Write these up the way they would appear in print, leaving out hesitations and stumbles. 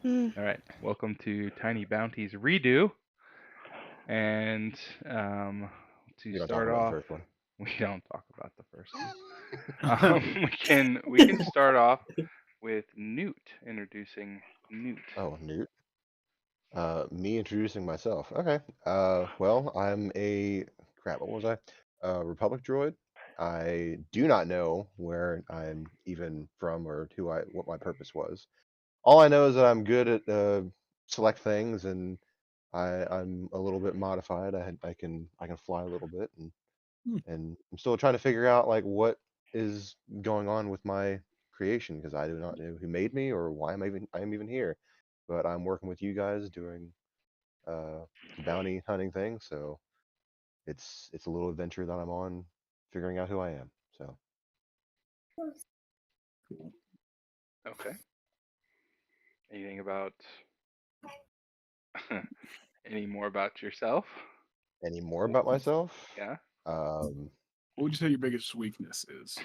Mm. All right, welcome to Tiny Bounties Redo. And to We don't talk start about the off, first one. we don't talk about the first one. We can start off with Newt introducing Newt. Oh, Newt. Me introducing myself. Okay. Well, I'm a crap. What was I? Republic droid. I do not know where I'm even from or what my purpose was. All I know is that I'm good at select things, and I'm a little bit modified. I can fly a little bit, and I'm still trying to figure out like what is going on with my creation because I do not know who made me or why I'm even here. But I'm working with you guys doing the bounty hunting thing, so it's a little adventure that I'm on, figuring out who I am. So Okay. Anything about any more about yourself? any more about myself? Yeah. Um, What would you say your biggest weakness is?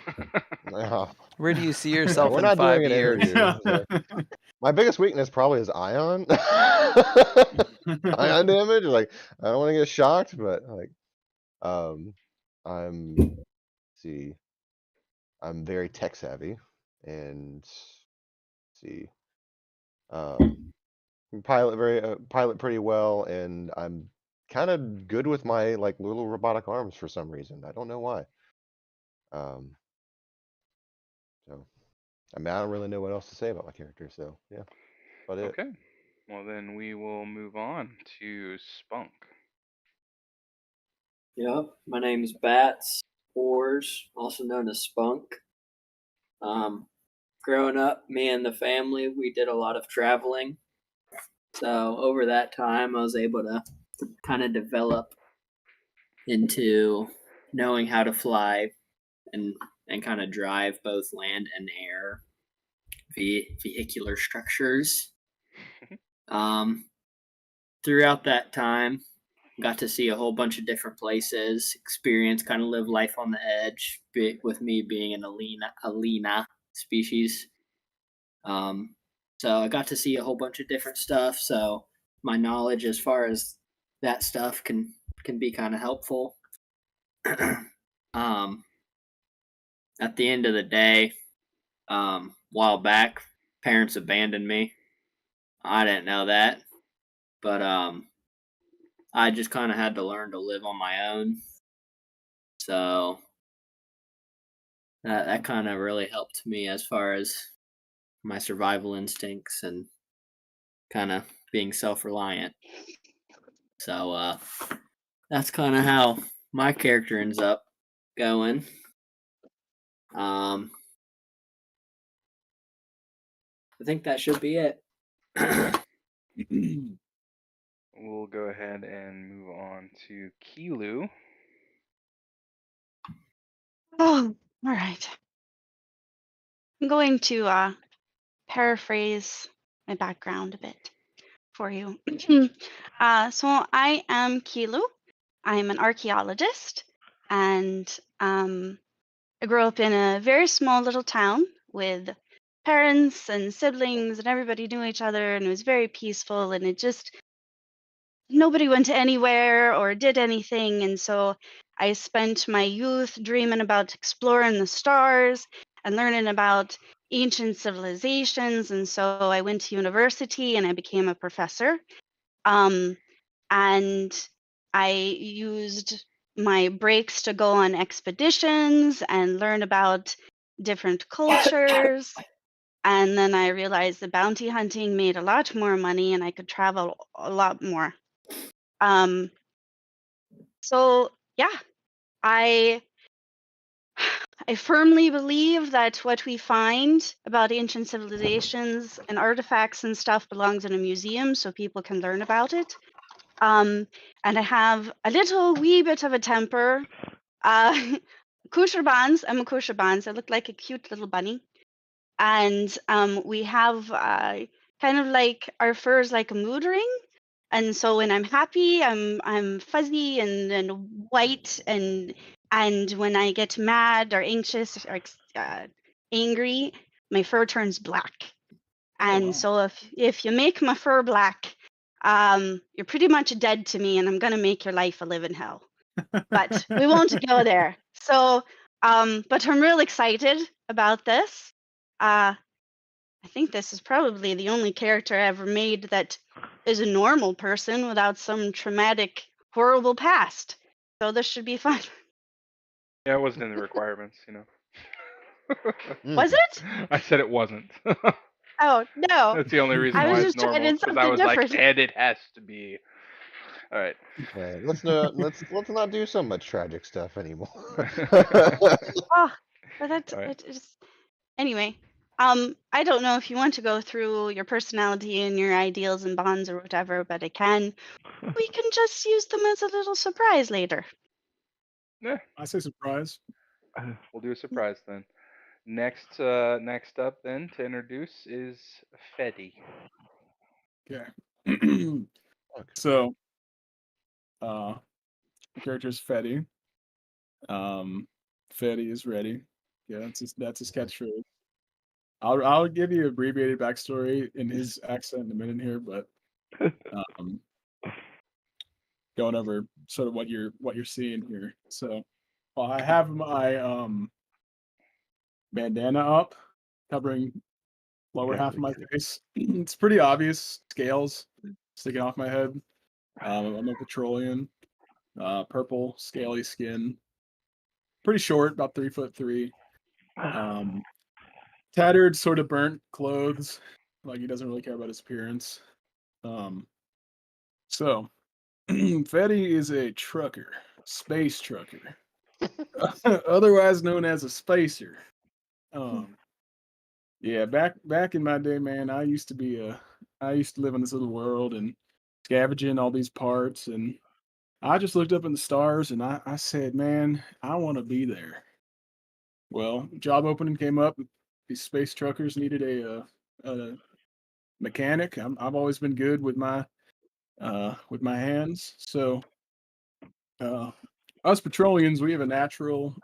Where do you see yeah, yourself we're in not doing 5 an years? interview. So my biggest weakness probably is ion. Ion damage. Like I don't want to get shocked, but like um let's see, I'm very tech savvy and let's see, um pilot pretty well, and I'm kind of good with my like little robotic arms for some reason. I don't know why. Um so I mean I don't really know what else to say about my character, so yeah, but it. Okay. Well, then we will move on to Spunk. Yep, my name's Bats Ors, also known as Spunk. Growing up, me and the family, we did a lot of traveling. So over that time, I was able to kind of develop into knowing how to fly and kind of drive both land and air vehicular structures. Throughout that time, got to see a whole bunch of different places, experience, kind of live life on the edge. With me being an Alina species, so I got to see a whole bunch of different stuff. So my knowledge as far as that stuff can be kind of helpful. um, at the end of the day, while back, parents abandoned me. I didn't know that, but I just kind of had to learn to live on my own. So that kind of really helped me as far as my survival instincts and kind of being self-reliant. So that's kind of how my character ends up going. I think that should be it. We'll go ahead and move on to Kilu. Oh, all right. I'm going to paraphrase my background a bit for you. So I am Kilu. I'm an archaeologist, and I grew up in a very small little town with parents and siblings, and everybody knew each other, and it was very peaceful. And it just nobody went anywhere or did anything, and so I spent my youth dreaming about exploring the stars and learning about ancient civilizations. And so I went to university and I became a professor. Um, and I used my breaks to go on expeditions and learn about different cultures. And then I realized the bounty hunting made a lot more money and I could travel a lot more. Um, so yeah, I I firmly believe that what we find about ancient civilizations and artifacts and stuff belongs in a museum so people can learn about it. And I have a little wee bit of a temper. Kosher bands, I'm a kosher bands. I look like a cute little bunny. And we have kind of like our fur is like a mood ring. And so when I'm happy, I'm fuzzy and white, and when I get mad or anxious or angry, my fur turns black. And wow. so if you make my fur black, you're pretty much dead to me, and I'm gonna make your life a living hell. But we won't go there. So, but I'm real excited about this. I think this is probably the only character I ever made that is a normal person without some traumatic, horrible past. So this should be fun. Yeah, it wasn't in the requirements, you know. Was it? I said it wasn't. Oh no, That's the only reason I why was it's just trying normal. Because I something was like, different. and it has to be. All right. Yeah, let's not do so much tragic stuff anymore. Oh, but that's All right. it is. Anyway, I don't know if you want to go through your personality and your ideals and bonds or whatever, but I can. We can just use them as a little surprise later. Yeah, I say surprise. we'll do a surprise then. Next up then to introduce is Fetty. Okay. Okay. So, the character is Fetty. Fetty is ready. Yeah, that's his catchphrase. I'll give you abbreviated backstory in his accent in a minute here, but um, going over sort of what you're seeing here. So, well, I have my bandana up, covering lower half of my face. It's pretty obvious. Scales sticking off my head. I'm a petrolean, purple, scaly skin. Pretty short, about 3'3". Tattered, sort of burnt clothes. Like he doesn't really care about his appearance. So Fetty is a trucker, space trucker, otherwise known as a spacer. Yeah, back in my day, man, I used to live in this little world and scavenging all these parts, and I just looked up in the stars and I said, man, I want to be there. Well, job opening came up. These space truckers needed a mechanic. I've always been good with my hands, so uh, us petroleans, we have a natural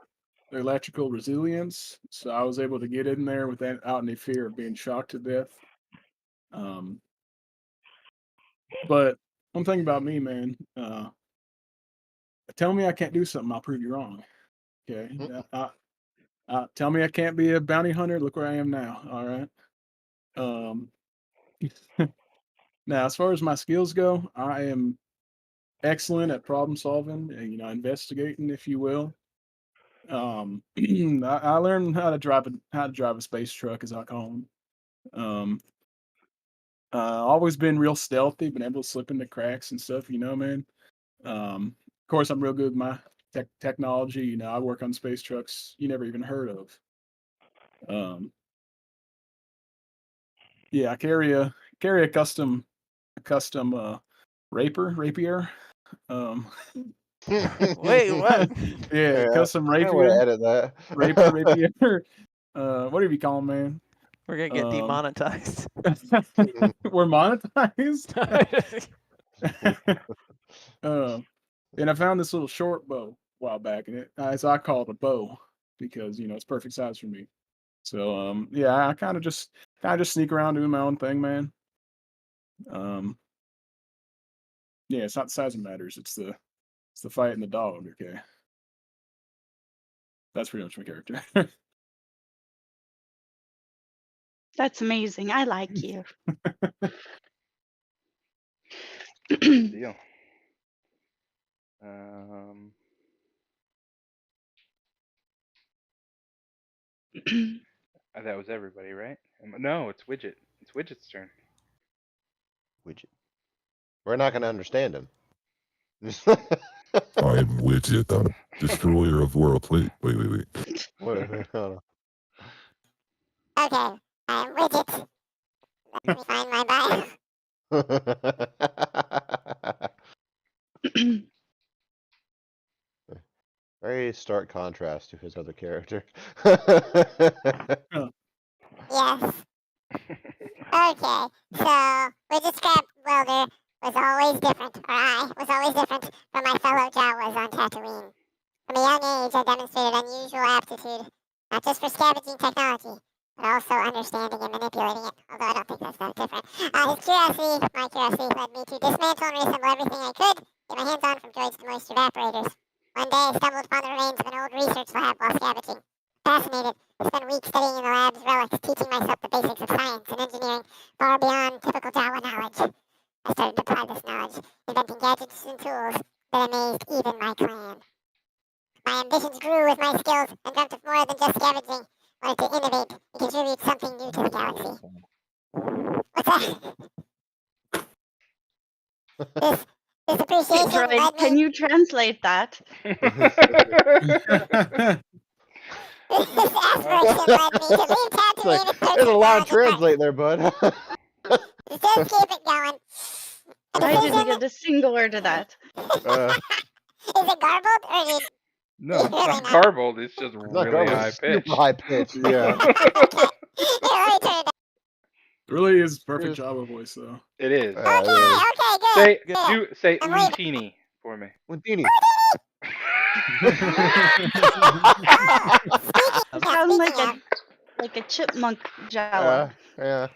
electrical resilience. So I was able to get in there without any fear of being shocked to death. But one thing about me, man, tell me I can't do something, I'll prove you wrong. Okay. Tell me I can't be a bounty hunter. Look where I am now. All right. Um, Now, as far as my skills go, I am excellent at problem solving and investigating, if you will. I learned how to drive a space truck, as I call them. Always been real stealthy, been able to slip into cracks and stuff, man. Of course, I'm real good with my technology. I work on space trucks you never even heard of. Yeah, I carry a custom rapier. Um, Wait, what? yeah, Yeah, custom I want to rapier, edit that. rapier. Whatever you call them, man. We're gonna get Um, demonetized. we're monetized. And I found this little short bow a while back, and as I call it a bow because it's perfect size for me. So yeah, I kind of just sneak around doing my own thing, man. Yeah, it's not the size that matters. It's the fight and the dog. Okay, that's pretty much my character. That's amazing. I like you. Good deal. That was everybody, right? No, it's Widget. It's Widget's turn. Widget. We're not going to understand him. I am Widget, the destroyer of worlds. Wait. Wait, hold on. Okay, I'm Widget. Let me find my bio. Very stark contrast to his other character. Yes. Okay, so Widget Scrap Welder was always different, or I was always different from my fellow Jawas on Tatooine. From a young age, I demonstrated unusual aptitude, not just for scavenging technology, but also understanding and manipulating it, although I don't think that's that different. His curiosity, my curiosity, led me to dismantle and reassemble everything I could, get my hands on from droids to moisture evaporators. One day I stumbled upon the remains of an old research lab while scavenging. Fascinated, I spent weeks studying in the lab's relics, teaching myself the basics of science and engineering far beyond typical Jawa knowledge. I started to apply this knowledge, inventing gadgets and tools that amazed even my clan. My ambitions grew with my skills and dreamt of more than just scavenging. I wanted to innovate and contribute something new to the galaxy. What's that? This Hey, appreciation droid, led can me. you translate that? This aspiration led me to leave It's like, Tatooine in search there's a of lot of knowledge and translate there, bud. just keep it going. A I didn't decision. get a single word of that. Is it garbled or did No, it's really not not? garbled. It's just Not really garbled, high it's super pitched. high pitched. Yeah. Okay. Here, let me turn it down. Really is perfect Java voice though. It is. It is. Okay, good. Say Good. say I'm leaving. Untini for me. Wintini. You sound Speaking like a chipmunk Jawa. Yeah.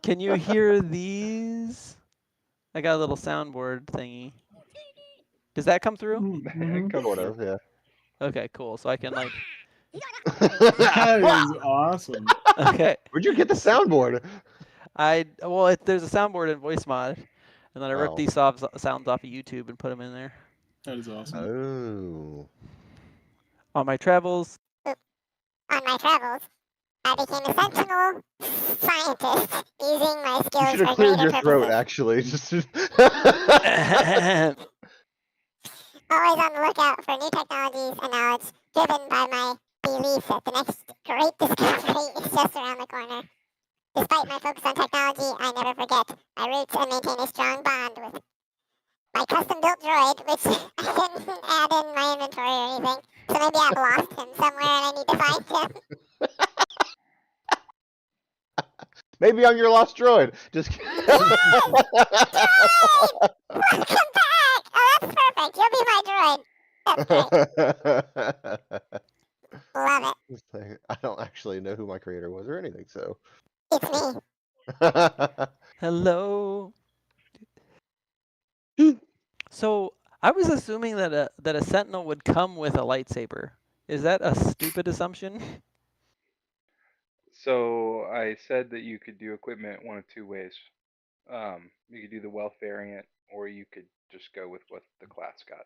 Can you hear these? I got a little soundboard thingy. Does that come through? Mhm. Sort of, yeah. Okay, cool. So I can like. That is awesome. Okay. Where'd you get the soundboard? There's a soundboard in voice mod, and then I ripped Oh. these sounds off of YouTube and put them in there. That is awesome. Oh. On my travels, on my travels, I became a sentinel scientist using my You skills should have for cleared greater your throat, purposes. actually. Just Always on the lookout for new technologies and knowledge, driven by my belief that the next great discovery is just around the corner. Despite my focus on technology, I never forget my roots and maintain a strong bond with my custom-built droid, which I didn't add in my inventory or anything. So maybe I've lost him somewhere and I need to find him. Maybe I'm your lost droid. Just kidding. Welcome back! Oh, that's perfect. You'll be my droid. That's great. Love it. It's like, I don't actually know who my creator was or anything, so. It's me. hello. Hmm. So I was assuming that a sentinel would come with a lightsaber. Is that a stupid assumption? So I said that you could do equipment one of two ways. You could do the wealth variant, or you could just go with what the class got.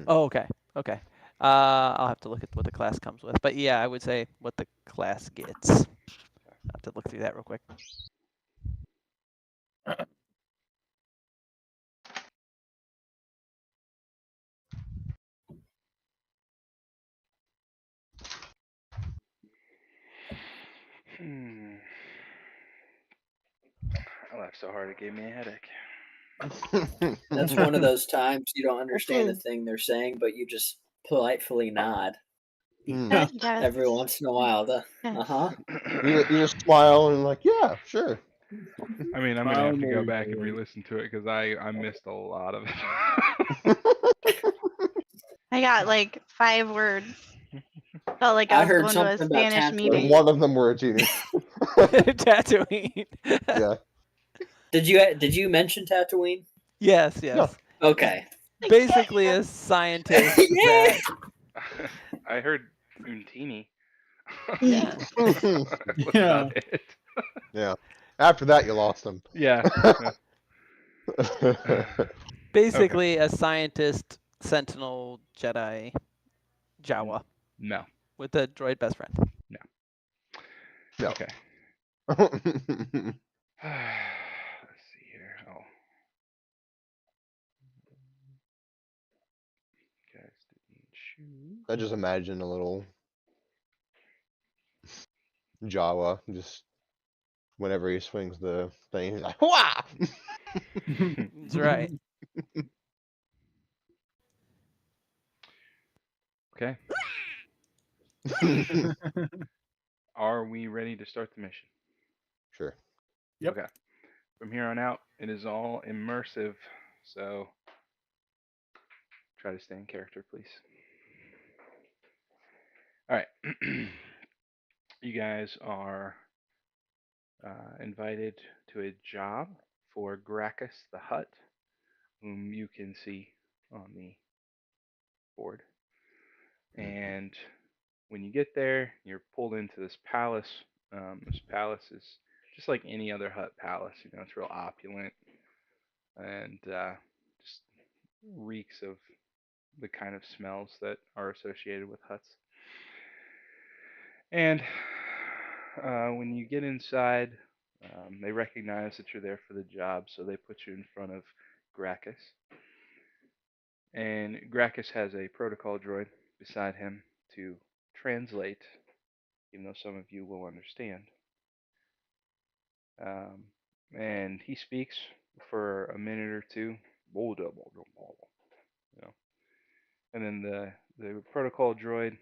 Oh, okay. Okay. I'll have to look at what the class comes with. But yeah, I would say what the class gets. I'll have to look through that real quick. I laughed so hard it gave me a headache. That's one of those times you don't understand a thing they're saying, but you just politely nod Yes. every once in a while. Yes. You just smile and like, yeah, sure. I mean, I'm gonna Smile have to go more, back and boy. re-listen to it because I missed a lot of it. I got like 5 words. Felt like I I was heard going to a something about Spanish And meeting. one of them were a genie. Tatooine. Yeah. Did you mention Tatooine? Yes, No. yes. Okay. Basically a scientist Yeah. that I heard Untini. yeah. That was Yeah. about it. Yeah. After that, you lost them. Yeah. Basically a scientist, sentinel, Jedi, Jawa No. with a droid best friend. No. Okay. Let's see here. Oh. Guys didn't choose. I just imagine a little Jawa just whenever he swings the thing, he's like, "Wah!" That's right. Okay. Are we ready to start the mission? Sure. Yep. Okay. From here on out, it is all immersive, so try to stay in character, please. All right. You guys are invited to a job for Gracchus the Hut, whom you can see on the board. And when you get there, you're pulled into this palace. This palace is just like any other hut palace. You know, it's real opulent and just reeks of the kind of smells that are associated with huts. And when you get inside, they recognize that you're there for the job, so they put you in front of Gracchus. And Gracchus has a protocol droid beside him to translate, even though some of you will understand. And he speaks for a minute or two, you know, and then the protocol droid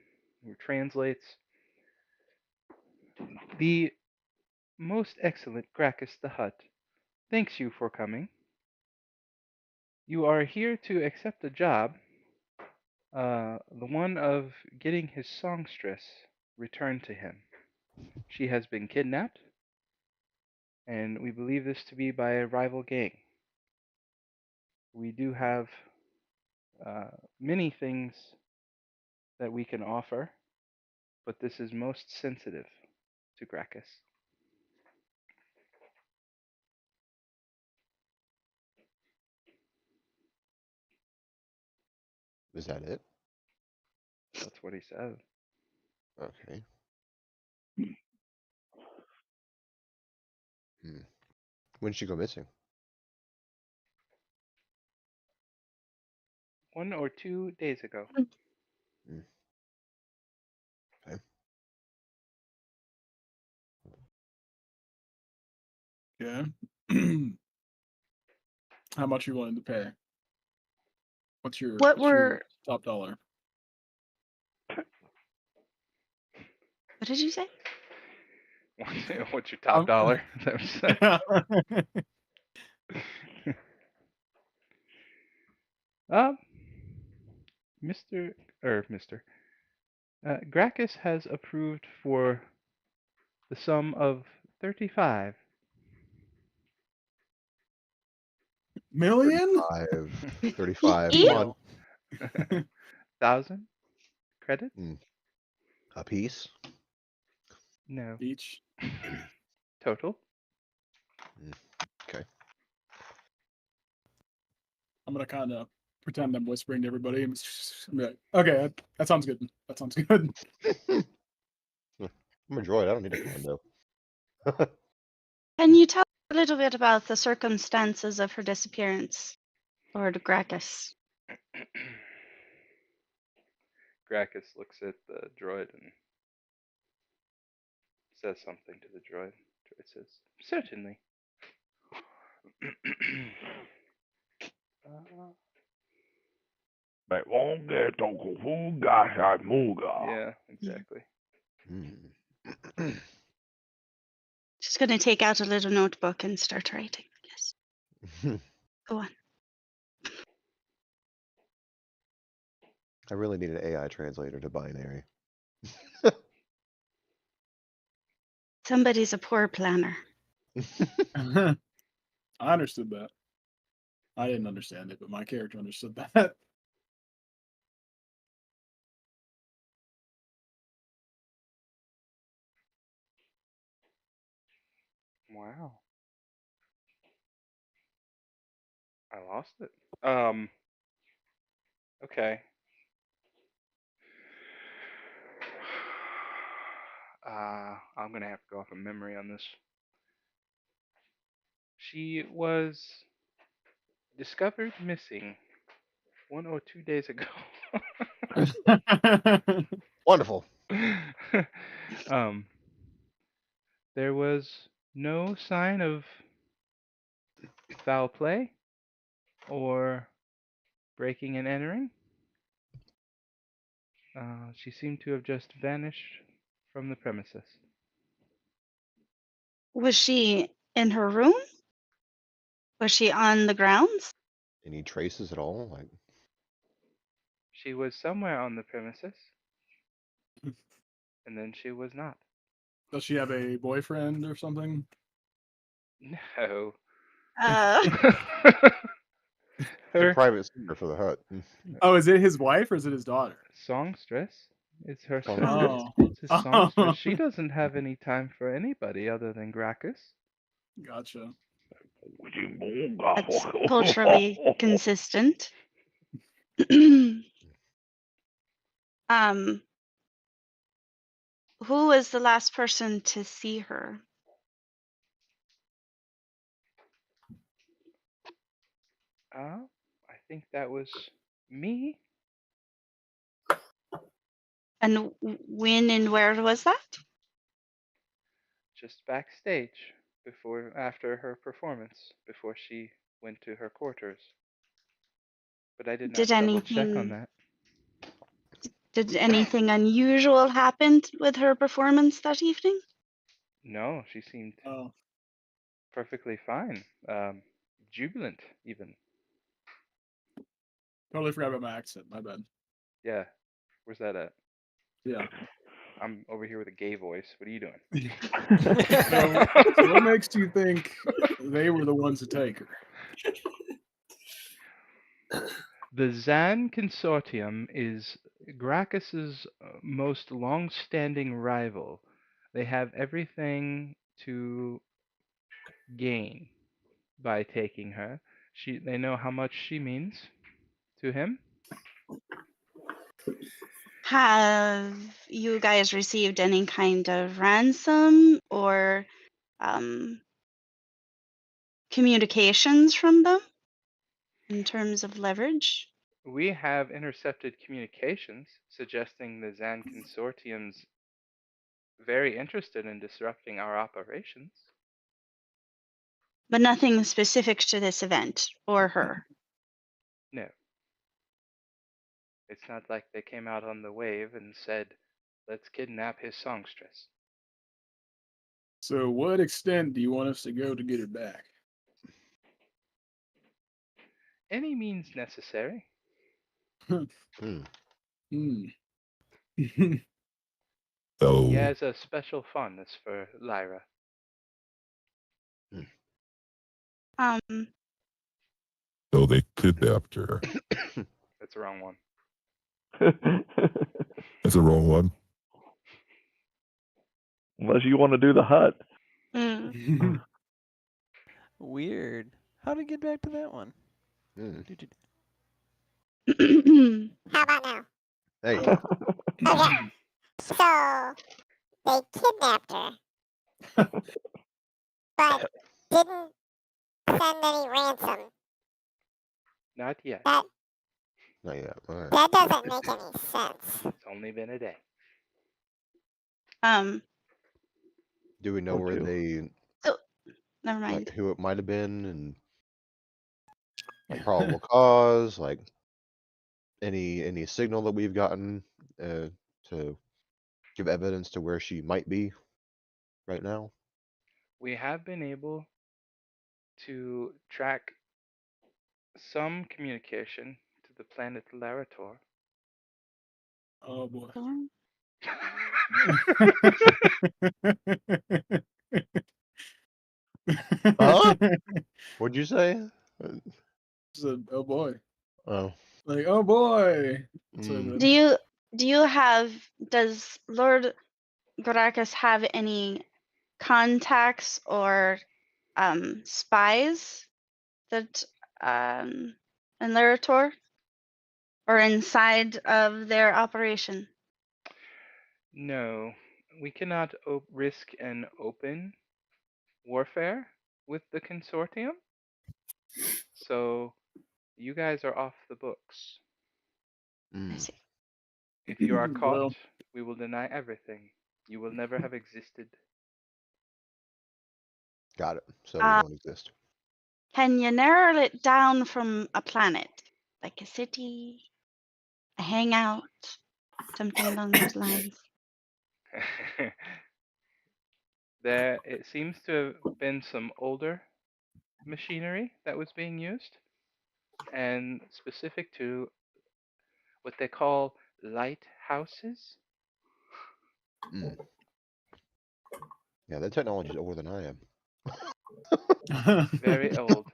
who translates. The most excellent Gracchus the Hutt thanks you for coming. You are here to accept a job, the one of getting his songstress returned to him. She has been kidnapped, and we believe this to be by a rival gang. We do have many things that we can offer, but this is most sensitive to Gracchus. Is that it? That's what he said. Okay. When did she go missing? 1 or 2 days ago. Okay. Yeah. How much you willing to pay? What's your top dollar? What did you say? What's your top dollar? Mr. Gracchus has approved for the sum of 35 million? 35. Ew. Come on. thousand credits? A piece? No. Each? Total? Okay. I'm gonna kind of pretend I'm whispering to everybody and be like, okay, that sounds good. That sounds good. I'm a droid. I don't need a condo. Can you tell a little bit about the circumstances of her disappearance, Lord Gracchus? Gracchus looks at the droid and says something to the droid. The droid says, certainly. Yeah, exactly. She's going to take out a little notebook and start writing. Yes. Go on. I really need an AI translator to binary. Somebody's a poor planner. I understood that. I didn't understand it, but my character understood that. Wow. I lost it. Okay. I'm gonna have to go off of memory on this. She was discovered missing 1 or 2 days ago. Wonderful. There was no sign of foul play or breaking and entering. She seemed to have just vanished from the premises. Was she in her room? Was she on the grounds? Any traces at all? Like, She was somewhere on the premises, and then she was not. Does she have a boyfriend or something? No. Uh, The Her private singer for the hut. Oh, is it his wife or is it his daughter? songstress. It's her Songstress. sister. Oh. It's his songstress. She doesn't have any time for anybody other than Gracchus. Gotcha. that's culturally consistent. um, who was the last person to see her? I think that was me. And when and where was that? Just backstage after her performance, before she went to her quarters. But I did not Did double check on anything that. did anything unusual happen with her performance that evening? No, she seemed Oh, perfectly fine. Jubilant even. totally forgot about my accent. My bad. Yeah. Where's that at? Yeah. I'm over here with a gay voice. What are you doing? So what makes you think they were the ones to take her? The Zan Consortium is Gracchus's most long-standing rival. They have everything to gain by taking her. They know how much she means to him. Have you guys received any kind of ransom or communications from them in terms of leverage? We have intercepted communications suggesting the Zan Consortium's very interested in disrupting our operations. But nothing specific to this event or her. No. It's not like they came out on the wave and said, let's kidnap his songstress. So what extent do you want us to go to get her back? Any means necessary. Hmm. Hmm. He So, has a special fondness for Lyra. Um, so they kidnapped her. That's the wrong one. That's the wrong one. Unless you want to do the hut. mm. Weird. How to get back to that one? Hmm. How about now? Hey, Okay. So they kidnapped her, but didn't send any ransom. Not yet. That not yet. All right. that doesn't make any sense. It's only been a day. Do we know Or where two. they, so never mind. like, who it might have been, and like probable cause, like any signal that we've gotten to give evidence to where she might be right now? We have been able to track some communication to the planet Larator. Oh boy. Thorn? Huh? What'd you say? Oh boy. Oh, Like, oh boy. So mm, Does Lord Gracchus have any contacts or spies that in Lerator or inside of their operation? No, we cannot risk an open warfare with the consortium. So you guys are off the books. I mm, see. If you are caught, Well, we will deny everything. You will never have existed. got it. So we Uh, don't exist. can you narrow it down from a planet, like a city, a hangout, something along those lines? It seems to have been some older machinery that was being used, and specific to what they call lighthouses. Mm, Yeah, that technology is older than I am. Very old.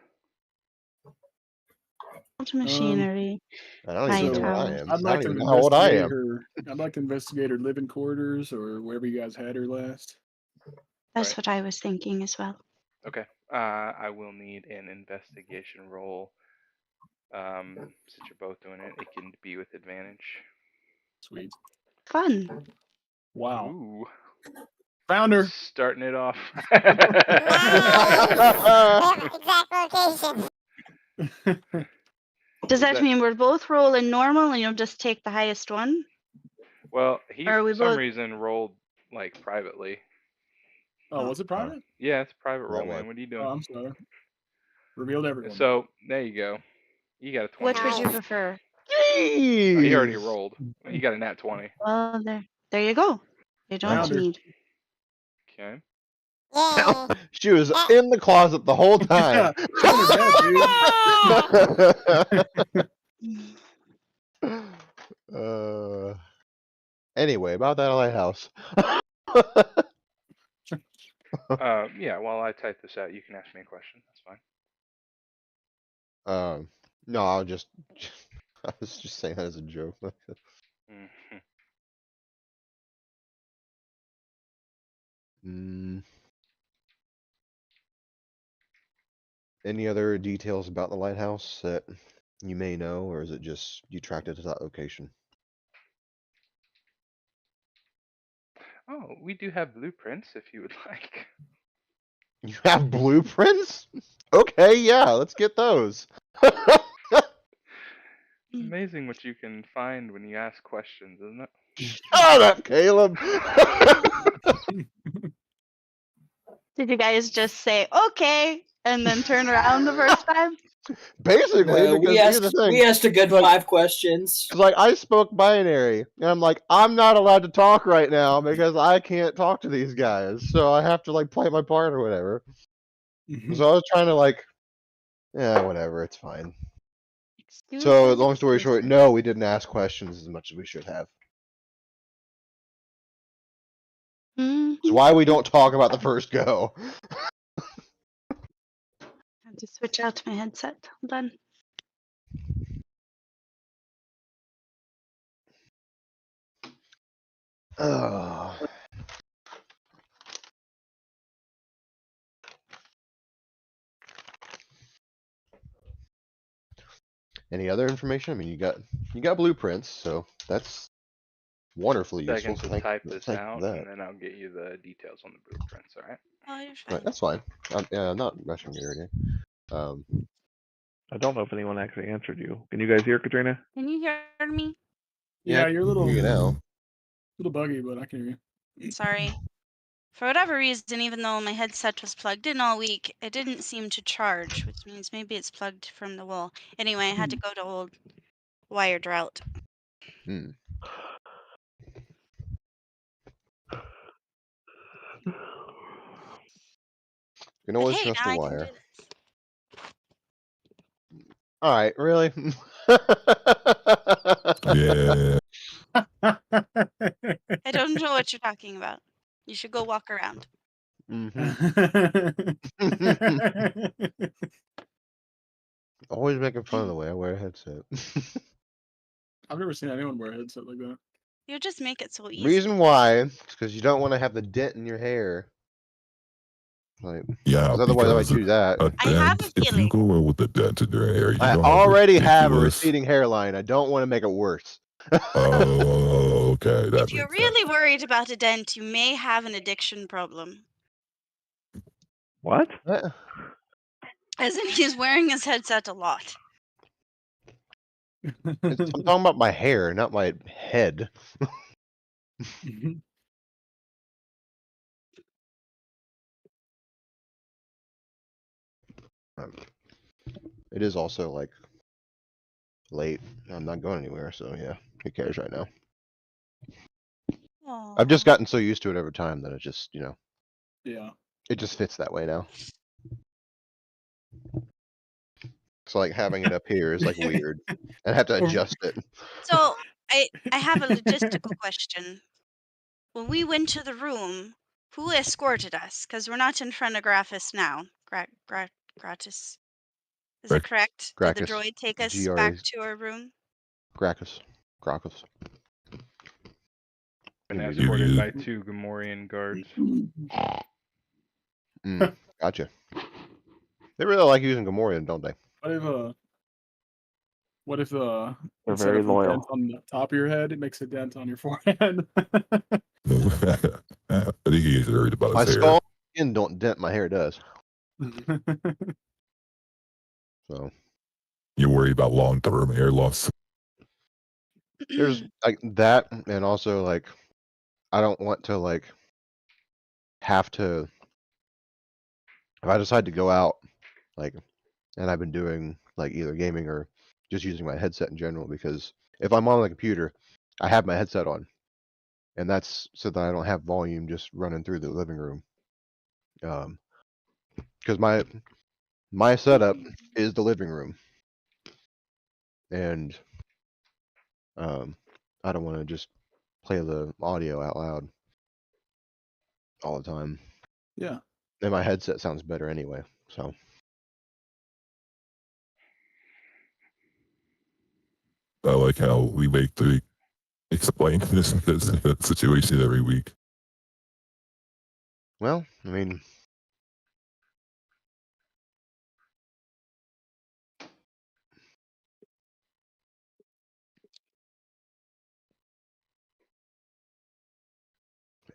Old machinery. I don't High even know what I towers. am. I'd I like don't to even know how old I investigate am. her. I'd like to investigate her living quarters or wherever you guys had her last. That's Right. what I was thinking as well. Okay. I will need an investigation roll. Since you're both doing it, it can be with advantage. Sweet. Fun. Wow. Ooh. Found her. Starting it off. Nice. Exact location. Does that that- mean we're both rolling normal and you'll just take the highest one? Well, he Or are we for some both- reason rolled like privately. Oh, was it private? Yeah, it's a private roll, That man. was. What are you doing? Oh, I'm sorry. Revealed everyone. So there you go. You got a 20. Which would you Nice. prefer? He already Jeez. rolled. He got a nat 20. Well, there you go. You don't Found her. need. Okay. Yay. She was in the closet the whole time. Found her dead, Anyway, about that lighthouse. Yeah, while I type this out, you can ask me a question. That's fine. No, I was just saying that as a joke. Mhm. Any other details about the lighthouse that you may know, or is it just you tracked it to that location? Oh, we do have blueprints if you would like. You have blueprints? Okay, yeah, let's get those. It's amazing what you can find when you ask questions, isn't it? Shut up, Caleb. Did you guys just say okay and then turn around the first time? Basically, No, because here's the thing. we asked a good Like- 5 questions. Like, I spoke binary, and I'm like, I'm not allowed to talk right now because I can't talk to these guys, so I have to, like, play my part or whatever. So I was trying to, like, yeah, whatever, it's fine. So, long story short, no, we didn't ask questions as much as we should have. It's why we don't talk about the first go. I had to switch out my headset. Hold on. Oh. Any other information? I mean, you got blueprints, so that's wonderfully useful. Seconds to Thank type you this for out, that. and then I'll get you the details on the blueprints. All right. Oh, you're fine. Right, that's fine. I'm not rushing you or anything. I don't know if anyone actually answered you. Can you guys hear Katrina? Can you hear me? Yeah, you're a little, you know. little buggy, but I can hear you. Sorry. For whatever reason, even though my headset was plugged in all week, it didn't seem to charge, which means maybe it's plugged from the wall. Anyway, I had to go to old wired route. Hmm. You can But always hey, trust now a I can wire. do this. All right, really? Yeah. I don't know what you're talking about. You should go walk around. Always making fun of the way I wear a headset. I've never seen anyone wear a headset like that. You just make it so easy. Reason why is because you don't want to have the dent in your hair. Like, Yeah, otherwise I might because do that. a I have dent, a if you feeling. go with a dent in your hair, you I don't already have a ridiculous- receding hairline. I don't want to make it worse. Oh, okay. That If you're makes sense. really worried about a dent, you may have an addiction problem. What? As in, he's wearing his headset a lot. I'm talking about my hair, not my head. It is also like late. I'm not going anywhere, so yeah, who cares right now? I've just gotten so used to it every time that it just, Yeah. it just fits that way now. So like having it up here is like weird. I have to adjust it. So I have a logistical question. When we went to the room Who escorted us? Because we're not in front of Graphis now. Gratis. Is it correct? Did the Gracchus. droid take us G R back A to our room? Gracchus. Gracchus. Been Indeed. escorted by 2 Gamorrean guards. Gotcha. They really like using Gamorrean, don't they? What if They're instead very of a loyal. dent on the top of your head, it makes a dent on your forehead? I think he's worried about My his hair. small skin don't dent, my hair does. So You're worried about long-term hair loss. there's like that, and also like I don't want to like have to if I decide to go out like and I've been doing like either gaming or just using my headset in general because if I'm on the computer, I have my headset on, and that's so that I don't have volume just running through the living room. Because my setup is the living room, and I don't want to just play the audio out loud all the time. Yeah. And my headset sounds better anyway. So I like how we make the explain this situation every week. well, I mean,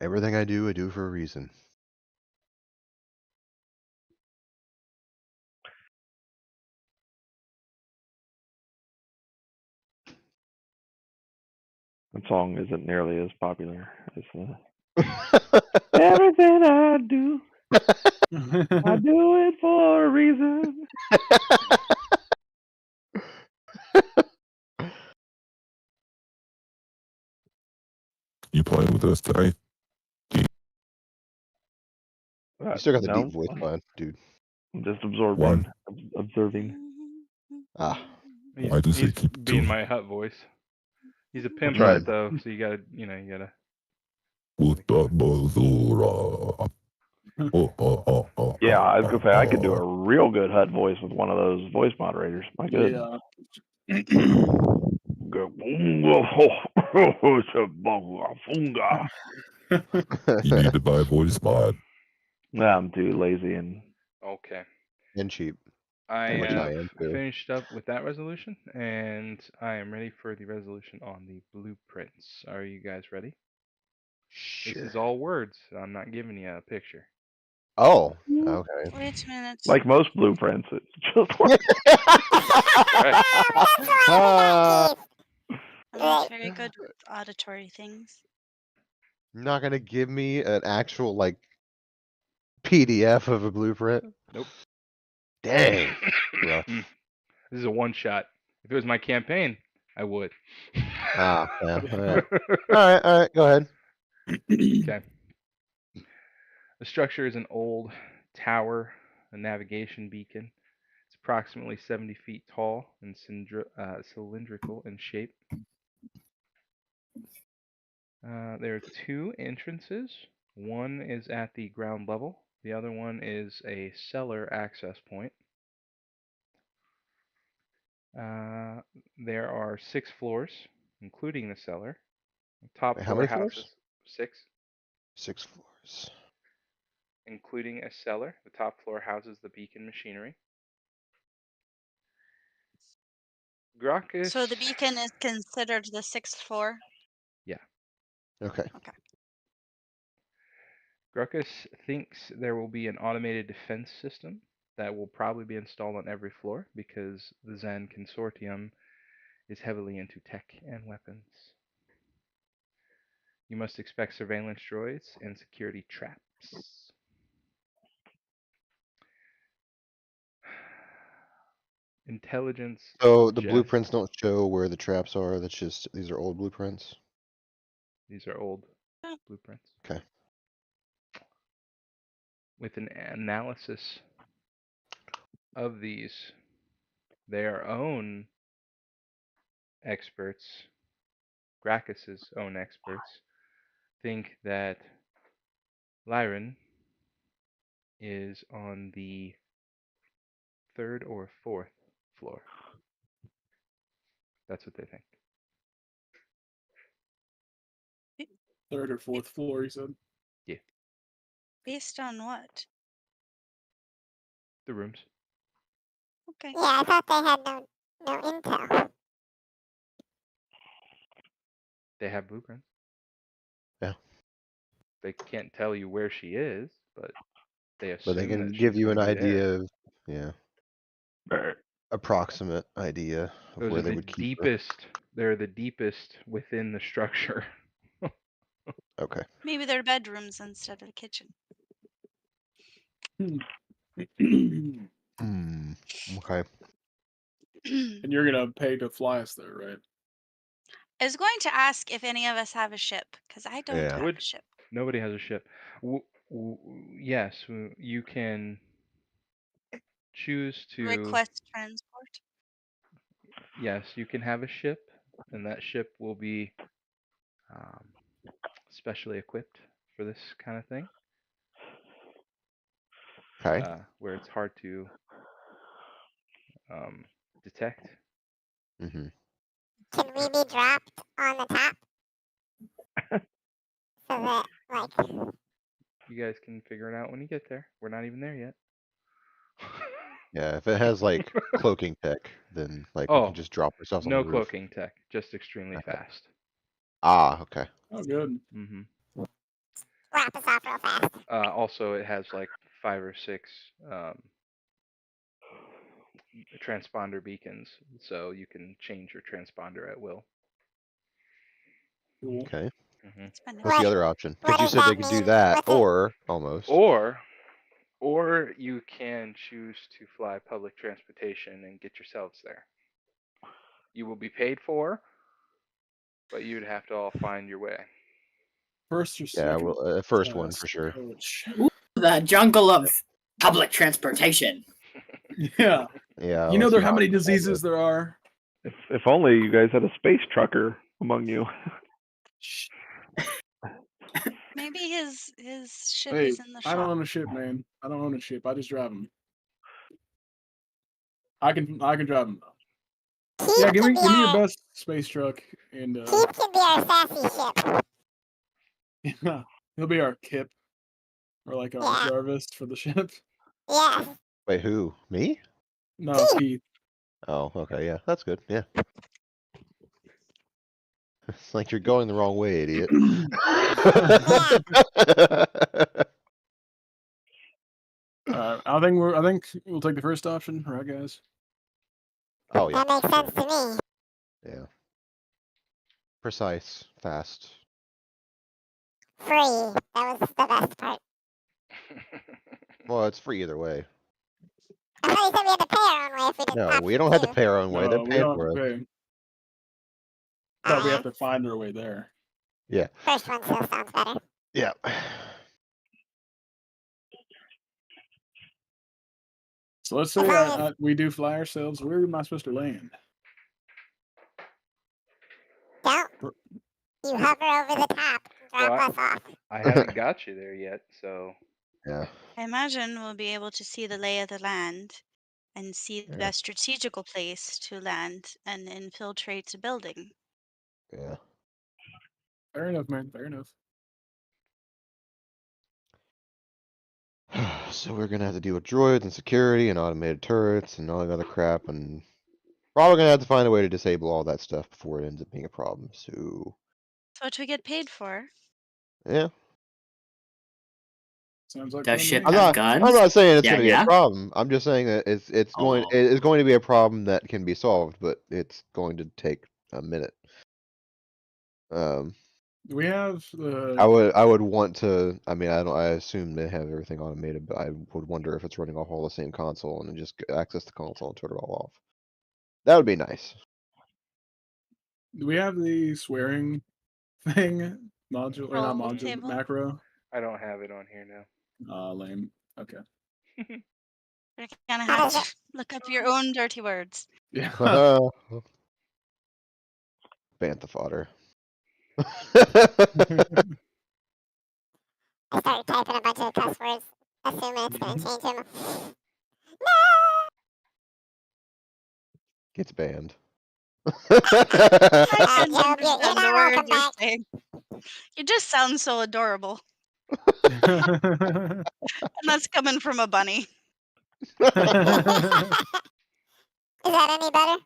everything I do for a reason. That song isn't nearly as popular as everything I do, I do it for a reason. You playing with us tonight? You still got the No, deep voice line, dude. I'm just absorbing, One. observing. Ah, Why does He's he keep being doing my hut voice. He's a pimp try hut it. though, so you gotta. Yeah, I was gonna say I could do a real good HUD voice with one of those voice moderators. My good. Yeah. You need to buy a voice mod. Nah, I'm too lazy and Okay. and cheap. I Which I have am too. finished up with that resolution, and I am ready for the resolution on the blueprints. Are you guys ready? Sure. This is all words. I'm not giving you a picture. Oh, okay. Wait a minute. like most blueprints, it's just work. Right. Ah, I'm not very good with auditory things. not gonna give me an actual like PDF of a blueprint. Nope. Dang. Rough. This is a one shot. If it was my campaign, I would. Ah, yeah. All right. Go ahead. Okay. The structure is an old tower, a navigation beacon. It's approximately 70 feet tall and cylindrical in shape. There are 2 entrances. One is at the ground level. The other one is a cellar access point. There are 6 floors, including the cellar. The top Wait, how floor many floors? houses 6, 6 floors. including a cellar. The top floor houses the beacon machinery. Gracchus. So the beacon is considered the 6th floor? Yeah. Okay. Okay. Gracchus thinks there will be an automated defense system that will probably be installed on every floor because the Zen Consortium is heavily into tech and weapons. You must expect surveillance droids and security traps. Intelligence So the suggests blueprints don't show where the traps are. That's just these are old blueprints. these are old blueprints. Okay. With an analysis of these, their own experts, Gracchus's own experts, think that Lyran is on the 3rd or 4th floor. That's what they think. Third or fourth floor, you said? Yeah. Based on what? The rooms. Okay. Yeah, I thought they had no intel. They have blueprints. Yeah. They can't tell you where she is, but they assume But they can that give she's you going an to be there. idea of, yeah, approximate idea of Those where are they the would keep her. deepest. They're the deepest within the structure. Okay. Maybe they're bedrooms instead of the kitchen. Hmm. Okay. And you're gonna pay to fly us there, right? I was going to ask if any of us have a ship, because I don't Yeah. have a ship. Nobody has a ship. Yes, you can choose to. Request transport. Yes, you can have a ship, and that ship will be specially equipped for this kind of thing. Okay. Where it's hard to detect. Mm-hmm. Can we be dropped on the top? So that, like, You guys can figure it out when you get there. We're not even there yet. Yeah, if it has like cloaking tech, then like we Oh, can just drop ourselves on the no roof. cloaking tech, just extremely Okay. fast. Ah, okay. Oh, good. Mm-hmm. drop us off real fast. Also, it has like 5 or 6 transponder beacons, so you can change your transponder at will. Cool. Okay. Mm-hmm. It's been What's the other option? Because you does said they that could do mean? that, What's it? or almost. Or you can choose to fly public transportation and get yourselves there. You will be paid for, but you'd have to all find your way. First or Yeah, second well, first one class for sure. coach. The jungle of public transportation. Yeah. Yeah. You know let's there see how how many much that diseases is. there are? If only you guys had a space trucker among you. Maybe his ship Hey, is in the I don't shop. own a ship, man. I don't own a ship. I just drive them. I can drive them though. Keith Yeah, can give me your be our best space truck, and Keith can be our sassy ship. yeah, he'll be our Kip, or like our Yeah. Jarvis for the ship. Yes. Wait, who? Me? No, Keith. Oh, okay. Yeah, that's good. Yeah. It's like you're going the wrong way, idiot. Yeah. I think we'll take the first option, right, guys? Oh yeah. That makes sense to me. Yeah. Precise, fast. Free. That was the best part. Well, it's free either way. I thought you said we had to pay our own way if we did No, option we don't have to 2. pay our own way. They're No, we paying don't for have us. to pay. Oh, But we yeah. have to find our way there. Yeah. First one still sounds better. Yeah. So let's say we do fly ourselves. Where am I supposed to land? Don't. You hover over the top and drop us off. I haven't got you there yet, so. Yeah. I imagine we'll be able to see the lay of the land and see the Yeah. best strategical place to land and infiltrate the building. Yeah. Fair enough, man. Fair enough. So we're gonna have to deal with droids and security and automated turrets and all that other crap, and probably gonna have to find a way to disable all that stuff before it ends up being a problem. So That's what we get paid for. yeah. Sounds like Does fun to ship me. have I'm guns? not saying it's Yeah, gonna be yeah. a problem. I'm just saying that it's going to be a problem that can be solved, but it's going to take a minute. We have I would want to. I mean, I assume they have everything automated, but I would wonder if it's running off all the same console and then just access the console and turn it all off. That would be nice. do we have the swearing thing module or not Roll module table. macro? I don't have it on here now. Lame. Okay. You're gonna have to look up your own dirty words. Yeah. Bantha fodder. I start typing a bunch of cuss words, assuming it's going to change him. No! Gets banned. I can't Job, you're understand the not words welcome you're back. saying. You just sound so adorable. And that's coming from a bunny. Is that any better?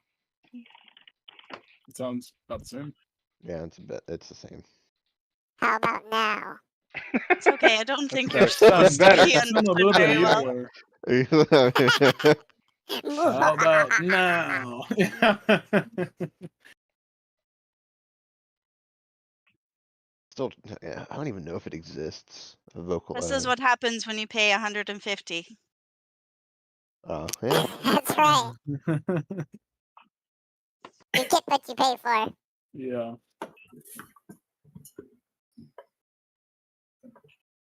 It sounds about the same. Yeah, it's a bit. It's the same. How about now? It's okay. I don't think you're That's supposed to better. be Sound a understood little bit very well. easier. How about now? Still, yeah, I don't even know if it exists. A vocal. This is what happens when you pay 150. Yeah. That's right. You get what you pay for. Yeah.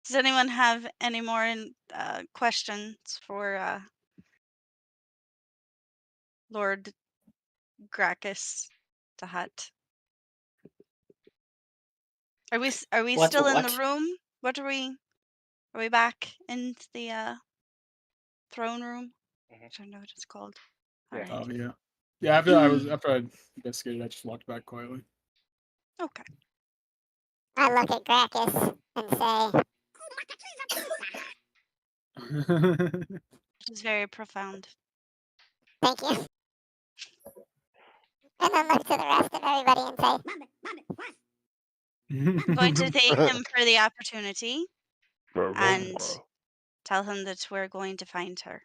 Does anyone have any more questions for Lord Gracchus the Hut? Are we What, still in the what? room? What are we back in the throne room? Mhm. I don't know what it's called. Yeah. All right. Oh yeah. Yeah. After I investigated, I just walked back quietly. Okay. I look at Gracchus and say, Which is very profound. thank you. And then look to the rest of everybody and say, I'm going to thank him for the opportunity and tell him that we're going to find her.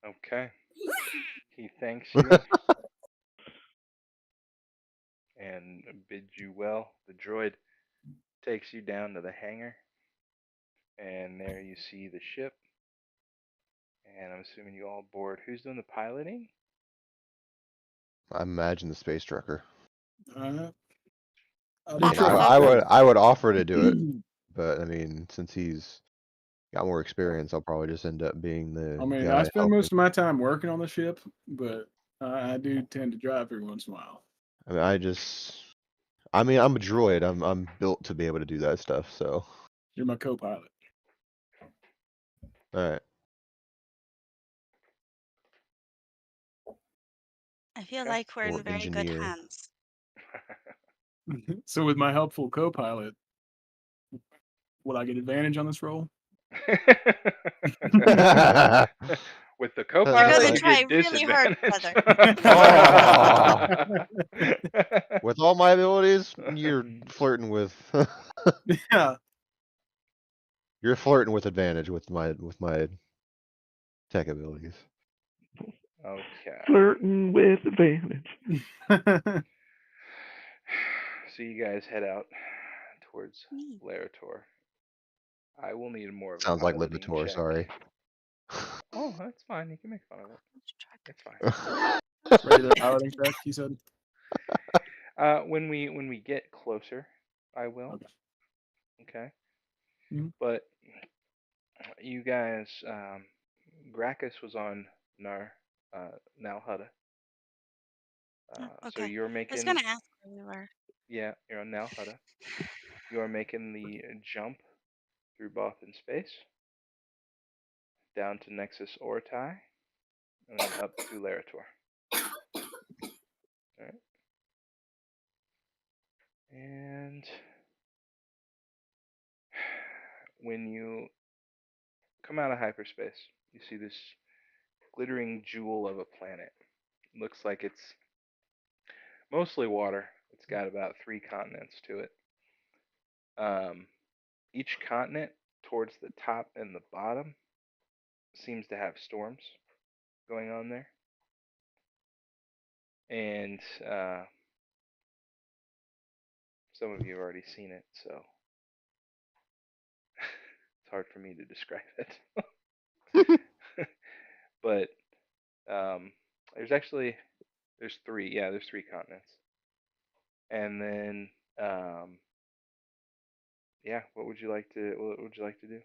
Okay. He thanks you and bids you well. The droid takes you down to the hangar, and there you see the ship. And I'm assuming you all board. Who's doing the piloting? I imagine the space trucker. I'll I be mean, sure. I would offer to do it, but I mean, since he's got more experience, I'll probably just end up being the I mean, I guy spend helping. most of my time working on the ship, but I do tend to drive every once in a while. I mean, I'm a droid. I'm built to be able to do that stuff. So, You're my co-pilot. all right. I feel Okay. like we're Or in very good engineer. hands. So with my helpful co-pilot, will I get advantage on this roll? With the We're co-pilot, gonna you try get really hard disadvantage. With all my abilities, you're flirting with. Yeah. You're flirting with advantage with my tech abilities. Okay. Flirting with advantage. So you guys head out towards Neat. Larator. I will need more of a Sounds like piloting Libitor. check. Sorry. Oh, that's fine. You can make fun of it. It's fine. Regular piloting check, you said? When we get closer, I will. Okay. Okay. Mhm. But you guys, Gracchus was on Nalhutta. Oh, So okay. you're I was making, gonna ask where we were. yeah, you're on Nalhutta. You are making the jump through Bothan space down to Nexus Ortai and then up to Larator. All right. And when you come out of hyperspace, you see this glittering jewel of a planet. It looks like it's mostly water. It's got about 3 continents to it. Each continent, towards the top and the bottom, seems to have storms going on there. And some of you have already seen it, so it's hard for me to describe it. But there's 3. Yeah, there's 3 continents. And then yeah, what would you like to do?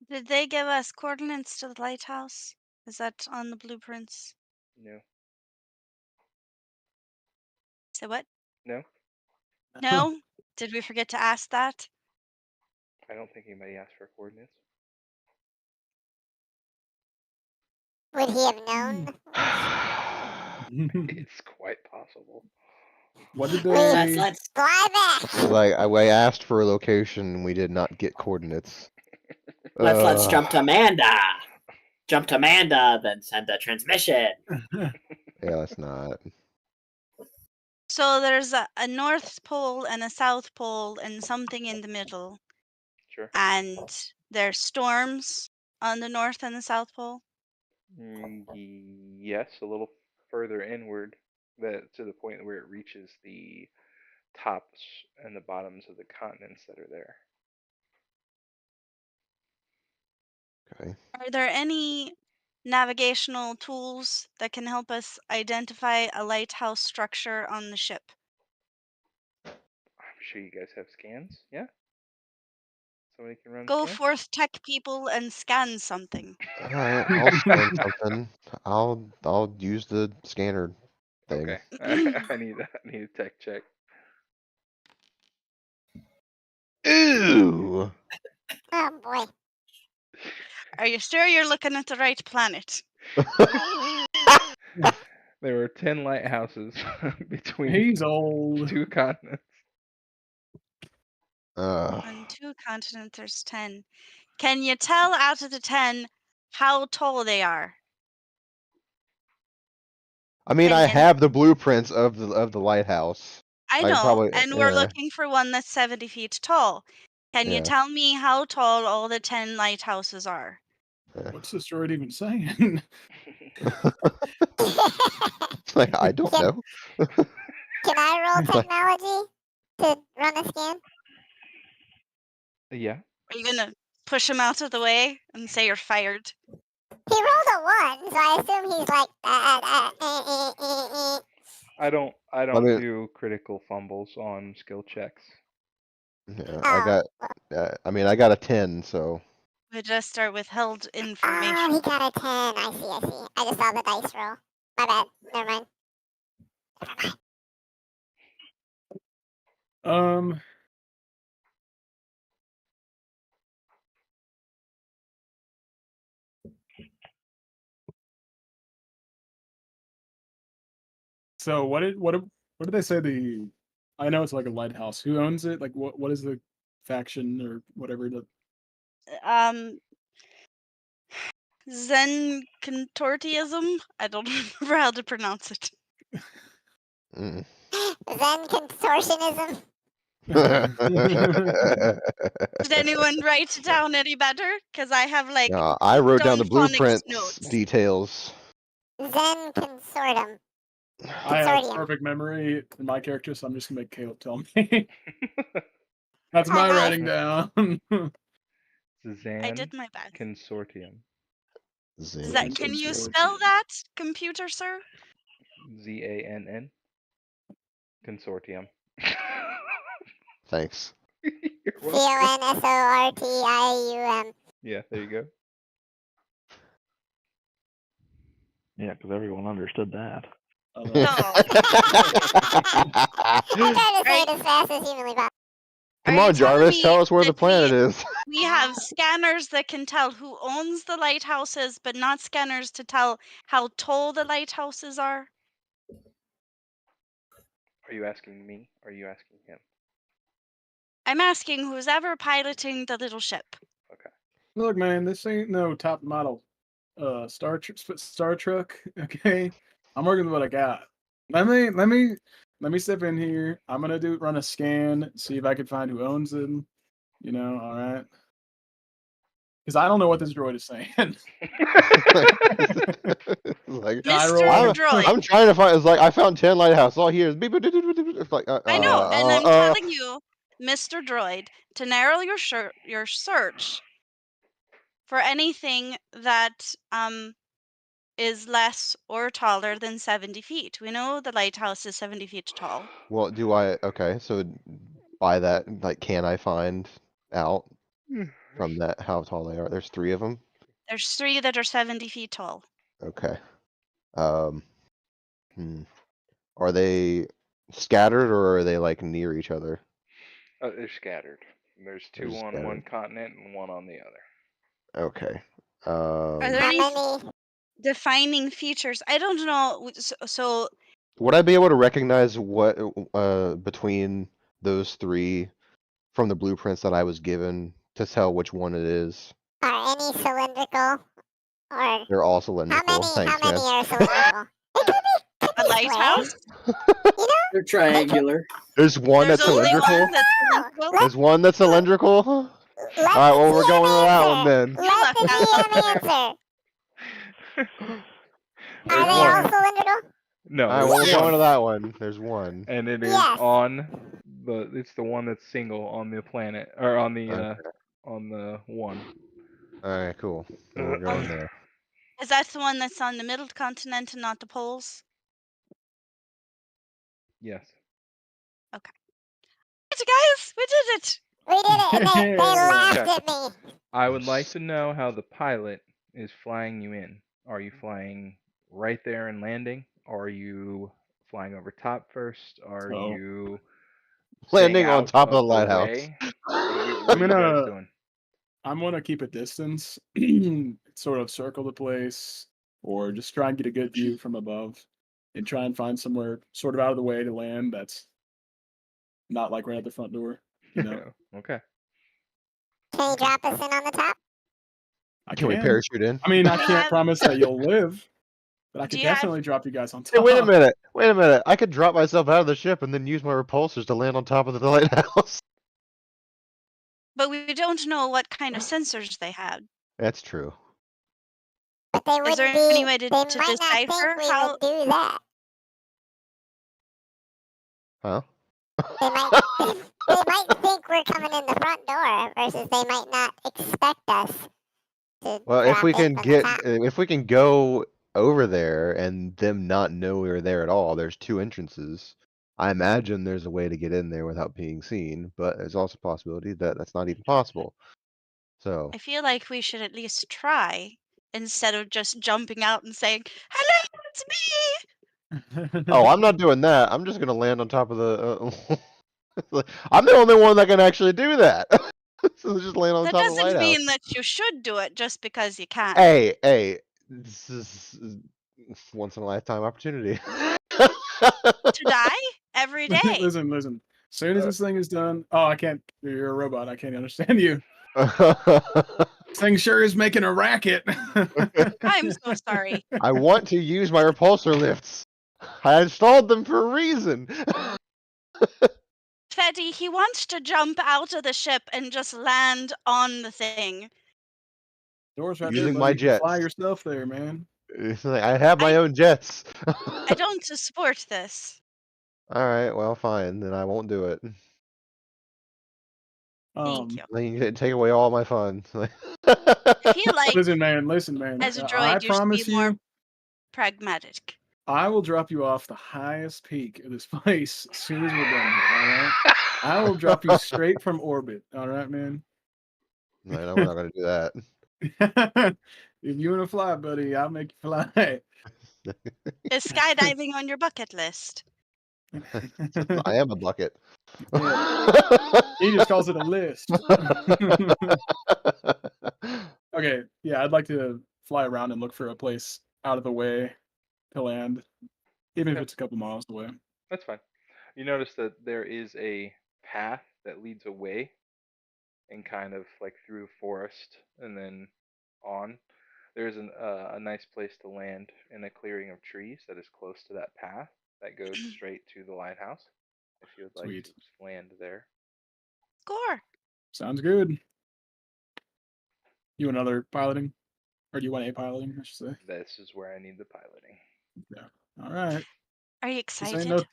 Did they give us coordinates to the lighthouse? Is that on the blueprints? No. Say what? No. No? Did we forget to ask that? I don't think anybody asked for coordinates. Would he have known? It's quite possible. What did Let's they? fly back. Like I asked for a location, we did not get coordinates. Let's jump to Amanda. Jump to Amanda, then send a transmission. Yeah, that's not. So there's a North Pole and a South Pole and something in the middle. Sure. And there's storms on the North and the South Pole. Yes, a little further inward, that to the point where it reaches the tops and the bottoms of the continents that are there. Okay. Are there any navigational tools that can help us identify a lighthouse structure on the ship? I'm sure you guys have scans. Yeah. Somebody can run Go scans. forth, tech people, and scan something. All right, I'll scan something. I'll use the scanner thing. Okay. I need a tech check. Ooh. Oh boy. Are you sure you're looking at the right planet? There were 10 lighthouses between He's old. 2 continents. On 2 continents, there's 10. Can you tell out of the 10 how tall they are? I mean, Can I you- have the blueprints of the lighthouse. I I know, probably- and we're yeah. looking for one that's 70 feet tall. Can you Yeah. tell me how tall all the 10 lighthouses are? What's this droid even saying? Like, I don't know. Can I roll technology to run a scan? Yeah. Are you gonna push him out of the way and say you're fired? He rolled a 1, so I assume he's like. I don't mean- do critical fumbles on skill checks. Yeah, I got. I got a 10, so. We just start withheld Oh, information. he got a 10. I see. I just saw the dice roll. My bad. Never mind. So what did they say the? I know it's like a lighthouse. Who owns it? Like what is the faction or whatever the? Zen contortism? I don't remember how to pronounce it. Mm. Zen contortionism. Did anyone write it down any better? Because I have like No, I wrote down the Stone phonics blueprints notes. details. Zen consortium. I have Consortium. perfect memory in my character, so I'm just gonna make Caleb tell me. That's my Okay. writing down. Zan I did my best. Consortium. Can you spell that, computer sir? ZANN. Consortium. Thanks. You're welcome. CONSORTIUM. Yeah, there you go. Yeah, because everyone understood that. No. I tried to say it as fast as humanly possible. Come Are you on, telling Jarvis, me tell us where the that planet is. We have scanners that can tell who owns the lighthouses, but not scanners to tell how tall the lighthouses are? Are you asking me? Or are you asking him? I'm asking who's ever piloting the little ship. Okay. Look, man, this ain't no top model Star Trek. Okay, I'm working with what I got. Let me step in here. I'm gonna run a scan, see if I can find who owns them. All right. Because I don't know what this droid is saying. Like, Mr. Droid. I'm trying to find. It's like I found 10 lighthouse. All here is beep, beep, beep, beep, beep, beep. It's like I know, and I'm telling you, Mr. Droid, to narrow your search for anything that is less or taller than 70 feet. We know the lighthouse is 70 feet tall. Well, do I? Okay, so by that, like, can I find out from that how tall they are? There's 3 of them. There's 3 that are 70 feet tall. Okay. Are they scattered, or are they like near each other? They're scattered. There's They're two just on one scattered. continent and one on the other. Okay. Are there How any many? defining features? I don't know. So Would I be able to recognize what between those three from the blueprints that I was given to tell which one it is? Are any cylindrical? Or They're all how cylindrical. many? Thanks, How many man. are cylindrical? It could a be square. lighthouse? You know? They're triangular. There's one There's that's only cylindrical. one that's No. cylindrical. There's one that's cylindrical. All Let right, the well we're going with that one GM answer. then. You Let left the out GM the answer. There's Are they one. all cylindrical? No, All right, there's well we're going one, to that one. There's one. and it is Yes. on the. It's the one that's single on the planet, or on the Okay. one. All right, cool. Then we're going there. Is that the one that's on the middle continent and not the poles? Yes. Okay. Guys, we did it. We did it, and they laughed Okay. at me. I would like to know how the pilot is flying you in. Are you flying right there and landing? Or are you flying over top first? Are So you Landing staying on out top of the of the lighthouse. way? What I'm are you guys gonna doing? I'm gonna keep a distance, sort of circle the place, or just try and get a good view from above, and try and find somewhere sort of out of the way to land. That's not like right at the front door. You know, Okay. Can you drop us in on the top? I Can we can. parachute in? I mean, I We can't have- promise that you'll live, but I Do could you have- definitely drop you guys on top. Hey, wait a minute. Wait a minute. I could drop myself out of the ship and then use my repulsors to land on top of the lighthouse. But we don't know what kind of sensors they had. That's true. But they Is there wouldn't be. any way to They might not think decipher we how? would do that. Huh? They might. They might think we're coming in the front door, versus they might not expect us to Well, if drop we in can from the get, top. if we can go over there and them not know we were there at all, there's two entrances. I imagine there's a way to get in there without being seen, but there's also a possibility that that's not even possible. So, I feel like we should at least try instead of just jumping out and saying, "Hello, it's me." oh, I'm not doing that. I'm just gonna land on top of the. I'm the only one that can actually do that. So just land on That top of the doesn't lighthouse. mean that you should do it just because you can. Hey, this is once in a lifetime opportunity. To die every day. Listen. As soon as this thing is done, oh, I can't. You're a robot. I can't understand you. This thing sure is making a racket. I'm so sorry. I want to use my repulsor lifts. I installed them for a reason. Teddy, he wants to jump out of the ship and just land on the thing. Doors right Using there, my buddy. You can fly jets. yourself there, man. It's like, I have my own jets. I don't support this. All right, well, fine. Then I won't do it. Thank you. Then you can take away all my fun. I feel like Listen, man. as a I droid, you should be promise more you, pragmatic. I will drop you off the highest peak of this place as soon as we're done here. All right. I will drop you straight from orbit. All right, man. I know we're not gonna do that. If you want to fly, buddy, I'll make you fly. Is skydiving on your bucket list? I am a bucket. He just calls it a list. Okay, yeah, I'd like to fly around and look for a place out of the way to land, even if Okay. it's a couple miles away. That's fine. You notice that there is a path that leads away and kind of like through forest and then on. There's a nice place to land in a clearing of trees that is close to that path that goes straight to the lighthouse. If you would like Sweet. to just land there. Gore. Sounds good. You want another piloting? Or do you want a piloting, I should say? This is where I need the piloting. Yeah. All right. Are you This ain't excited?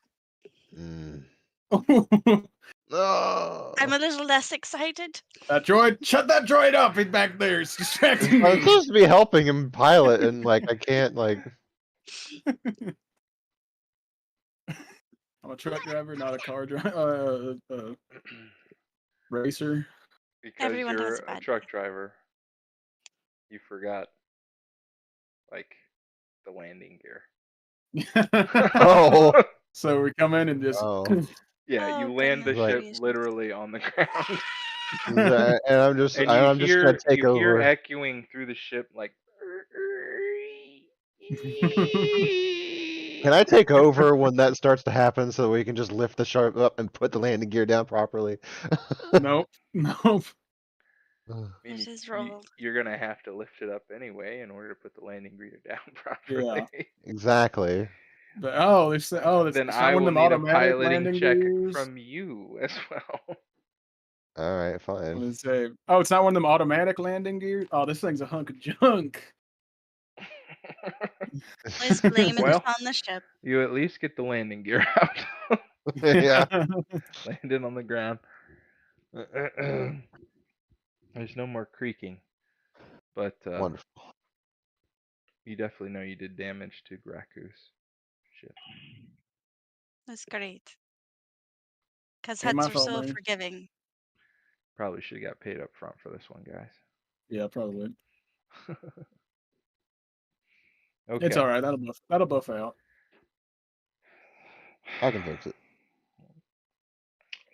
No. I'm a little less excited. That droid, shut that droid up! He's back there. It's distracting I'm me. supposed to be helping him pilot, and like I can't like. I'm a truck driver, not a car driver. Racer. Because Everyone has you're a a bad truck driver, you forgot like the landing gear. Oh. So we come in and just. Oh. Yeah, Oh, you land the goodness Right. ship gracious. literally on the ground. And I'm just And I'm just gonna take you hear over. echoing through the ship like Can I take over when that starts to happen so we can just lift the sharp up and put the landing gear down properly? Nope. Nope. I mean, It is rolled. you're gonna have to lift it up anyway in order to put the landing gear down Yeah. properly. Exactly. But it's Then it's I not one will of them need a automatic piloting landing check gears. from you as well. All right, I'm fine. gonna say, it's not one of them automatic landing gears. Oh, this thing's a hunk of junk. Always blaming Well, it on the ship. you at least get the landing gear out. Yeah. Land it on the ground. There's no more creaking, but Wonderful. you definitely know you did damage to Graku's ship. That's great. Because Ain't huts my are fault, so man. forgiving. Probably should have got paid up front for this one, guys. Yeah, probably. Okay. It's all right. That'll buff out. I can fix it.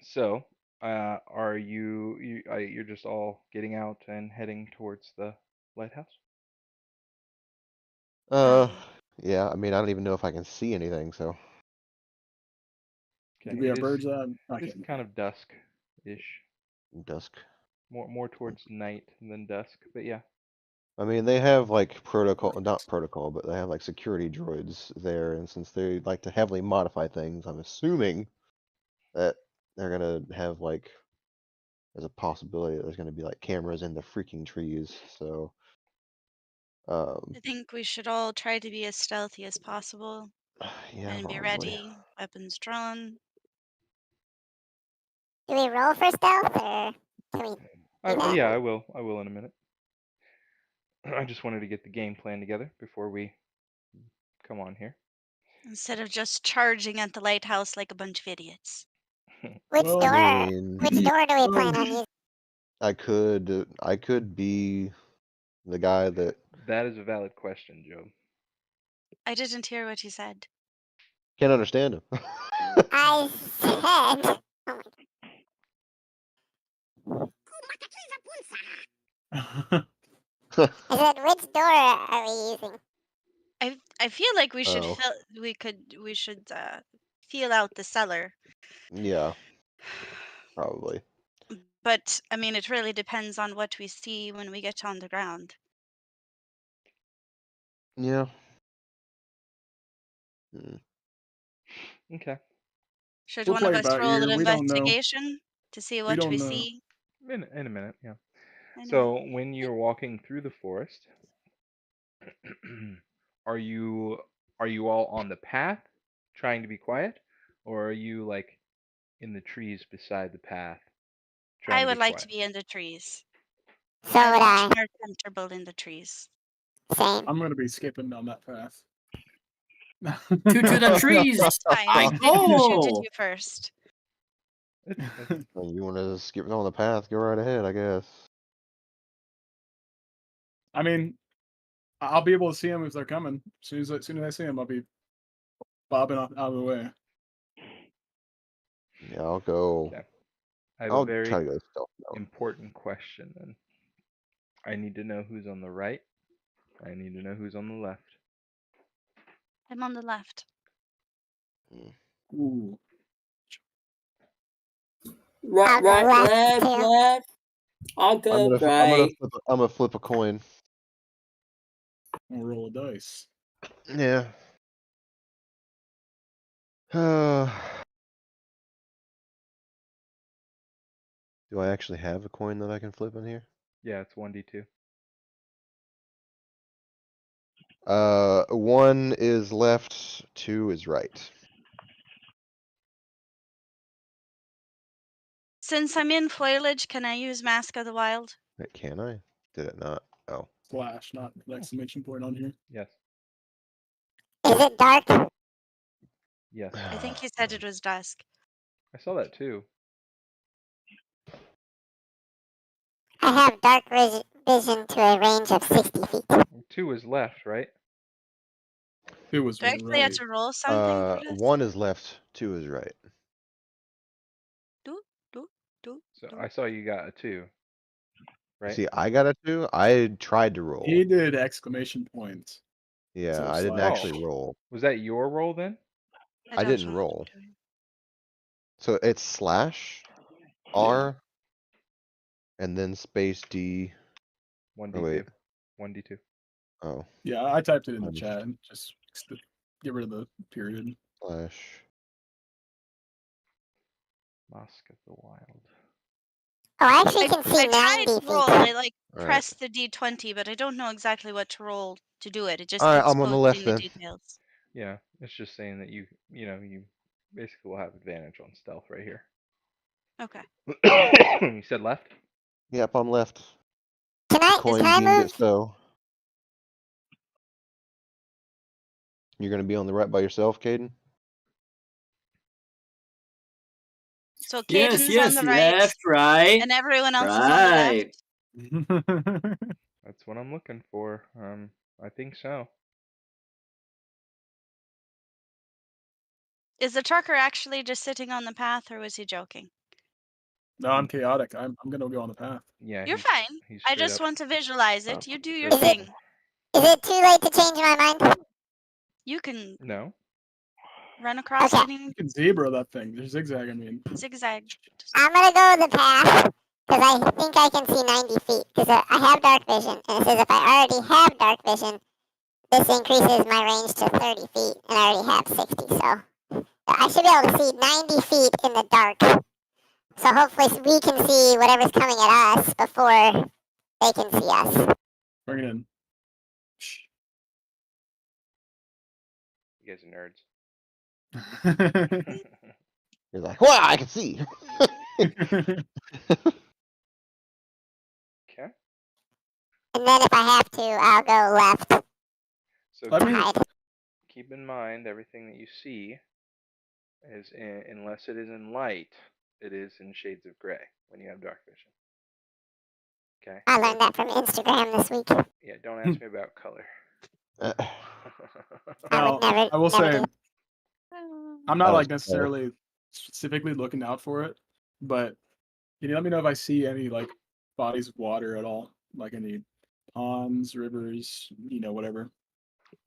So, are you're just all getting out and heading towards the lighthouse? Uh, Um, yeah. I mean, I don't even know if I can see anything. So Okay, Do we have it bird's eye? is kind of dusk-ish, dusk. more towards night than dusk, but yeah. I mean, they have like protocol, not protocol, but they have like security droids there, and since they like to heavily modify things, I'm assuming that they're gonna have like, there's a possibility that there's gonna be like cameras in the freaking trees. So, I think we should all try to be as stealthy as possible yeah, and be probably. ready, weapons drawn. Do we roll for stealth or can we do that? Yeah, I will in a minute. I just wanted to get the game plan together before we come on here. Instead of just charging at the lighthouse like a bunch of idiots. Which Well, door? I mean, Which door do we well, plan on using? I could be the guy that That is a valid question, Job. I didn't hear what you said. can't understand him. I said. I said, which door are we using? I feel like we should Oh, we should feel out the cellar. yeah, probably. But I mean, it really depends on what we see when we get on the ground. Yeah. Hmm. Okay. Should we'll one of play it us by roll an ear. We don't know. investigation to see We what don't we know. see? In a minute, yeah. I know. So when you're walking through the forest, are you all on the path trying to be quiet, or are you like in the trees beside the path trying I to would be like to quiet? be in the trees. So I'm would much I. more comfortable in the trees. Same. I'm gonna be skipping down that path. To the trees. Fine. I Maybe we should go. do first. Well, you want to skip on the path? Go right ahead, I guess. I mean, I'll be able to see them if they're coming. As soon as I see them, I'll be bobbing out of the way. Yeah, I'll go. Okay. I have a I'll very try to go stealth though. important question then. I need to know who's on the right. I need to know who's on the left. I'm on the left. Ooh. I'll go Right, left, left, too. left. I'll go right. I'm gonna flip a coin. I'll roll a dice. Yeah. Do I actually have a coin that I can flip in here? Yeah, it's 1d2. One is left, two is right. Since I'm in foliage, can I use Mask of the Wild? Wait, can I? Did it not? Oh. Slash, not exclamation point on here. Yes. Is it dark? Yes. I think you said it was dusk. I saw that too. I have dark vision to a range of 60 feet. 2 is left, right? It was Do I actually have right. to roll something for this? 1 is left, 2 is right. Do, do, do, So do. I saw you got a 2, right? See, I got a 2. I tried to roll. He did exclamation points. Yeah, So I didn't slash. actually roll. Was that your roll then? I don't didn't know what roll. I'm doing. So it's slash R and then space D. 1d2. Oh wait. 1d2. Oh, Yeah, I typed it in the Minus. chat. Just get rid of the period. slash. Mosque of the Wild. Oh, I actually I can see tried 90 to roll. feet. I like All right. pressed the D20, but I don't know exactly what to roll to do it. It just All right, keeps I'm on the posting left the then. details. Yeah, it's just saying that you basically will have advantage on stealth right here. Okay. You said left? Yep, I'm left. Can Coin I deemed it move? so. You're gonna be on the right by yourself, Caden? So Yes, Caden's on yes, the right, left, right, and everyone else is on the right. left. That's what I'm looking for. I think so. Is the trucker actually just sitting on the path, or was he joking? No, I'm chaotic. I'm gonna go on the path. Yeah, You're fine. He's I straight just up want to visualize up it. You do your Is it- thing. Is it too late to change my mind? You can No. run across Okay. any You can zebra that thing. There's zigzag. I mean, zigzag. I'm gonna go the path because I think I can see 90 feet because I have dark vision, and it says if I already have dark vision, this increases my range to 30 feet, and I already have 60. So I should be able to see 90 feet in the dark. So hopefully we can see whatever's coming at us before they can see us. bring it in. You guys are nerds. You're like, well, I can see. Okay. And then if I have to, I'll go left So I to mean, hide. keep in mind everything that you see is unless it is in light, it is in shades of gray when you have dark vision. Okay. I learned that from Instagram this week. Yeah, don't ask me about color. I would now never, I will never say do. I'm That not was like necessarily specifically looking out for it, but can you let me know if I see any like bodies of water at all, like any ponds, rivers, whatever.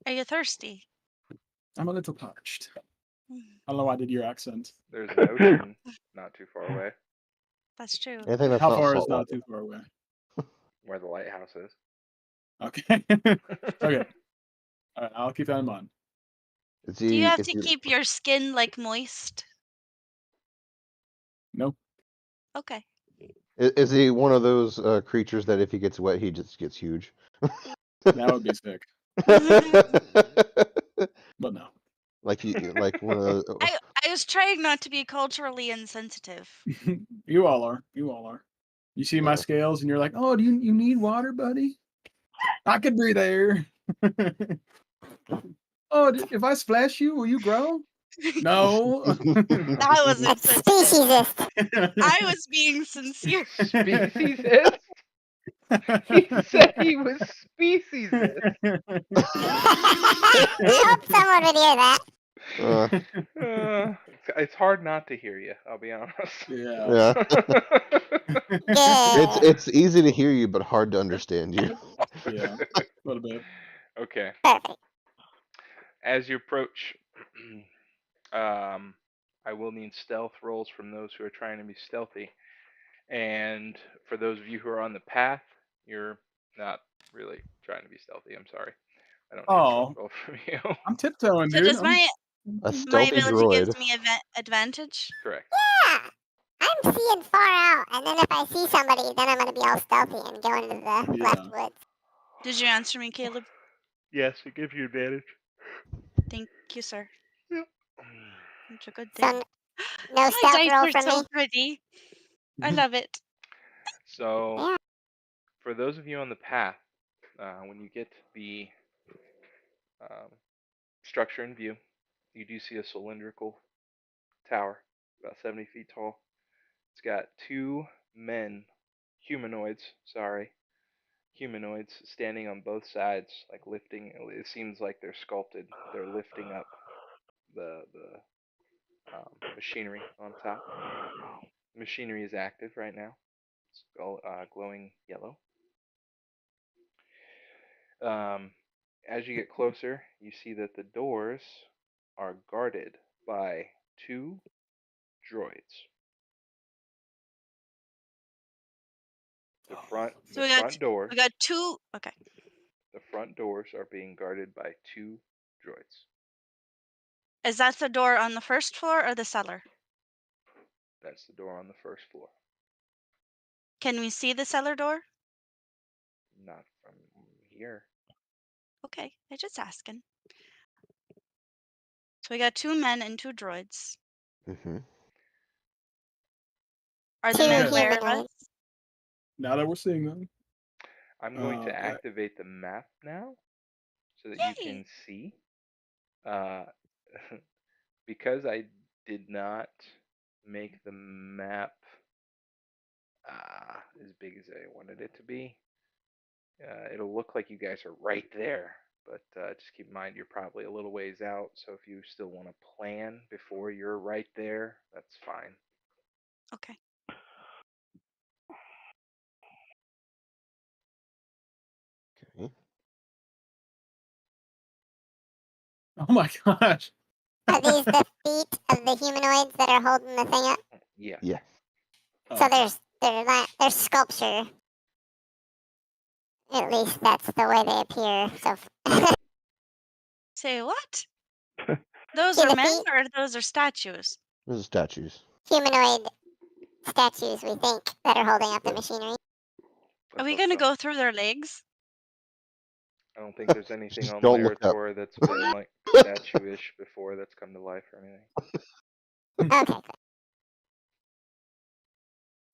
Are you thirsty? I'm a little parched. Mm, I don't know why I did your accent. There's an ocean not too far away that's true. Anything that's How not far is salt not water. too far away? where the lighthouse is. Okay. Okay. All right. I'll keep that in mind. Is Do you he? have Is to he? keep your skin like moist? Nope. Okay. Is he one of those creatures that if he gets wet, he just gets huge? That would be sick. But no. like like one of those. I was trying not to be culturally insensitive. You all are. You all are. You see my Yeah. scales and you're like, oh, do you need water, buddy? I could breathe air. Oh, if I splash you, will you grow? No. That was That's insensitive. speciesist. I was being sincere. Speciesist? He said he was speciesist. I hope someone would hear that. It's hard not to hear you. I'll be honest. Yeah. Yeah. Good. It's easy to hear you, but hard to understand you. Yeah. A little bit. Okay. Perfect. As you approach, I will need stealth rolls from those who are trying to be stealthy. And for those of you who are on the path, you're not really trying to be stealthy. I'm sorry. I don't need a stealth Oh, roll from you. I'm tiptoeing, So dude. does my stealthy ability droid. gives me advantage? Correct. Yeah. I'm seeing far out, and then if I see somebody, then I'm gonna be all stealthy and go into the Yeah. left woods. Did you answer me, Caleb? Yes, it gives you advantage. Thank you, sir. Yep. It's a good So thing. no My stealth dice roll are for so me. pretty. I love it. So, Yeah. for those of you on the path, when you get the um, structure in view, you do see a cylindrical tower, about 70 feet tall. It's got two men, humanoids, sorry, humanoids standing on both sides, like lifting. It seems like they're sculpted. They're lifting up the machinery on top. The machinery is active right now. It's glowing yellow. As you get closer, you see that the doors are guarded by two droids. The front So the we got front doors we got two. Okay. the front doors are being guarded by two droids. Is that the door on the first floor or the cellar? That's the door on the first floor. Can we see the cellar door? Not from here. Okay, I just asking. So we got two men and two droids. Mm-hmm. Are the Two men Okay. aware of us? humanoids. Now that we're seeing them, I'm going to I- activate the map now so that you Yay! can see. Uh, because I did not make the map as big as I wanted it to be, it'll look like you guys are right there. But just keep in mind you're probably a little ways out, so if you still want to plan before you're right there, that's fine. Okay. Okay. oh my gosh. Are these the feet of the humanoids that are holding the thing up? Yeah. Yeah. So Okay. there's sculpture. At least that's the way they appear. So Say what? Those see are the men feet, or those are statues? Those are statues. humanoid statues we think that are holding up the Yeah. machinery. Are Let's we hope gonna so. go through their legs? I don't think there's anything Just on don't look up. Larator that's been like statue-ish before that's come to life or anything. Okay, good.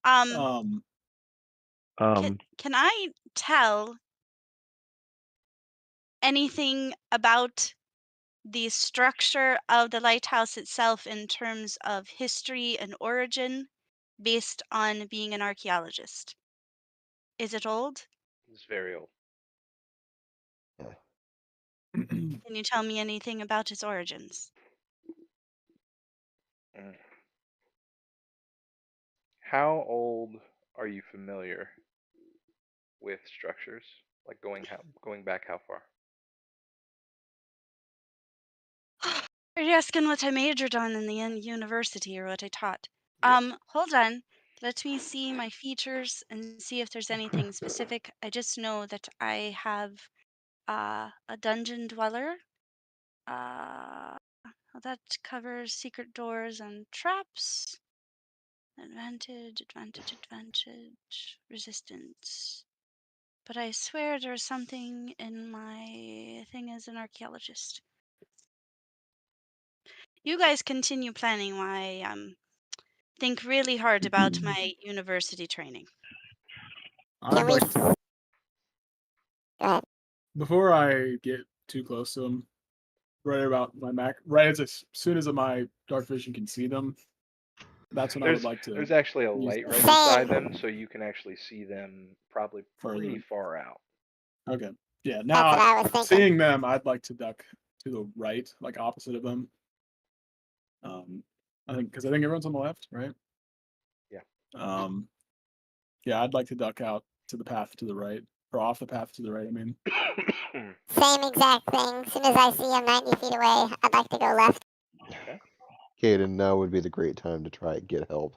Can Um, can I tell anything about the structure of the lighthouse itself in terms of history and origin based on being an archaeologist? Is it old? It's very old. Can you tell me anything about its origins? Mm. How old are you familiar with structures? Like going back how far? Are you asking what I majored on in the university or what I taught? Yes. Hold on. Let me see my features and see if there's anything specific. I just know that I have a dungeon dweller. That covers secret doors and traps. Advantage, advantage, advantage, resistance. But I swear there's something in my thing as an archaeologist. You guys continue planning while I think really hard about my university training. Can I'd we? like Go ahead. before I get too close to them, right about my Mac, right as soon as my dark vision can see them, that's when I would like to There's actually a use light that right beside Same. them, so you can actually see them probably pretty further. far out. Okay. Yeah. That's what Now I was thinking. seeing them, I'd like to duck to the right, like opposite of them. I think everyone's on the left, right? Yeah. Yeah, I'd like to duck out to the path to the right, or off the path to the right. I mean, Same exact thing. As soon as I see him 90 feet away, I'd like to go left. Okay. Caden, now would be the great time to try and get help.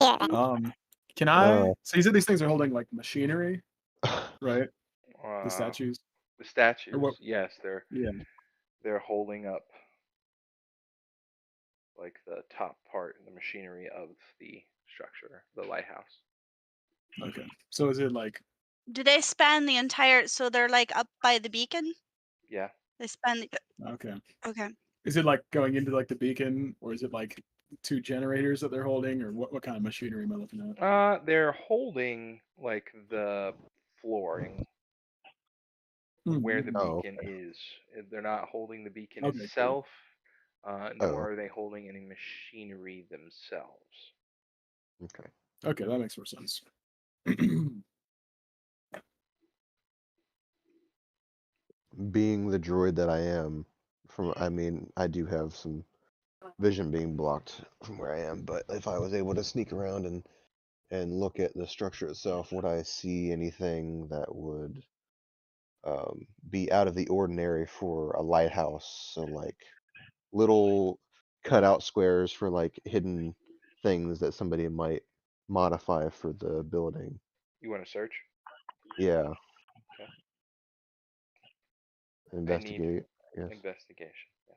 Here. can I? Uh, So you said these things are holding like machinery, right? The Uh, statues, the or statues, what? yes, Yeah. they're holding up like the top part, the machinery of the structure, the lighthouse. Okay. So is it like? Do they span the entire? So they're like up by the beacon. Yeah. They span the. Okay. Okay. Is it like going into like the beacon, or is it like two generators that they're holding, or what? What kind of machinery am I looking at? They're holding like the flooring where the Mm-hmm. beacon okay. is. They're not holding the beacon Okay. Cool. itself, Oh, nor are they holding any machinery themselves. Okay. Okay, that makes more sense. Being the droid that I am, I do have some vision being blocked from where I am, but if I was able to sneak around and look at the structure itself, would I see anything that would be out of the ordinary for a lighthouse? So like little cutout squares for like hidden things that somebody might modify for the building. You want to search? Yeah, Okay. I need investigate. Yes. investigation. Yeah.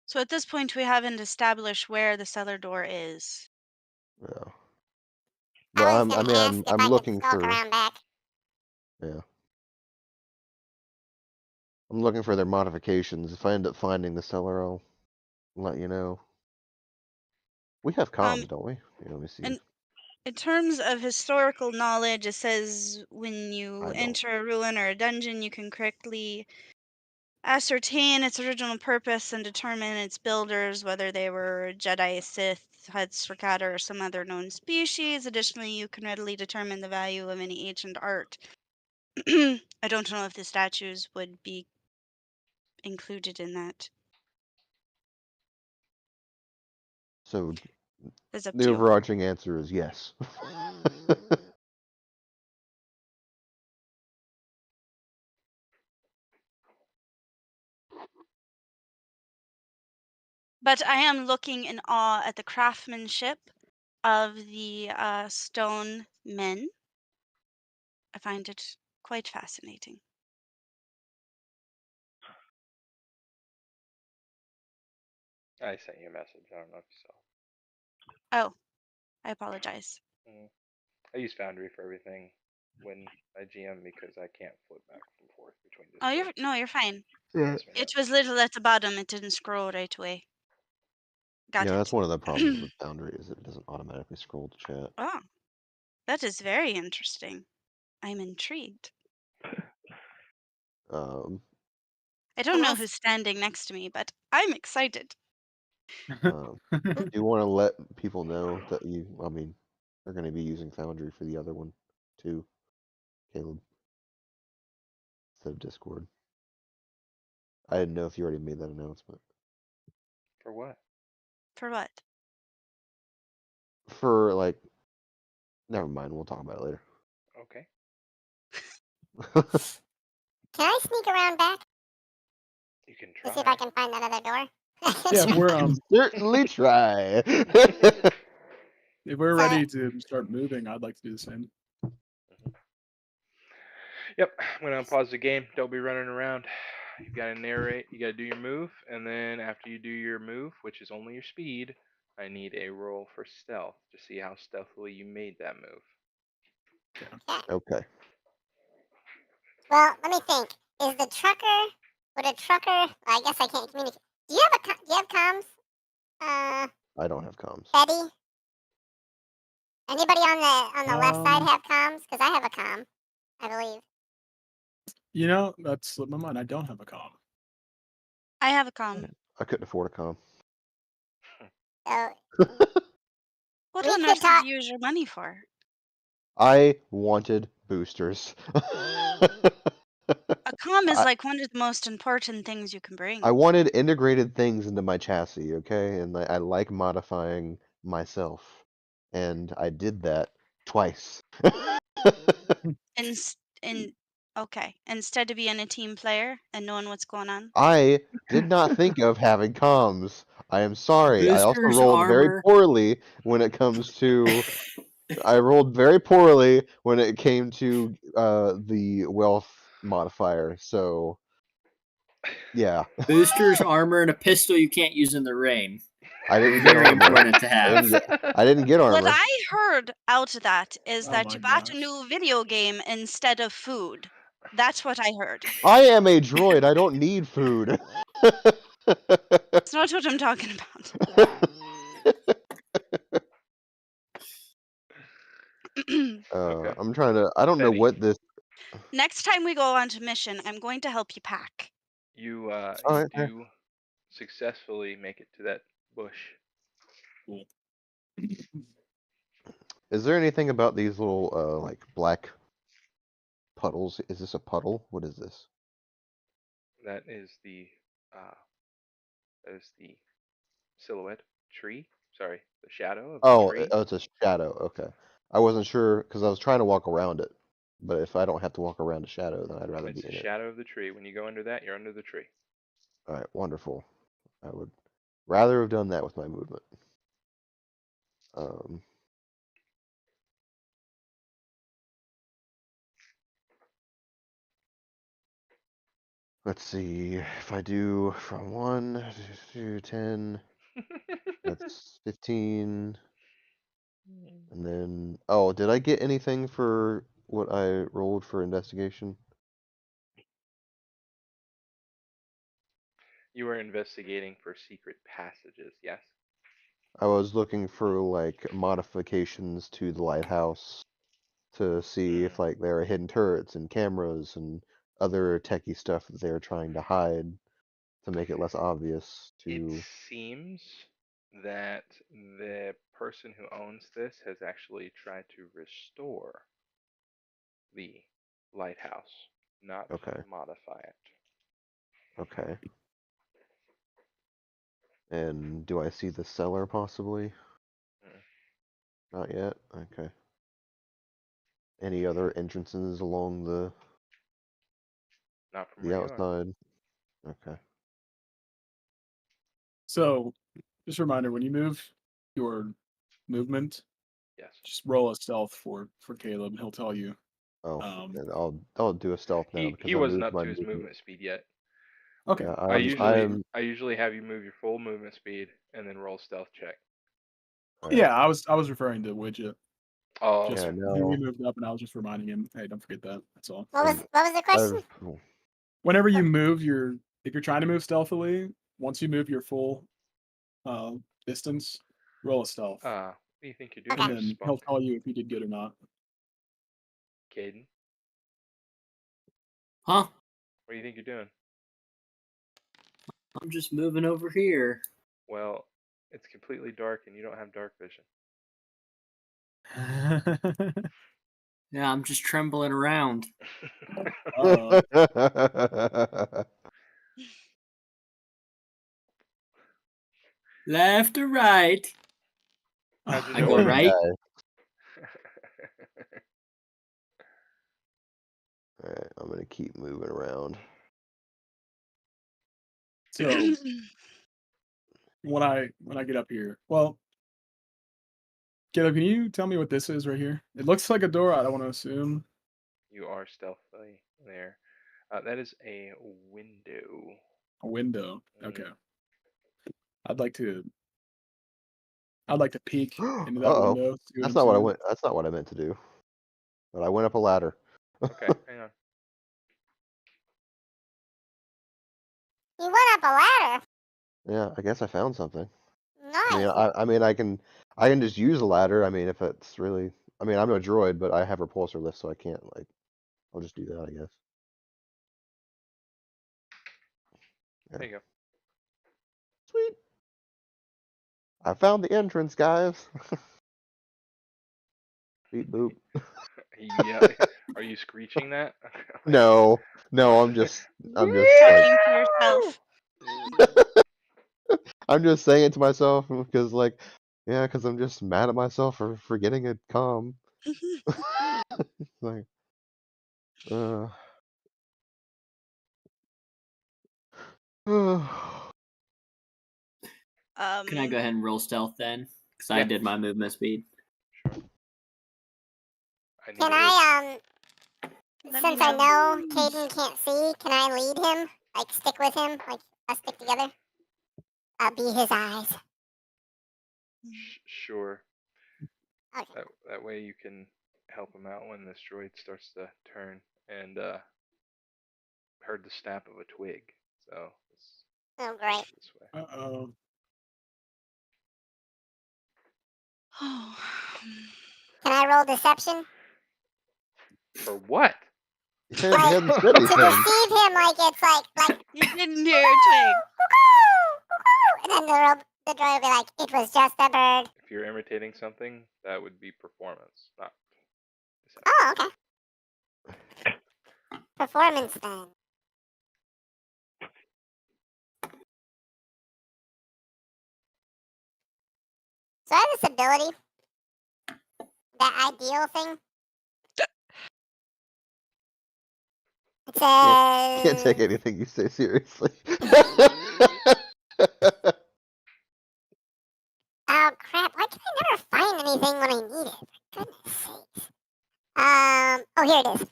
So at this point, we haven't established where the cellar door is. Yeah. I Well, was I'm. I gonna mean, ask if I'm I could looking skulk for. around back. Yeah. I'm looking for their modifications. If I end up finding the cellar, I'll let you know. We have Um, comms, don't we? Yeah, let me see. and in terms of historical knowledge, it says when you I don't. enter a ruin or a dungeon, you can correctly ascertain its original purpose and determine its builders, whether they were Jedi, Sith, Hutt, Strikata, or some other known species. Additionally, you can readily determine the value of any ancient art. I don't know if the statues would be included in that. So It's up the to you. overarching answer is yes. But I am looking in awe at the craftsmanship of the stone men. I find it quite fascinating. I sent you a message. I don't know if you saw. Oh, I apologize. I use Foundry for everything when I GM because I can't flip back and forth between Oh, Discord. you're fine. Yeah. It was little at the bottom. It didn't scroll right away. Got Yeah, it. that's one of the problems with Foundry is it doesn't automatically scroll to chat. Oh, that is very interesting. I'm intrigued. I don't know who's standing next to me, but I'm excited. Do you want to let people know that they're going to be using Foundry for the other one too, Caleb, instead of Discord? I didn't know if you already made that announcement. For what? For what? For like, never mind. We'll talk about it later. Okay. Can I sneak around back You can to try. see if I can find that other door? Yeah, if we're certainly try. if we're ready to start moving, I'd like to do the same. Yep. I'm gonna pause the game. Don't be running around. You gotta narrate. You gotta do your move, and then after you do your move, which is only your speed, I need a roll for stealth to see how stealthily you made that move. Okay. Well, let me think. Would a trucker? I guess I can't communicate. Do you have comms? I don't have comms. Betty. Anybody on the left side have comms? Because I have a comm, I believe. You know, that slipped my mind. I don't have a comm. I have a comm. I couldn't afford a comm. So What we on could earth did talk. you use your money for? I wanted boosters. A comm is I, like one of the most important things you can bring. I wanted integrated things into my chassis, okay? And I like modifying myself. And I did that twice. Okay, instead of being a team player and knowing what's going on. I did not think of having comms. I am sorry. I also Boosters, rolled very armor. poorly when it comes to. I rolled very poorly when it came to the wealth modifier. So, yeah. Boosters, armor, and a pistol you can't use in the rain. I didn't get Very armor. important to have. I didn't get What armor. I heard out of that is Oh that my you bought a gosh. new video game instead of food. That's what I heard. I am a droid. I don't need food. That's not what I'm talking about. Okay. I'm trying to. I don't know Steady. what this. Next time we go on to mission, I'm going to help you pack. You All right. do successfully make it to that bush. Cool. Is there anything about these little like black puddles? Is this a puddle? What is this? That is the uh, silhouette tree. Sorry, the shadow of the Oh, tree. oh, it's a shadow. Okay. I wasn't sure because I was trying to walk around it. But if I don't have to walk around a shadow, then I'd rather It's be the in it. shadow of the tree. When you go under that, you're under the tree. All right, wonderful. I would rather have done that with my movement. Um, let's see. If I do from 1 to 10, that's 15. And then, oh, did I get anything for what I rolled for investigation? You are investigating for secret passages. Yes. I was looking for like modifications to the lighthouse to see if like there are hidden turrets and cameras and other techie stuff that they're trying to hide to make it less obvious It to. seems that the person who owns this has actually tried to restore the lighthouse, not Okay, modify it. okay. And do I see the cellar possibly? Mm, Not yet. Okay. Any other entrances along Not from the where you are. outside? Okay. So, just a reminder: when you move your movement, Yes. just roll a stealth for Caleb. He'll tell you. Oh, Um, then I'll do a stealth now because He I wasn't moved up my to his movement. movement speed yet. okay. Yeah, I usually I'm. I usually have you move your full movement speed and then roll stealth check. All right. Yeah, I was referring to Widget. Oh, Just Yeah, okay. he no. moved up, and I was just reminding him, hey, don't forget that. That's all. What was And the question? I've. Whenever you move if you're trying to move stealthily, once you move your full uh, distance, roll a stealth, What do you think you're doing Okay. and there, then Spunk? he'll tell you if you did good or not. Caden, Huh? what do you think you're doing? I'm just moving over here. Well, it's completely dark and you don't have dark vision. Yeah, I'm just trembling around. Left or right? How'd you I know go where One to right. guy. All right, I'm gonna keep moving around. So when I get up here, well, Caleb, can you tell me what this is right here? It looks like a door. I don't want to assume You are stealthily there. That is a window. a window. Mm. Okay, I'd like to peek into that Uh-oh. window. See what That's I'm not what I seeing. went. That's not what I meant to do. But I went up a ladder. Okay, hang on. You went up a ladder. Yeah, I guess I found something. I mean, Nice. I mean, I can just use a ladder. I mean, if it's really, I mean, I'm no droid, but I have repulsor lift, so I can't like. I'll just do that, I guess. Yeah. There you go. Sweet. I found the entrance, guys. Beep boop. Yeah. Are you screeching that? No, no, I'm just like, Talking to yourself. I'm just saying it to myself because, like, yeah, because I'm just mad at myself for forgetting a comm. Like, uh, Can I go ahead and roll stealth then? Because I Yeah. did my movement speed. Sure. I need Can it with I Let me since I know. know Caden can't see, can I lead him? Like stick with him? Like us stick together? I'll be his eyes. sure. Okay. That way you can help him out when this droid starts to turn. And heard the snap of a twig, so let's Oh go great. this way. Uh-oh. Oh. Can I roll deception? For what? He hadn't said To anything. deceive him, like it's like You didn't hear a twig. and then the droid will be like, it was just a bird. If you're imitating something, that would be performance, not deception. Oh, okay. Performance then. So I have this ability, that ideal thing. It says. Can't take anything you say seriously. Oh crap! Why can I never find anything when I need it? For goodness sakes. Oh, here it is.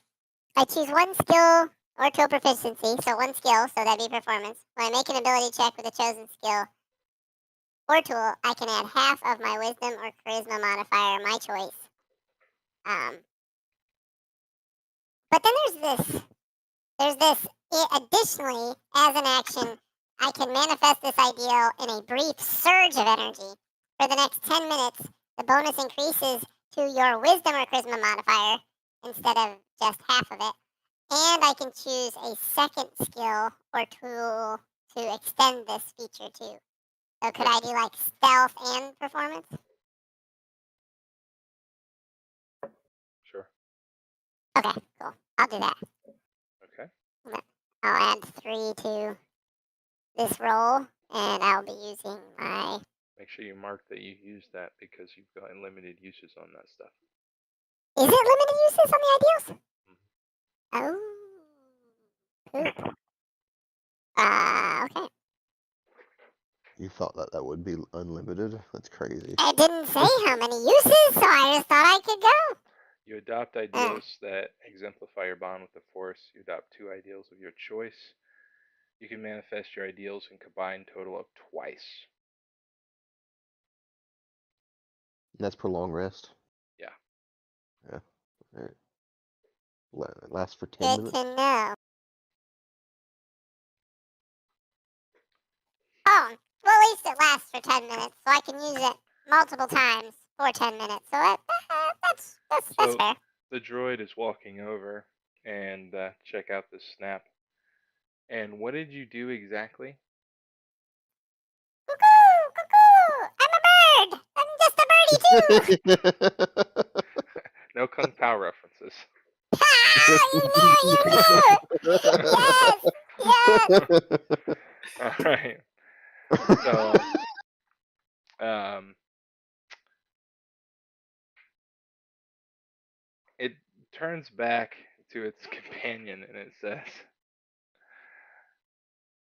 I choose one skill or tool proficiency, so one skill, so that'd be performance. When I make an ability check with a chosen skill or tool, I can add half of my wisdom or charisma modifier, my choice. But then there's this. Additionally, as an action, I can manifest this ideal in a brief surge of energy. For the next 10 minutes, the bonus increases to your wisdom or charisma modifier instead of just half of it. And I can choose a second skill or tool to extend this feature too. So could I do like stealth and performance? Sure. Okay, cool. I'll do that. Okay. I'll add 3 to this roll, and I'll be using my. Make sure you mark that you use that because you've got unlimited uses on that stuff. Is it limited uses on the ideals? Oh. Poop. Okay. You thought that would be unlimited? That's crazy. It didn't say how many uses, so I just thought I could go. You adopt ideals that exemplify your bond with the Force. You adopt 2 ideals of your choice. You can manifest your ideals in combined total of twice. And that's prolonged rest. Yeah. Yeah. All right. Lasts for 10 Good minutes. to know. Oh, well, at least it lasts for 10 minutes, so I can use it multiple times for 10 minutes. So that's So fair. the droid is walking over and check out this snap. And what did you do exactly? Cuckoo, cuckoo! I'm a bird. I'm just a birdie too. No Kung Pao references. You knew. Yes. All right. So, it turns back to its companion and it says,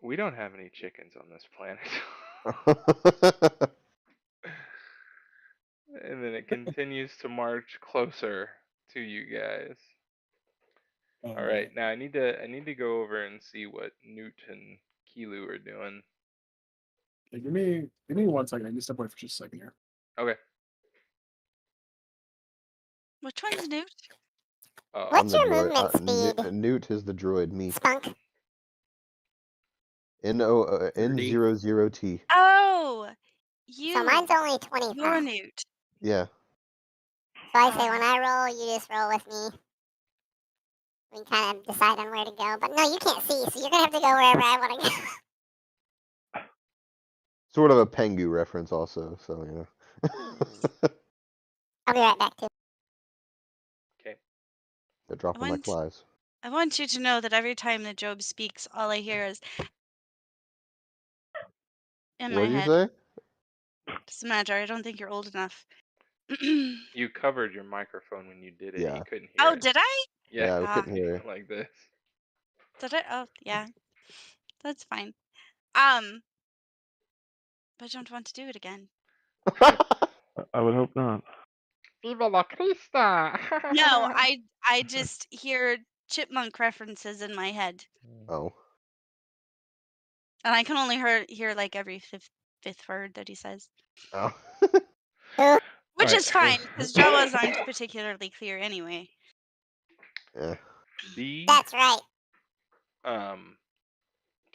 "We don't have any chickens on this planet." And then it continues to march closer to you guys. All right, now I need to go over and see what Newt and Kilu are doing. Okay, give me 1 second. I need to step away for just a second here. Okay. Which one's Newt? I'm What's the your droid. movement speed? Newt is the droid. Me. Spunk. N00T. Oh, So mine's only 25. You're Newt. Yeah. So I say when I roll, you just roll with me. We can kind of decide on where to go. But no, you can't see, so you're going to have to go wherever I want to go. Sort of a Pengu reference also, so you know. I'll be right back, too. Okay. They're dropping like flies. I want you to know that every time that Job speaks, all I hear is in my What did you head. say? Doesn't matter. I don't think you're old enough. You covered your microphone when you did it. Yeah. You couldn't hear Oh, it. did I? Yeah, we Ah. couldn't hear you. Like this. Did I? Oh, yeah. That's fine. But I don't want to do it again. I would hope not. Viva la Crista! No, I just hear chipmunk references in my head, Oh. and I can only hear like every fifth word that he says, Oh. which Right. is fine because Jawas aren't particularly clear anyway. Yeah. That's right.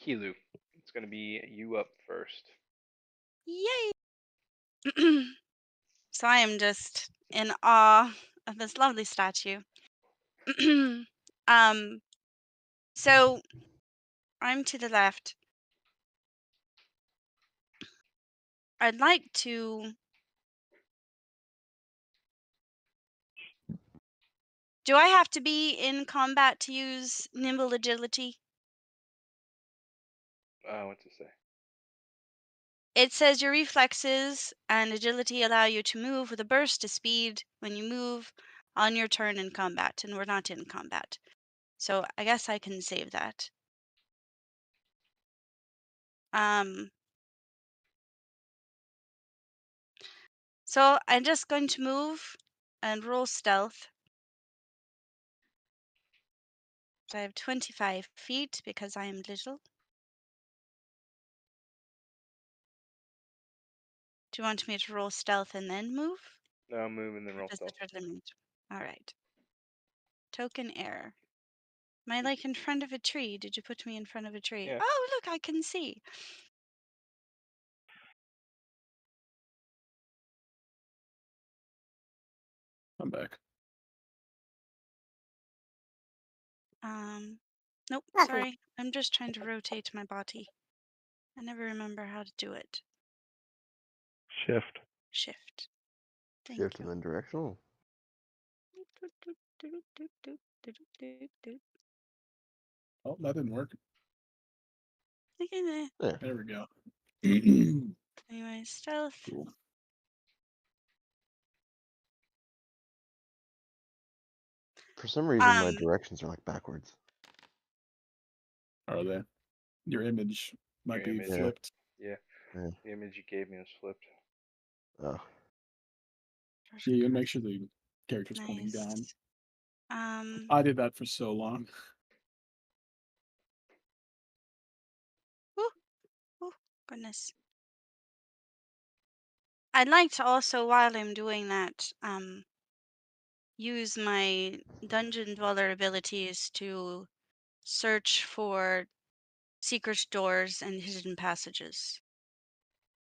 Kilu, it's gonna be you up first. Yay! So I am just in awe of this lovely statue. um, so I'm to the left. I'd like to. Do I have to be in combat to use nimble agility? What's it say? It says your reflexes and agility allow you to move with a burst of speed when you move on your turn in combat, and we're not in combat. So I guess I can save that. So I'm just going to move and roll stealth. So I have 25 feet because I am little. Do you want me to roll stealth and then move? No, move and then Or roll does stealth. it limit? All right. Token error. Am I like in front of a tree? Did you put me in front of a tree? Yeah. Oh, look, I can see. I'm back. Nope, Welcome. sorry. I'm just trying to rotate my body. I never remember how to do it. Shift. Shift. Thank Shift you. and then directional. Oh, that didn't work. There. There we go. Anyway, stealth. Cool. For some reason, my directions are like backwards. Are they? Your image might Your be image. Yeah. flipped. Yeah. Yeah. The image you gave me was flipped. Oh. Yeah, you make sure the character's pointing Nice. down. I did that for so long. Oh, goodness. I'd like to also, while I'm doing that, use my dungeon dweller abilities to search for secret doors and hidden passages.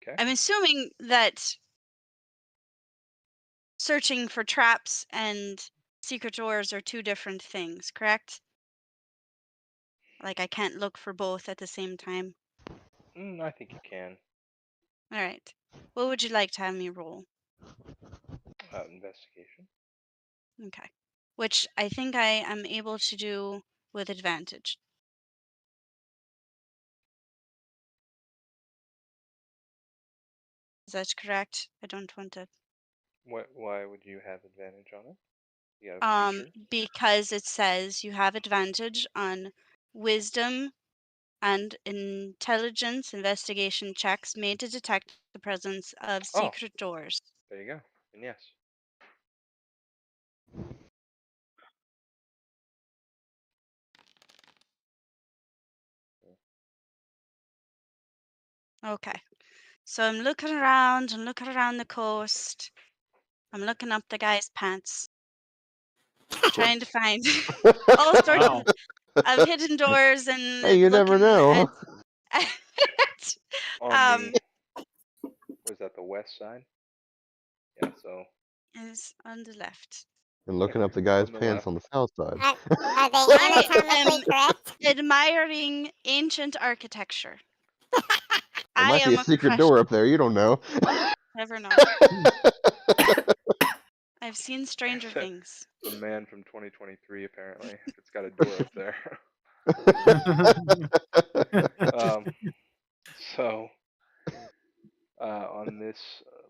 Okay. I'm assuming that searching for traps and secret doors are two different things, correct? Like I can't look for both at the same time. I think you can. All right. What would you like to have me roll? Investigation. Okay. Which I think I am able to do with advantage. Is that correct? I don't want to. Why would you have advantage on it? You have features. Because it says you have advantage on wisdom and intelligence investigation checks made to detect the presence of secret doors. There you go. And yes. Okay. So I'm looking around and looking around the coast. I'm looking up the guy's pants. Trying to find all sorts Wow. of hidden doors and Hey, you never looking know. at On the was that the west side? Yeah. So is on the left. And looking up the guy's on the pants left. on the south side. Are they I anatomically am correct? admiring ancient architecture. There I might be am a a secret door professional. up there. You don't know. Never know. I've seen stranger things. The man from 2023 apparently. If it's got a door up there. So on this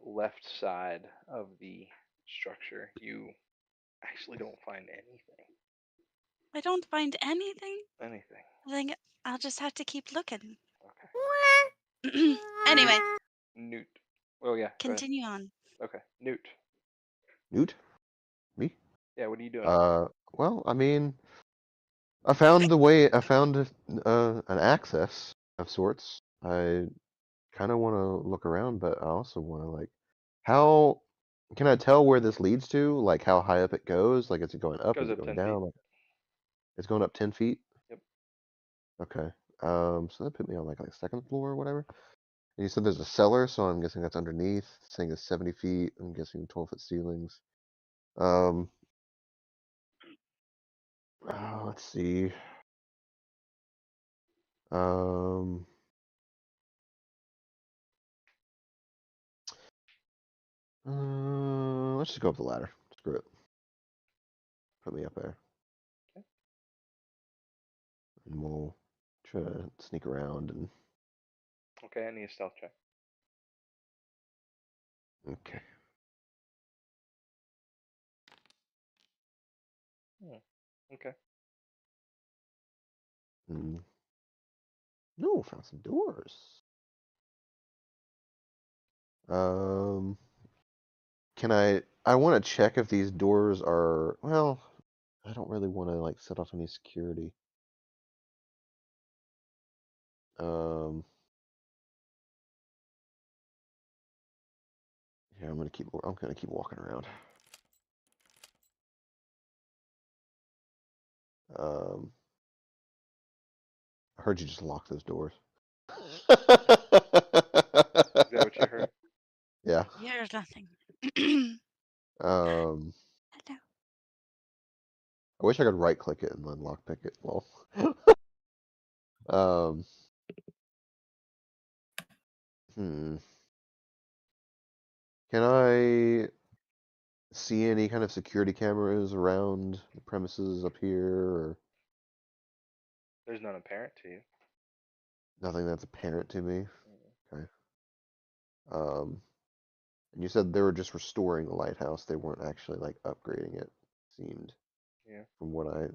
left side of the structure, you actually don't find anything. I don't find anything. Anything. I think I'll just have to keep looking. Okay. Anyway, Newt. Oh yeah. Go ahead. continue on. Okay. Newt. Newt? Me? Yeah. What are you doing? Well, I mean, I found the way. I found an access of sorts. I kind of want to look around, but I also want to like, how can I tell where this leads to? Like how high up it goes? Like is it going up? Goes Is it up going 10 feet. down? Like, it's going up 10 feet. Yep. Okay. So that put me on like second floor or whatever. And you said there's a cellar, so I'm guessing that's underneath. It's saying it's 70 feet. I'm guessing 12-foot ceilings. Um. Let's see. Um. Let's just go up the ladder. Screw it. Put me up there. Okay. And we'll try to sneak around and. Okay, I need a stealth check. Okay. Okay. No, found some doors. Can I want to check if these doors are, well, I don't really want to like set off any security. Um, yeah, I'm gonna keep walking around. I heard you just lock those doors. Is that what you heard? Yeah. Here's nothing. Um, Hello. I wish I could right click it and then lockpick it. Well, um, can I see any kind of security cameras around the premises up here, or There's none apparent to you. nothing that's apparent to me? Mm. Okay. And you said they were just restoring the lighthouse. They weren't actually like upgrading it. Seemed Yeah. from what I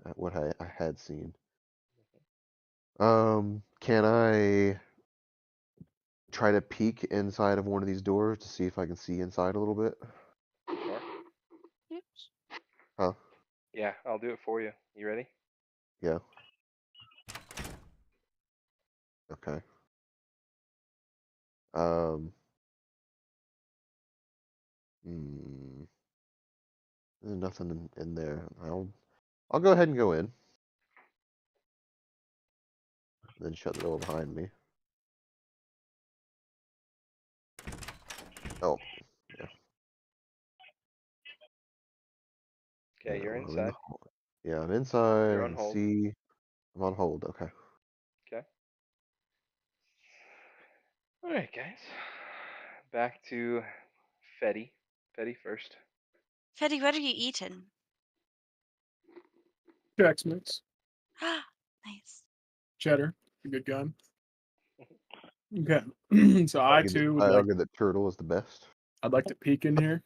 had seen. Can I try to peek inside of one of these doors to see if I can see inside a little bit? Sure. Oops. Huh? Yeah, I'll do it for you. You ready? Yeah. Okay. Um. There's nothing in there. I'll go ahead and go in. Then shut the door behind me. Oh, yeah. Okay, you're I'm in inside. yeah, I'm inside. You're I on can hold. see. I'm on hold. Okay. Okay. Alright, guys. Back to Fetty. Fetty first. Fetty, what are you eating? Chex Mix. Nice. Cheddar. A good gun. Okay. So I too would I like argue that turtle is the best. I'd like to peek in here.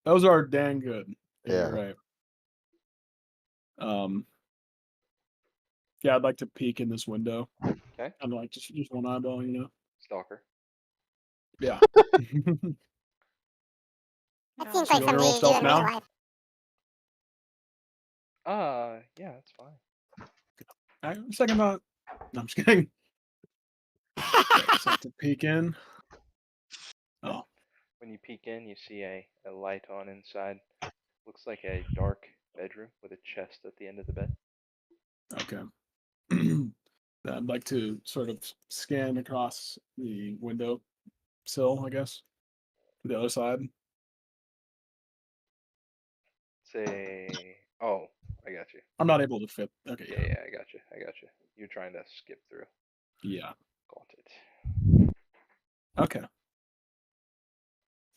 Those are dang good. Yeah, Yeah. you're right. Yeah, I'd like to peek in this window. Okay. I'd like just one eyeball, you know. Stalker. Yeah. That seems So like you want to something roll you do stealth in real now? life. Yeah, that's fine. Second thought. No, I'm just kidding. Okay, so I have to peek in. Oh, When you peek in, you see a light on inside. Looks like a dark bedroom with a chest at the end of the bed. okay. I'd like to sort of scan across the window sill, I guess, to the other side. Say, oh, I got you. I'm not able to fit. Okay, Yeah, yeah, I got you. I got you. You're trying to skip through. yeah. Got it. Okay.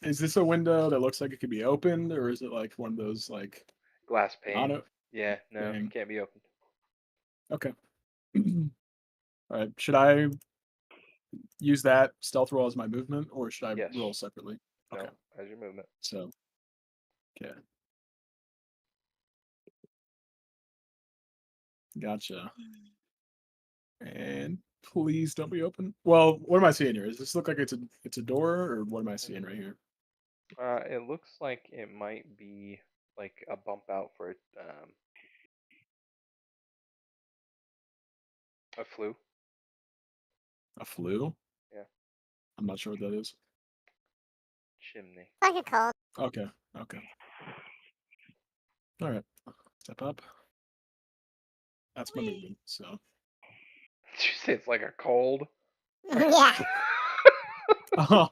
Is this a window that looks like it could be opened, or is it like one of those like Glass not pane. Yeah, no, Dang. can't be opened. Okay. All right. Should I use that stealth roll as my movement, or should I Yes. roll separately? No, Okay. as your movement. So, okay. Gotcha. And please don't be open. Well, what am I seeing here? Does this look like it's a door, or what am I seeing right here? It looks like it might be like a bump out for a flue. A flue? Yeah. I'm not sure what that is. Chimney. Like a cold. Okay. Okay. All right. Step up. That's my movement. So. Did you say it's like a cold? Yeah. Oh.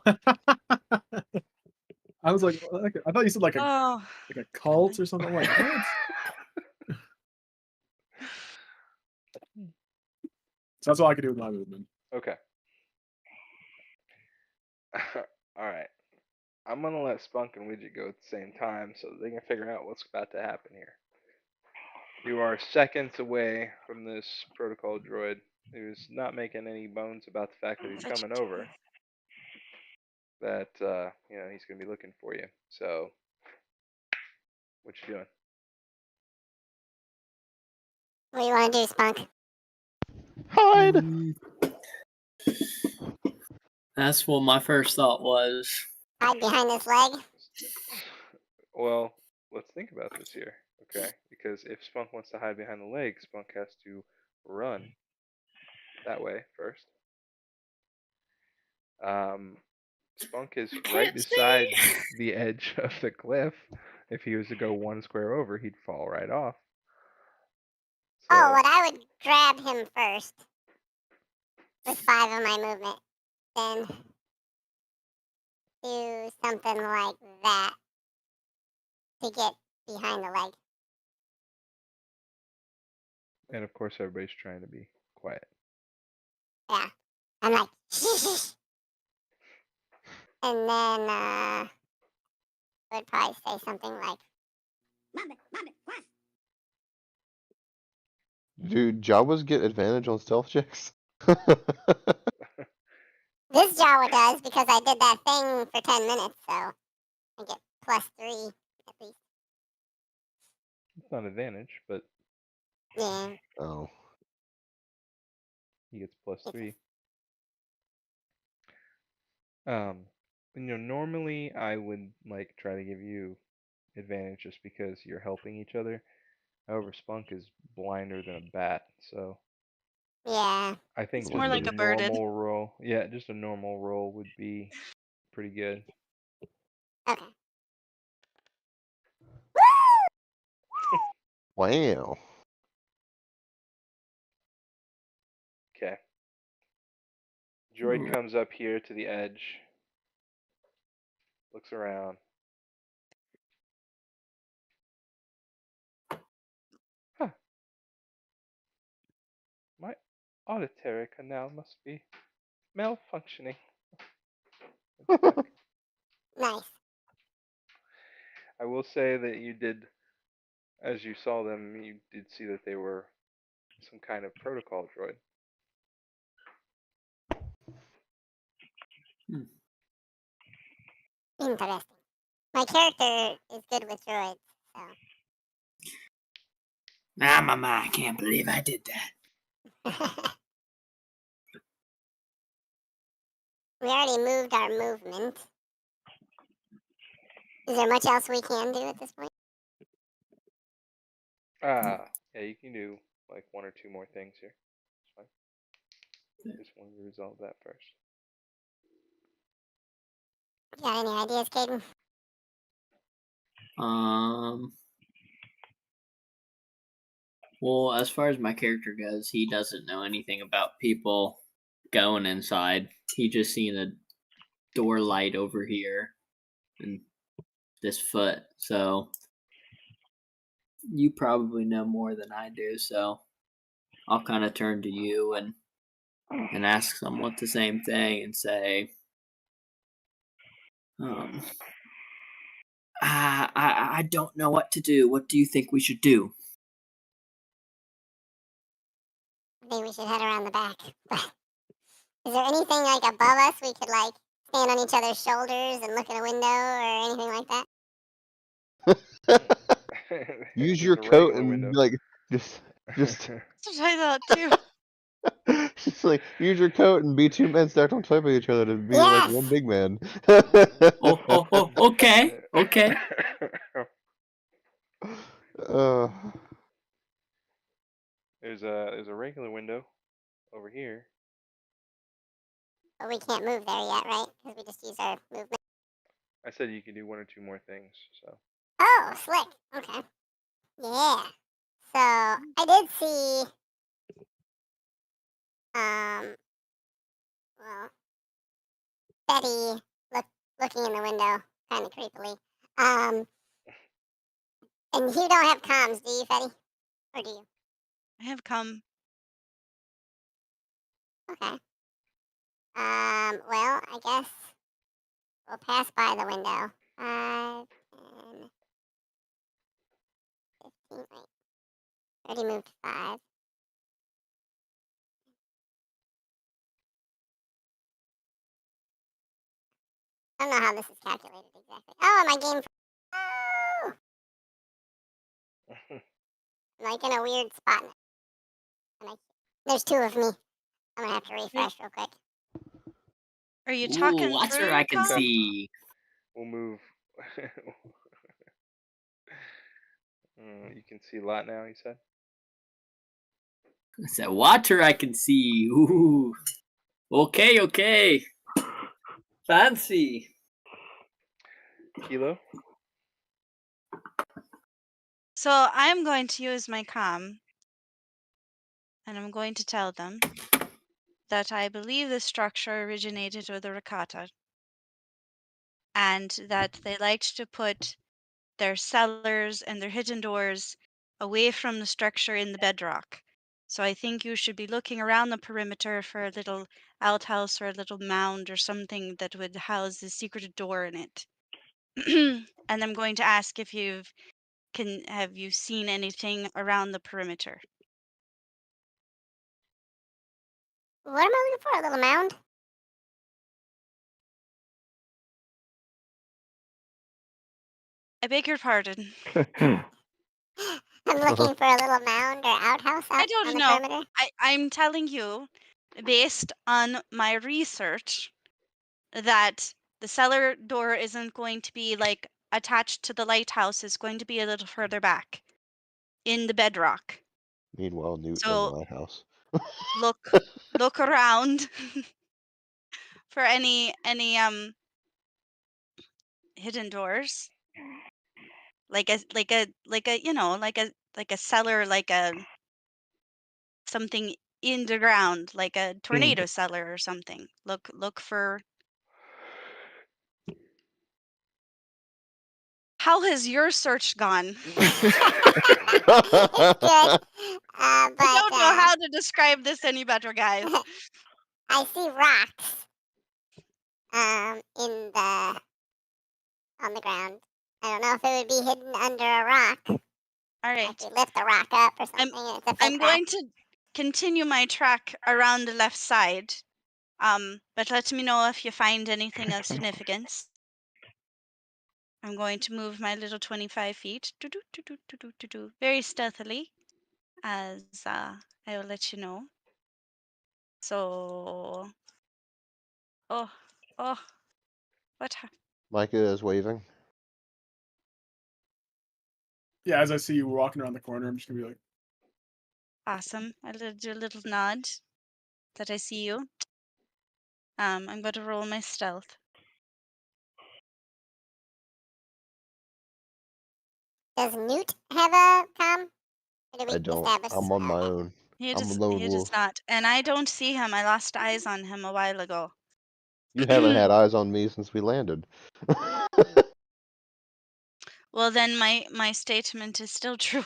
I was like, I thought you said like a Oh, cult or something. I'm like, what? So that's all I could do with my movement. Okay. All right. I'm gonna let Spunk and Widget go at the same time so that they can figure out what's about to happen here. You are seconds away from this protocol droid who's not making any bones about the fact that he's coming over. That he's gonna be looking for you. So, what you doing? What do you want to do, Spunk? Hide. That's what my first thought was. Hide behind this leg? Well, let's think about this here, okay? Because if Spunk wants to hide behind the leg, Spunk has to run that way first. Spunk is right beside the edge of the cliff. If he was to go one square over, he'd fall right off. So, Oh, what I would grab him first with 5 of my movement, then do something like that to get behind the leg. and of course, everybody's trying to be quiet. Yeah. I'm like, shh. And then I would probably say something like, Do Jawas get advantage on stealth checks? this Jawa does because I did that thing for 10 minutes, so I get +3 at least. It's not advantage, but Yeah. Oh. he gets +3. Normally I would like try to give you advantage just because you're helping each other. However, Spunk is blinder than a bat, so Yeah. I think it's just more a like a birded. normal roll. Yeah, just a normal roll would be pretty good. Okay. Wow. Okay. Droid comes up here to the edge, looks around. Huh. My auditory canal must be malfunctioning. Nice. I will say that you did, as you saw them, you did see that they were some kind of protocol droid. Interesting. My character is good with droids, so. Mama, I can't believe I did that. We already moved our movement. Is there much else we can do at this point? Yeah, you can do like 1 or 2 more things here. It's fine. Just wanted to resolve that first. Got any ideas, Caden? Well, as far as my character goes, he doesn't know anything about people going inside. He just seen a door light over here and this foot. So you probably know more than I do. So I'll kind of turn to you and ask somewhat the same thing and say, I don't know what to do. What do you think we should do? I think we should head around the back. Is there anything like above us we could like stand on each other's shoulders and look in a window or anything like that? Use Just your a coat regular and window. like just That's what I thought too. just like use your coat and be 2 men stacked on top of each other to be like one Yes. big man. Okay. Uh, There's a regular window over here. But we can't move there yet, right? Because we just use our movement. I said you could do 1 or 2 more things, so. Oh, slick. Okay. Yeah. So I did see. Well, Betty looking in the window kind of creepily. And you don't have comms, do you, Fetty? Or do you? I have come. Okay. Well, I guess we'll pass by the window. 5, 10, 15, wait. Already moved 5. I don't know how this is calculated exactly. Oh, my game. Oh! I'm like in a weird spot. There's 2 of me. I'm gonna have to refresh real quick. Are you Ooh, talking watch through where your I can comm? see. We'll move. You can see a lot now, you said? I said, watch where I can see. Ooh. Okay. Fancy. Kilo? So I'm going to use my comm, and I'm going to tell them that I believe the structure originated with the Rakata, and that they liked to put their cellars and their hidden doors away from the structure in the bedrock. So I think you should be looking around the perimeter for a little outhouse or a little mound or something that would house the secret door in it. And I'm going to ask if have you seen anything around the perimeter? What am I looking for? A little mound? I beg your pardon. I'm looking for a little mound or outhouse I out don't on the know. perimeter. I'm telling you, based on my research, that the cellar door isn't going to be like attached to the lighthouse. It's going to be a little further back in the bedrock. Meanwhile, Newt in the So lighthouse. look around for any hidden doors, like a like a cellar, like a something in the ground, like a tornado cellar or something. Look for. How has your search gone? It's good. I But don't know how to describe this any better, guys. I see rocks in the on the ground. I don't know if it would be hidden under a rock. All Like right. you lift the rock up or I'm something and it's a I'm fake rock. going to continue my track around the left side. But let me know if you find anything of significance. I'm going to move my little 25 feet, very stealthily, as I will let you know. So, oh, what? Micah is waving. Yeah, as I see you walking around the corner, I'm just gonna be like, Awesome. I'll do a little nod that I see you. I'm going to roll my stealth. Does Newt have a comm? Or did we I don't. establish I'm on my own. He I'm a does. lone He does wolf. not, and I don't see him. I lost eyes on him a while ago. You haven't had eyes on me since we landed. Well, then my statement is still true.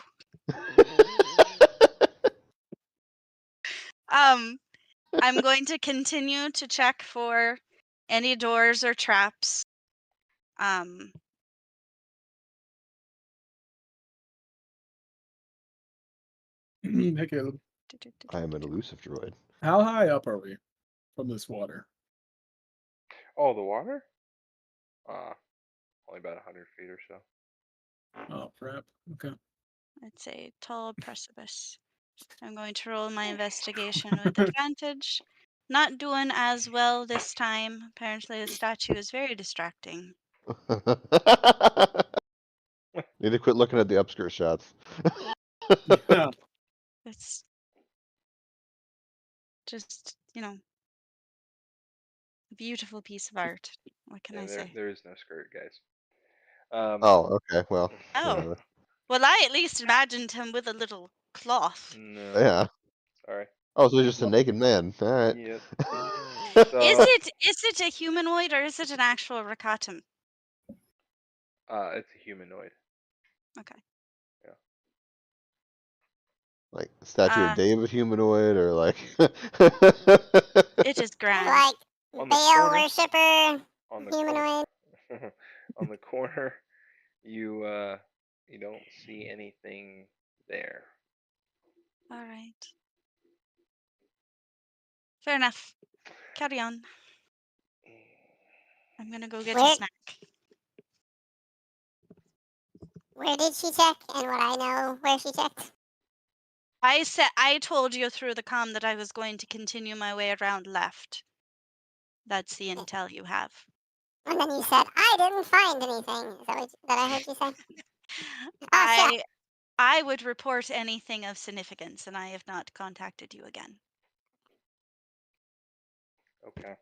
I'm going to continue to check for any doors or traps. hey Caleb, I am an elusive droid. how high up are we from this water? Oh, the water? Only about 100 feet or so. Oh crap. Okay. It's a tall precipice. I'm going to roll my investigation with advantage. Not doing as well this time. Apparently, the statue is very distracting. Need to quit looking at the upskirt shots. Yeah. It's just, a beautiful piece of art. What can Yeah, I say? there is no skirt, guys. Oh, okay. Well, Oh, whatever. well, I at least imagined him with a little cloth. No. Yeah. Sorry. Oh, so just a naked man. All right. Yep. Is So, it a humanoid or is it an actual Rakatum? It's a humanoid. Okay. Yeah. Like Statue of Uh, David humanoid, or like it is grand. Like On the Baal corner. worshiper On the humanoid. corner. On the corner, you don't see anything there. All right. Fair enough. Carry on. I'm gonna go get a Where snack. where did she check, and would I know where she checked? I told you through the comm that I was going to continue my way around left. That's the intel you have. And then you said I didn't find anything. Is that what that I heard you say? Oh shit! I would report anything of significance, and I have not contacted you again. Okay.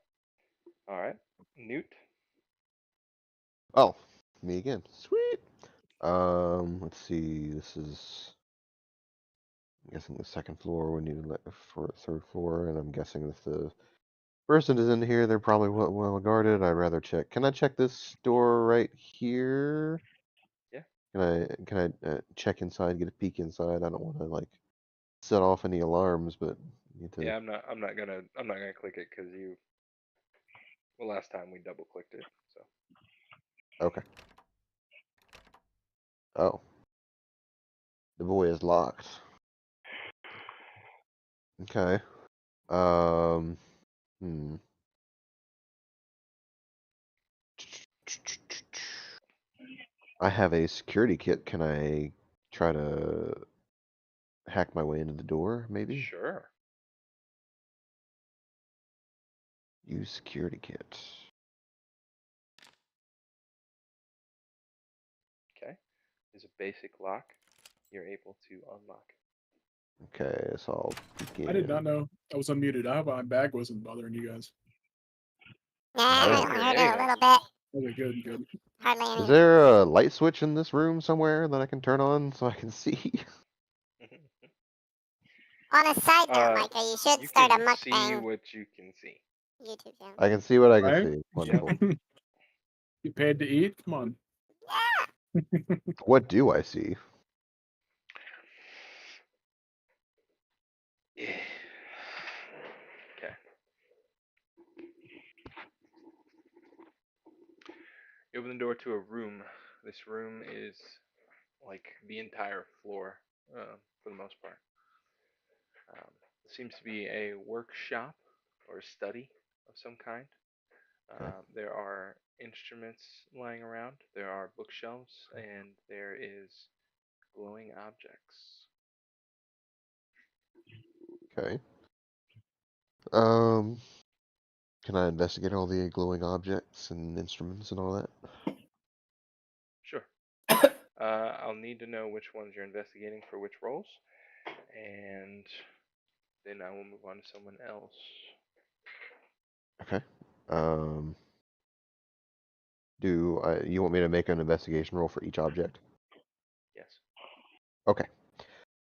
All right. Newt. Oh, me again. Sweet. Let's see. This is, I'm guessing the second floor. We need to let for third floor, and I'm guessing if the person is in here, they're probably well guarded. I'd rather check. Can I check this door right here? Yeah. Can I check inside, get a peek inside? I don't want to like set off any alarms, but need to. Yeah, I'm not gonna click it because well, last time we double clicked it. So. Okay. Oh. The boy is locked. Okay. Hmm. I have a security kit. Can I try to hack my way into the door, maybe? Sure. Use security kit. Okay. There's a basic lock. You're able to unlock. Okay, so I'll begin. I did not know I was unmuted. I hope my bag wasn't bothering you guys. Nah, I don't only hear heard it a anything. little bit. Okay, good, good. Hardly Is any. there a light switch in this room somewhere that I can turn on so I can see? On a side note, Micah, you should You start a can see mukbang what you can see. YouTube channel. I can see what I can Right? see. Wonderful. You paid to eat? Come on. What do I see? Yeah. Okay. You open the door to a room. This room is like the entire floor, for the most part. It seems to be a workshop or a study of some kind. Okay. There are instruments lying around. There are bookshelves, and there is glowing objects. Okay. Um, can I investigate all the glowing objects and instruments and all that? Sure. I'll need to know which ones you're investigating for which roles, and then I will move on to someone else. Okay. You want me to make an investigation roll for each object? Yes. Okay.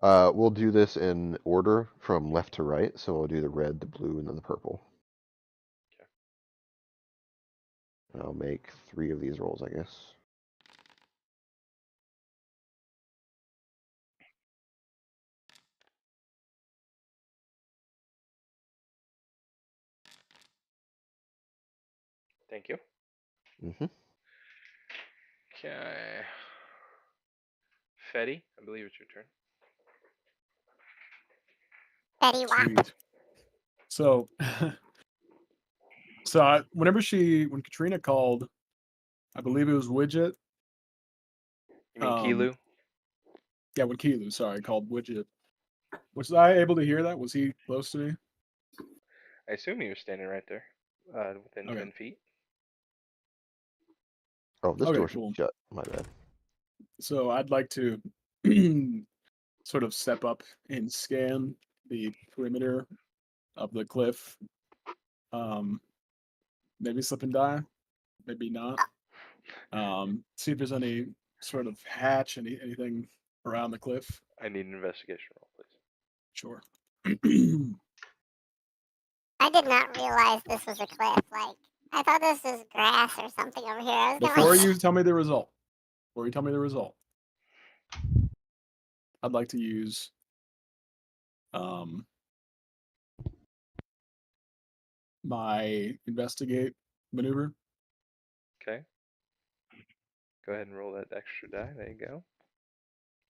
We'll do this in order from left to right. So we'll do the red, the blue, and then the purple. Okay. And I'll make 3 of these rolls, I guess. Thank you. Mm-hmm. Okay. Fetty, I believe it's your turn. Betty Watt. Sweet. So, when Katrina called, I believe it was Widget. You mean Kilu? Yeah, when Kilu, sorry, called Widget. Was I able to hear that? Was he close to me? I assume he was standing right there, within Okay. 10 feet. Oh, this Okay, door should cool. be shut. My bad. So I'd like to sort of step up and scan the perimeter of the cliff. Maybe slip and die, maybe not. See if there's any sort of hatch, anything around the cliff. I need an investigation roll, please. Sure. I did not realize this was a cliff. Like, I thought this was grass or something over here. I was Before going. you tell me the result, before you tell me the result, I'd like to use my investigate maneuver. Okay. Go ahead and roll that extra die. There you go.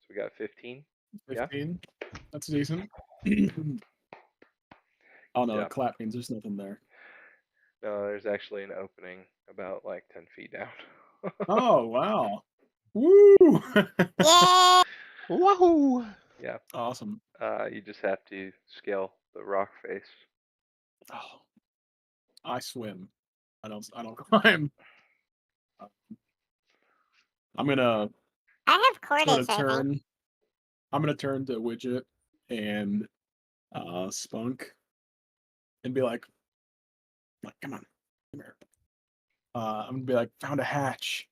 So we got 15. 15. Yeah. That's decent. Oh no, Yeah. a clap means there's nothing there. No, there's actually an opening about like 10 feet down. Oh wow. Woo! Yay! Wahoo! Yeah. Awesome. You just have to scale the rock face. Oh, I swim. I don't climb. I'm gonna I have sort cordage, of I think. turn. I'm gonna turn to Widget and Spunk and be like, come on, come here. I'm gonna be like, found a hatch,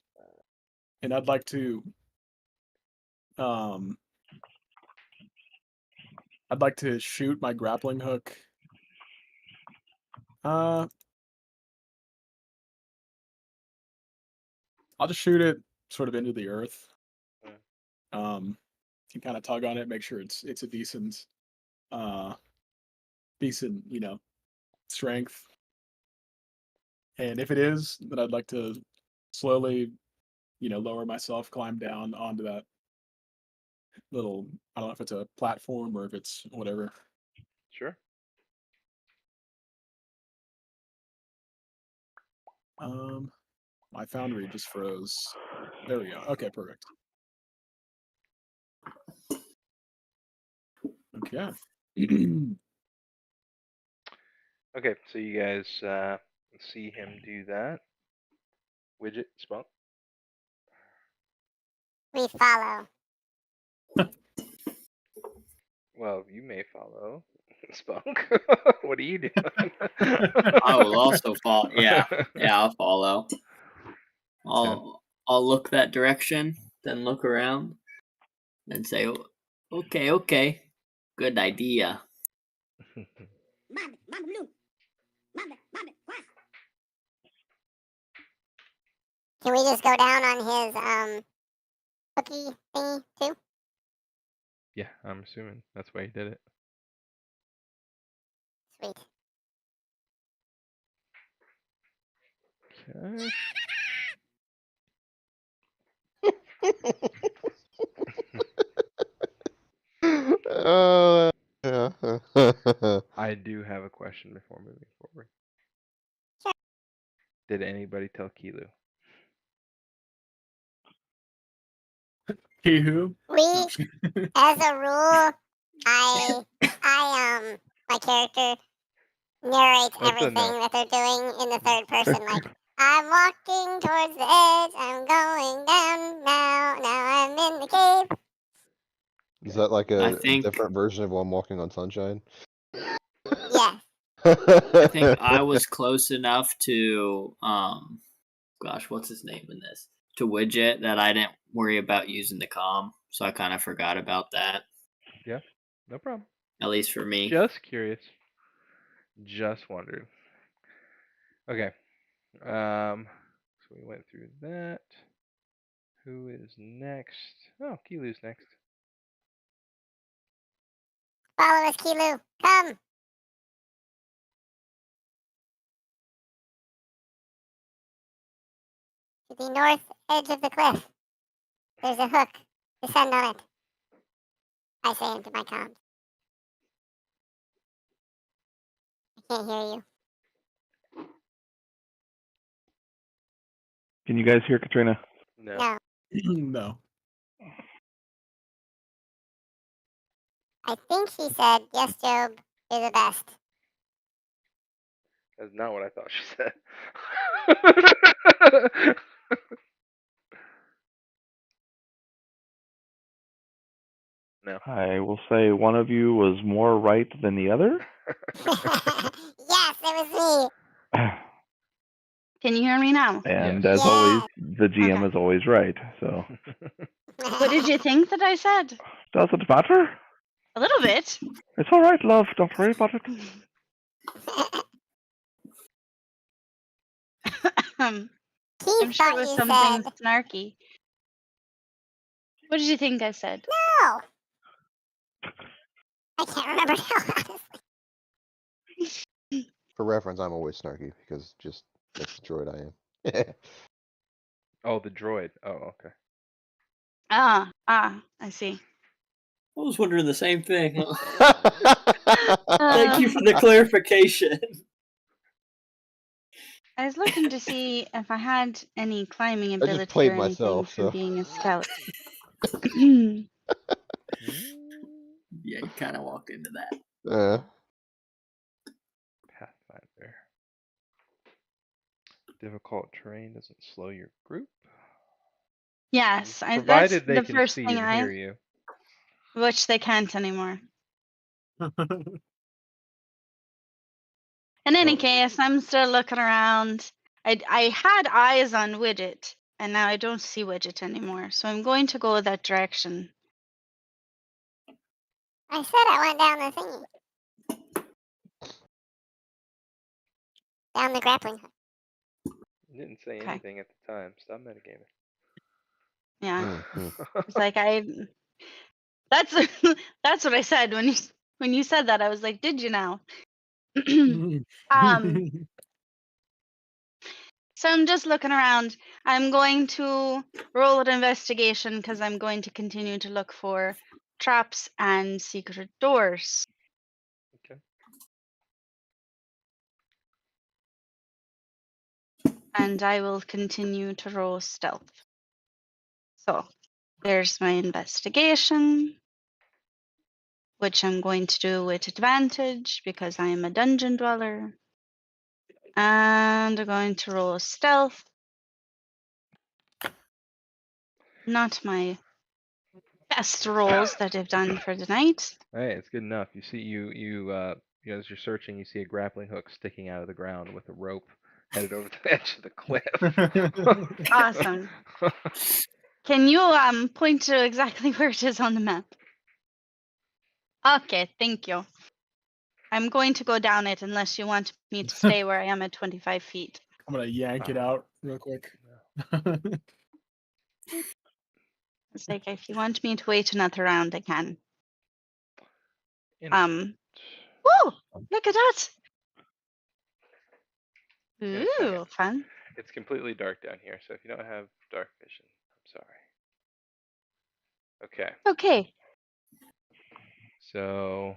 and I'd like to shoot my grappling hook. I'll just shoot it sort of into the earth. And kind of tug on it, make sure it's a decent, strength. And if it is, then I'd like to slowly, lower myself, climb down onto that little, I don't know if it's a platform or if it's whatever. Sure. My foundry just froze. There we go. Okay, perfect. Okay. Okay, so you guys see him do that. Widget, Spunk. We follow. Well, you may follow. Spunk. What are you doing? I will also follow. Yeah, I'll follow. I'll look that direction, then look around, and say, okay, good idea. Can we just go down on his hooky thingy too? Yeah, I'm assuming that's why he did it. Sweet. Okay. Yeah. I do have a question before moving forward. Sure. Did anybody tell Kilu? Kihu? We, No. as a rule, my character narrates That's a everything no. that they're doing in the third person. Like, I'm walking towards the edge. I'm going down now. Now I'm in the cave. Is that like I a think- different version of One Walking on Sunshine? Yeah. I think I was close enough to gosh, what's his name in this? To Widget that I didn't worry about using the comm, so I kind of forgot about that. Yeah, no problem. At least for me. Just curious. Just wondered. Okay. So we went through that. Who is next? Oh, Kilu's next. Follow us, Kilu. Come. To the north edge of the cliff. There's a hook. Descend on it. I say into my comms. I can't hear you. Can you guys hear Katrina? No. No. No. I think she said, yes, Job, you're the best. That's not what I thought she said. No. I will say one of you was more right than the other. Yes, it was me. Can you hear me now? And Yes. as always, the GM Okay. is always right. So What did you think that I said? does it matter? A little bit. It's all right, love. Don't worry about it. I'm Keith sure it thought was you something said, snarky. What did you think I said? No. I can't remember now. For reference, I'm always snarky because just that's the droid I am. Oh, the droid. Oh, okay. I see. I was wondering the same thing. Thank Uh, you for the clarification. I was looking to see if I had any climbing I just ability played or anything myself, from so. being a scout. Mm. Yeah, you kind of walked into that. Pathfinder. Difficult terrain doesn't slow your group. Yes, that's Provided they the can first see thing and hear you. which they can't anymore. In any Well, case, I'm still looking around. I had eyes on Widget, and now I don't see Widget anymore. So I'm going to go that direction. I said I went down the thingy. Down the grappling hook. You didn't say Okay. anything at the time. Stop metagaming. Yeah, mm-hmm. it's like That's that's what I said when you said that. I was like, did you now? um. So I'm just looking around. I'm going to roll an investigation because I'm going to continue to look for traps and secret doors. Okay. And I will continue to roll stealth. So there's my investigation, which I'm going to do with advantage because I am a dungeon dweller. And I'm going to roll stealth. Not my best rolls that I've done for the night. Hey, it's good enough. You see, as you're searching, you see a grappling hook sticking out of the ground with a rope headed over the edge of the cliff. Awesome. Can you point to exactly where it is on the map? Okay, thank you. I'm going to go down it unless you want me to stay where I am at 25 feet. I'm gonna yank it out real quick. It's like if you want me to wait another round, I can. Innocent. Woo! Look at that. In a second. Ooh, fun. It's completely dark down here, so if you don't have dark vision, I'm sorry. Okay, Okay. so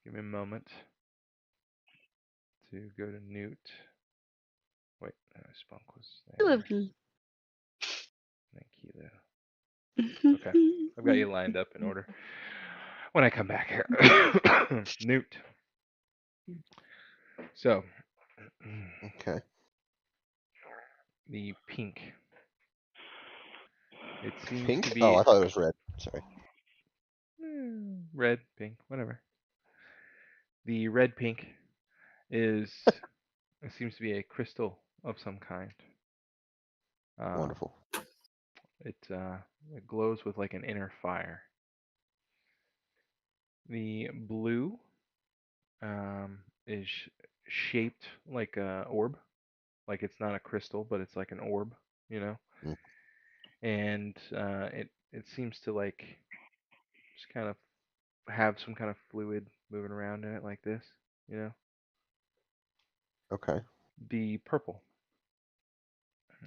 give me a moment to go to Newt. Wait, Spunk was Two there. of me. Thank you. Okay, I've got you lined up in order. When I come back here, Newt. So, Okay. the pink. It seems Pink? to be Oh, I thought it was red. Sorry. red, pink, whatever. The red pink it seems to be a crystal of some kind. Wonderful. It glows with like an inner fire. The blue is shaped like a orb, like it's not a crystal, but it's like an orb, you know. Mm. And it seems to like just kind of have some kind of fluid moving around in it like this, you know. Okay. The purple.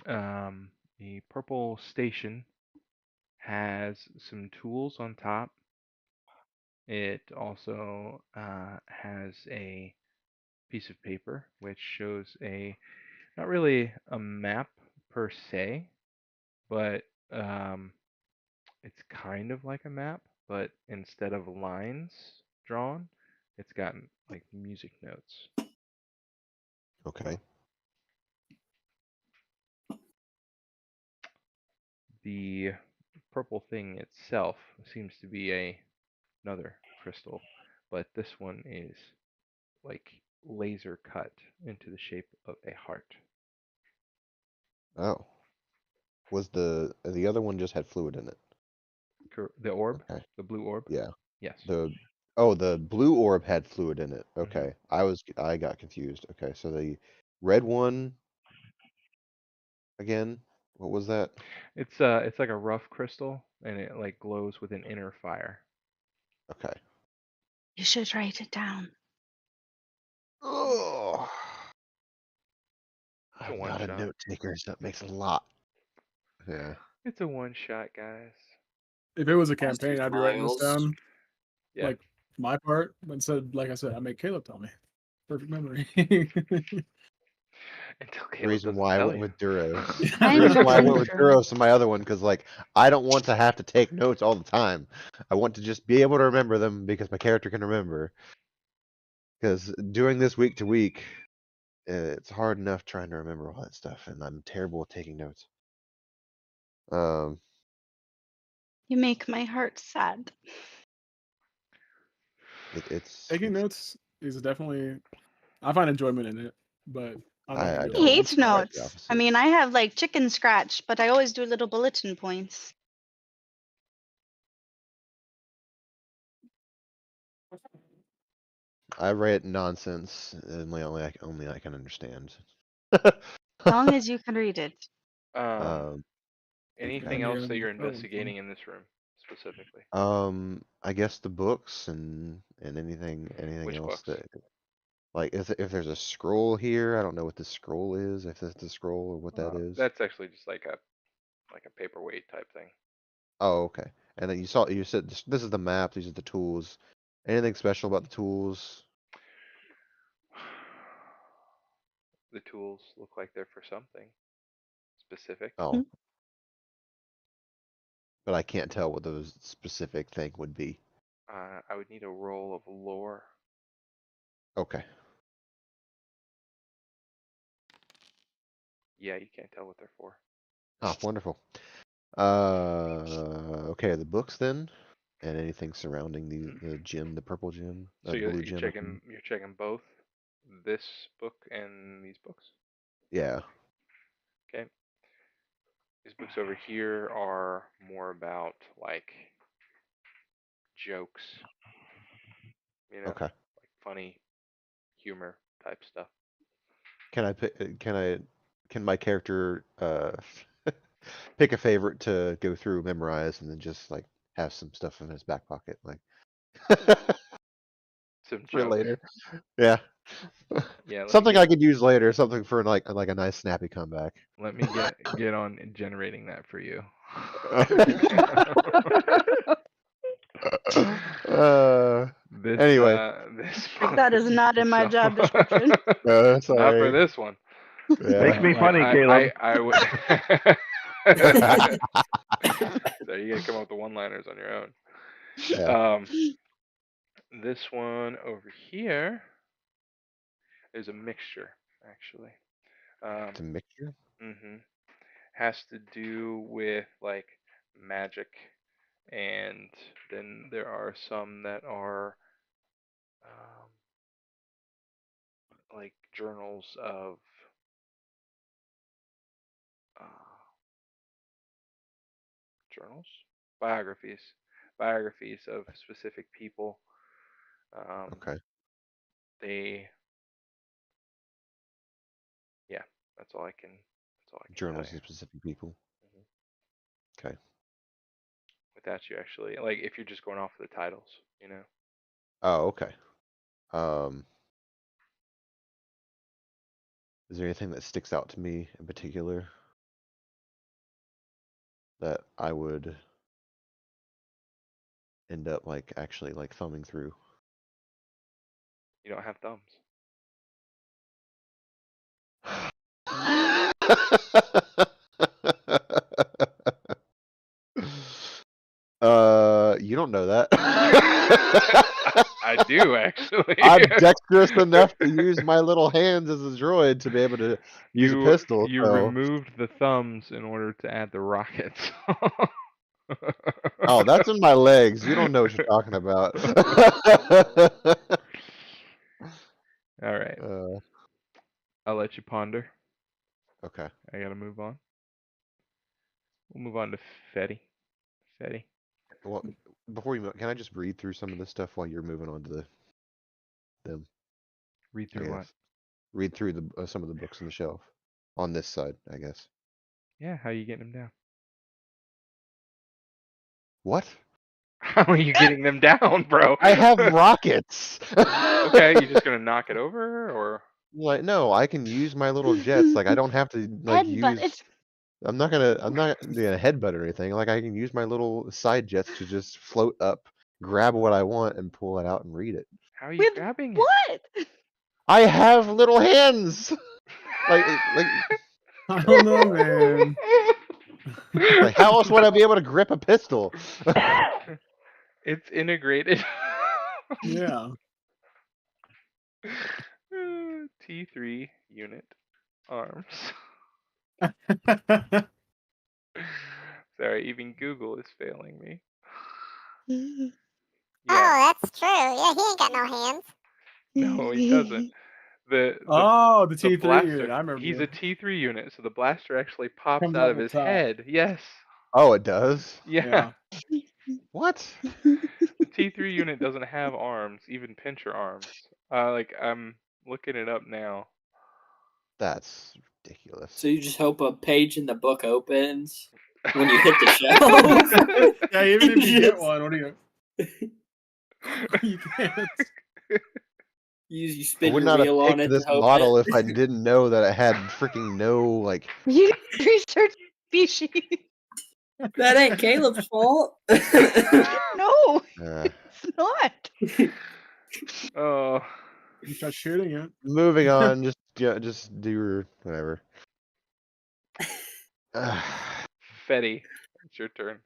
The purple station has some tools on top. It also has a piece of paper which shows not really a map per se, but it's kind of like a map, but instead of lines drawn, it's got like music notes. Okay. The purple thing itself seems to be another crystal, but this one is like laser cut into the shape of a heart. Oh. Was the other one just had fluid in it? The orb, Okay. the blue orb. Yeah. Yes. The blue orb had fluid in it. Mhm. Okay. I got confused. Okay. So the red one again, what was that? It's like a rough crystal. and it like glows with an inner fire. Okay. You should write it down. Oh, It's a I'm one not a shot. note taker, so that makes a lot. Yeah. It's a one shot, guys. If it was a Master campaign, I'd be writing this Smiles. down, Yeah. like my part. Instead, like I said, I make Caleb tell me. Perfect memory. Until The Caleb reason doesn't why I tell went you. with Duros. I The I'm reason really why I missing went don't. with Drew. Duros and my other one, because like I don't want to have to take notes all the time. I want to just be able to remember them because my character can remember. Because doing this week to week, it's hard enough trying to remember all that stuff, and I'm terrible at taking notes. Um, You make my heart sad. it's Taking notes is definitely. I find enjoyment in it, but I'm not gonna I do I it all. don't. I'm hate I'm quite sorry. the notes. I opposite. mean, I have like chicken scratch, but I always do little bulletin points. I write nonsense, and only I can understand. As long as you can read it. Um, okay. Anything And you're else gonna that be you're throwing investigating in this room specifically? I guess the books and anything Which else books? that like if there's a scroll here, I don't know what the scroll is. If that's the scroll or what that is. That's actually just like a paperweight type thing. Oh, okay. And then you said this is the map. These are the tools. Anything special about the tools? The tools look like they're for something specific. Oh, but I can't tell what those specific thing would be. I would need a roll of lore. Okay. Yeah, you can't tell what they're for. Oh, wonderful. Okay, the books then, and anything surrounding the gem, the purple gem, So the you're, blue you're gem. checking you're checking both this book and these books. Yeah. Okay. These books over here are more about like jokes, Okay. like funny humor type stuff. Can I pick? Can my character pick a favorite to go through, memorize, and then just like have some stuff in his back pocket, like Some for jokes. later? Yeah. Yeah, let me Something get I could use later. Something for like a nice snappy comeback. let me get on generating that for you. uh, This anyway, this Like that is not in my so job description. not for sorry. this one. Yeah. Makes me funny, I Caleb. I would. So you gotta come up with the one-liners on your own. Yeah. This one over here is a mixture, actually. It's a mixture. hmm Has to do with like magic, and then there are some that are um, like journals of uh, journals, biographies, biographies of specific people. Um, Okay. they, yeah, that's all I can. That's all I can tell Journals you. of specific people. Mhm. Okay. Without you actually, like, if you're just going off of the titles. Oh, okay. Um, is there anything that sticks out to me in particular that I would end up like actually like thumbing through? You don't have thumbs. You don't know that. I do actually. I'm dexterous enough to use my little hands as a droid to be able to use a you pistol. you So, removed the thumbs in order to add the rockets. oh, that's in my legs. You don't know what you're talking about. All right, uh, I'll let you ponder. okay. I gotta move on. We'll move on to Fetty. Fetty. Well, before you move, can I just read through some of this stuff while you're moving on to them? Read I through what? guess. Read through the some of the books on the shelf on this side, I guess. Yeah, how you getting them down? What? How are you getting them down, bro? I have rockets. Okay, you just gonna knock it over, or Like, no, I can use my little jets. Like, I don't have to like Headbutt it. I'm not gonna doing a headbutt or anything. Like, I can use my little side jets to just float up, grab what I want, and pull it out and read it. how are you With grabbing it? what? I have little hands. Like I don't know, man. like how else would I be able to grip a pistol? It's integrated. Yeah. T3 unit arms. Sorry, even Google is failing me. Yeah, Oh, that's true. Yeah, he ain't got no hands. no, he doesn't. The Oh, the the T3 blaster. unit. I He's a remember. T3 unit, so the blaster actually pops Comes out out of the his top. head. Yes. Oh, it does? Yeah. Yeah. What? The T3 unit doesn't have arms, even pincher arms. Like I'm looking it up now. That's ridiculous. So you just hope a page in the book opens when you hit the shelf. Yeah, even if you get Just- one, what do you? You can't. You I spin would your not have wheel on picked it this to hope model it. if I didn't know that it had freaking no like You research species. That ain't Caleb's fault. No, uh, it's not. Oh, You try shooting it. moving on, just do your whatever. Fetty, it's your turn.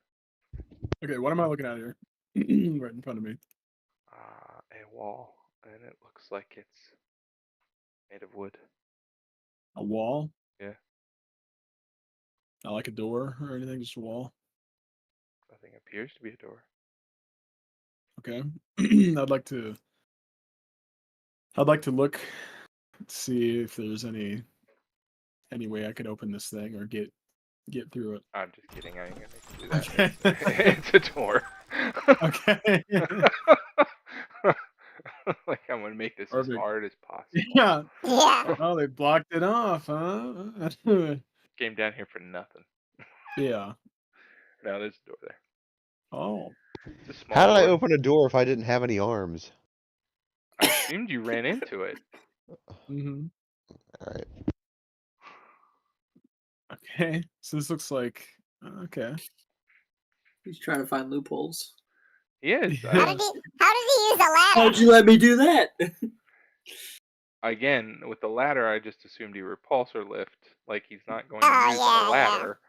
Okay, what am I looking at here? Right in front of me. A wall, and it looks like it's made of wood. A wall? Yeah, Not like a door or anything, just a wall. nothing appears to be a door. Okay. I'd like to look to see if there's any way I could open this thing or get through it. I'm just kidding. I ain't gonna make you do that. Okay. It's a door. Okay. Like I'm gonna make this Perfect. as hard as possible. Yeah. Yeah. Oh, they blocked it off, huh? Came down here for nothing. Yeah. No, there's a door there. Oh. It's a small How did I door. open a door if I didn't have any arms? I assumed you ran into it. Mm-hmm. All right. Okay. So this looks like okay. He's trying to find loopholes. He is. How did he use a ladder? How'd you let me do that? Again, with the ladder, I just assumed he repulsor lift. Like he's not going to Oh, use yeah, a ladder.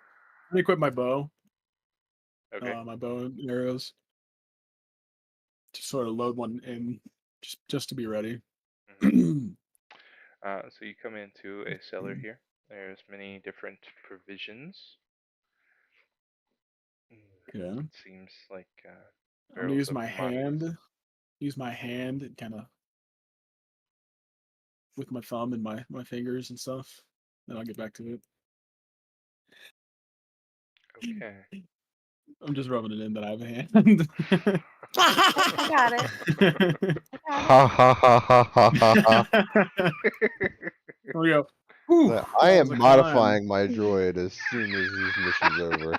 Let me equip my bow. Okay. My bow and arrows. Just sort of load one in just to be ready. Mhm. So you come into a cellar here. There's many different provisions. Okay. It seems like I'm gonna barrels use of my commodities. hand. Use my hand and kind of with my thumb and my fingers and stuff. Then I'll get back to it. Okay. I'm just rubbing it in that I have a hand. I got it. I got Ha ha ha ha ha ha ha. There we go. Whew, I that am was a climb. modifying my droid as soon as this mission's over.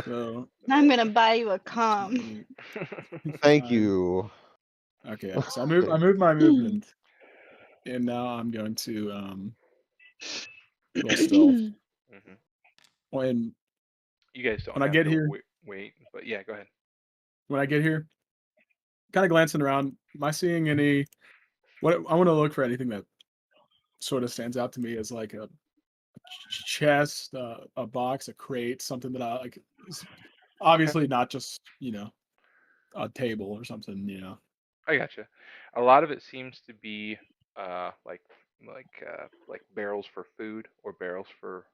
So I'm gonna buy you a com. Thank I'm- you. Okay, so I moved my movement, and now I'm going to roll stealth. Mhm. When You guys don't When I have get to here- wait, but yeah, go ahead. when I get here, kind of glancing around, am I seeing any? What I want to look for anything that sort of stands out to me as like a chest, a box, a crate, something that I like. Is obviously not just a table or something. I gotcha. A lot of it seems to be like barrels for food or barrels for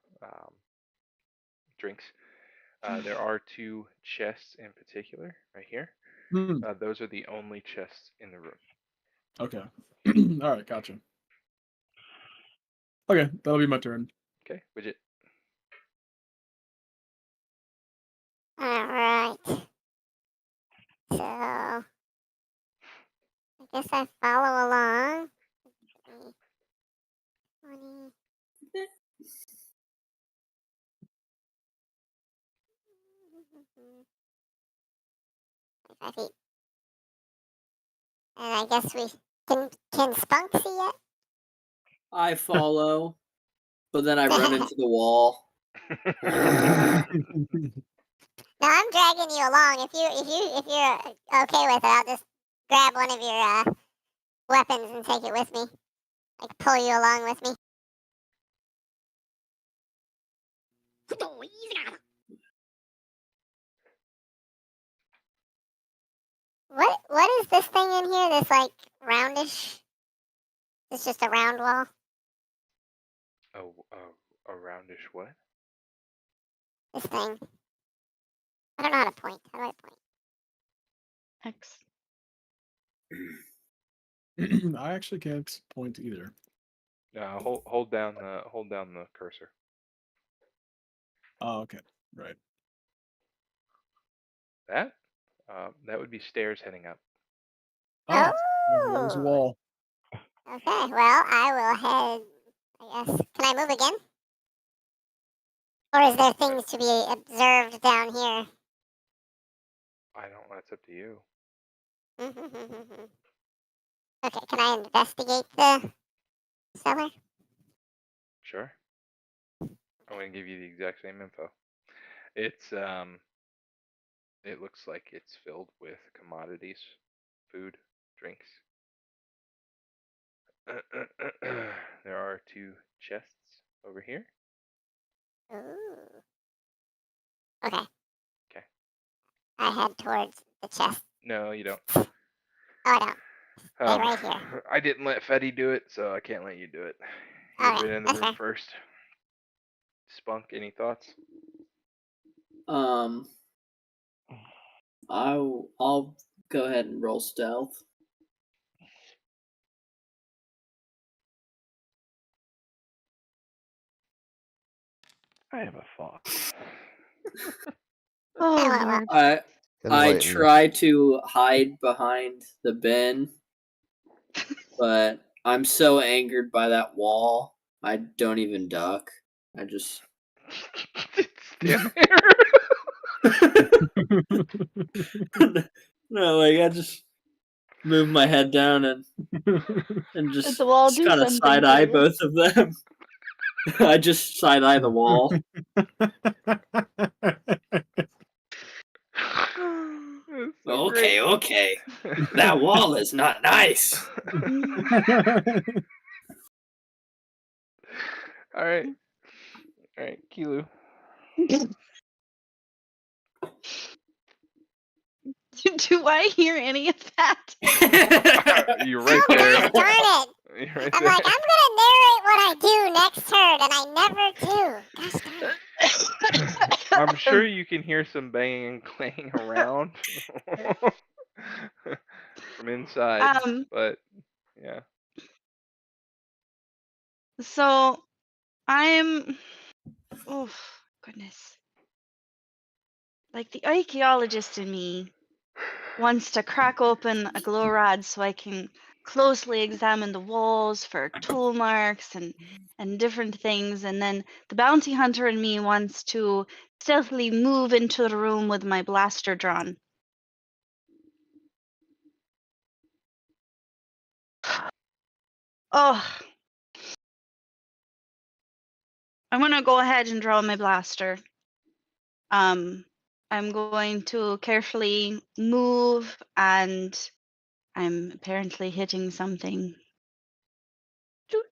drinks. There are two chests in particular right here. Hmm. Those are the only chests in the room. Okay. All right. Gotcha. Okay, that'll be my turn. Okay, Widget. All right. So I guess I follow along. 20. 25 feet. And I guess we can Spunk see yet? I follow, but then I run into the wall. No, I'm dragging you along. If you're okay with it, I'll just grab one of your weapons and take it with me. Like pull you along with me. What is this thing in here? This like roundish? It's just a round wall. A roundish what? This thing. I don't know how to point. How do I point? X. I actually can't point either. Hold down the cursor. Oh, okay. Right. That would be stairs heading up. Oh, there's a wall. Okay, well, I will head, I guess. Can I move again? Or is there things to be observed down here? That's up to you. Okay, can I investigate the cellar? Sure. I'm gonna give you the exact same info. It's it looks like it's filled with commodities, food, drinks. There are 2 chests over here. Ooh. Okay. Okay. I head towards the chest. No, you don't. Oh, I don't. Stay right here. I didn't let Fetty do it, so I can't let you do it. You Okay, have been in the that's room fair. first. Spunk, any thoughts? I'll go ahead and roll stealth. I have a thought. Oh Lord. I Enlighten try to hide behind the bin, but I'm so angered by that wall, I don't even duck. I just Stand no, like I just move my head down and Did just the wall do kind of something side to eye you? both of them. I just side eye the wall. So Okay, okay. That wall is not nice. All right, Kilu. Do I hear any of that? You're right Oh, there. gosh darn it! You're right I'm there. like, I'm gonna narrate what I do next turn, and I never do. Gosh darn it. I'm sure you can hear some banging and clanging around from inside, but yeah. So I'm, oh goodness. Like the archaeologist in me wants to crack open a glow rod so I can closely examine the walls for tool marks and different things, and then the bounty hunter in me wants to stealthily move into the room with my blaster drawn. Oh, I'm gonna go ahead and draw my blaster. I'm going to carefully move, and I'm apparently hitting something. Doot,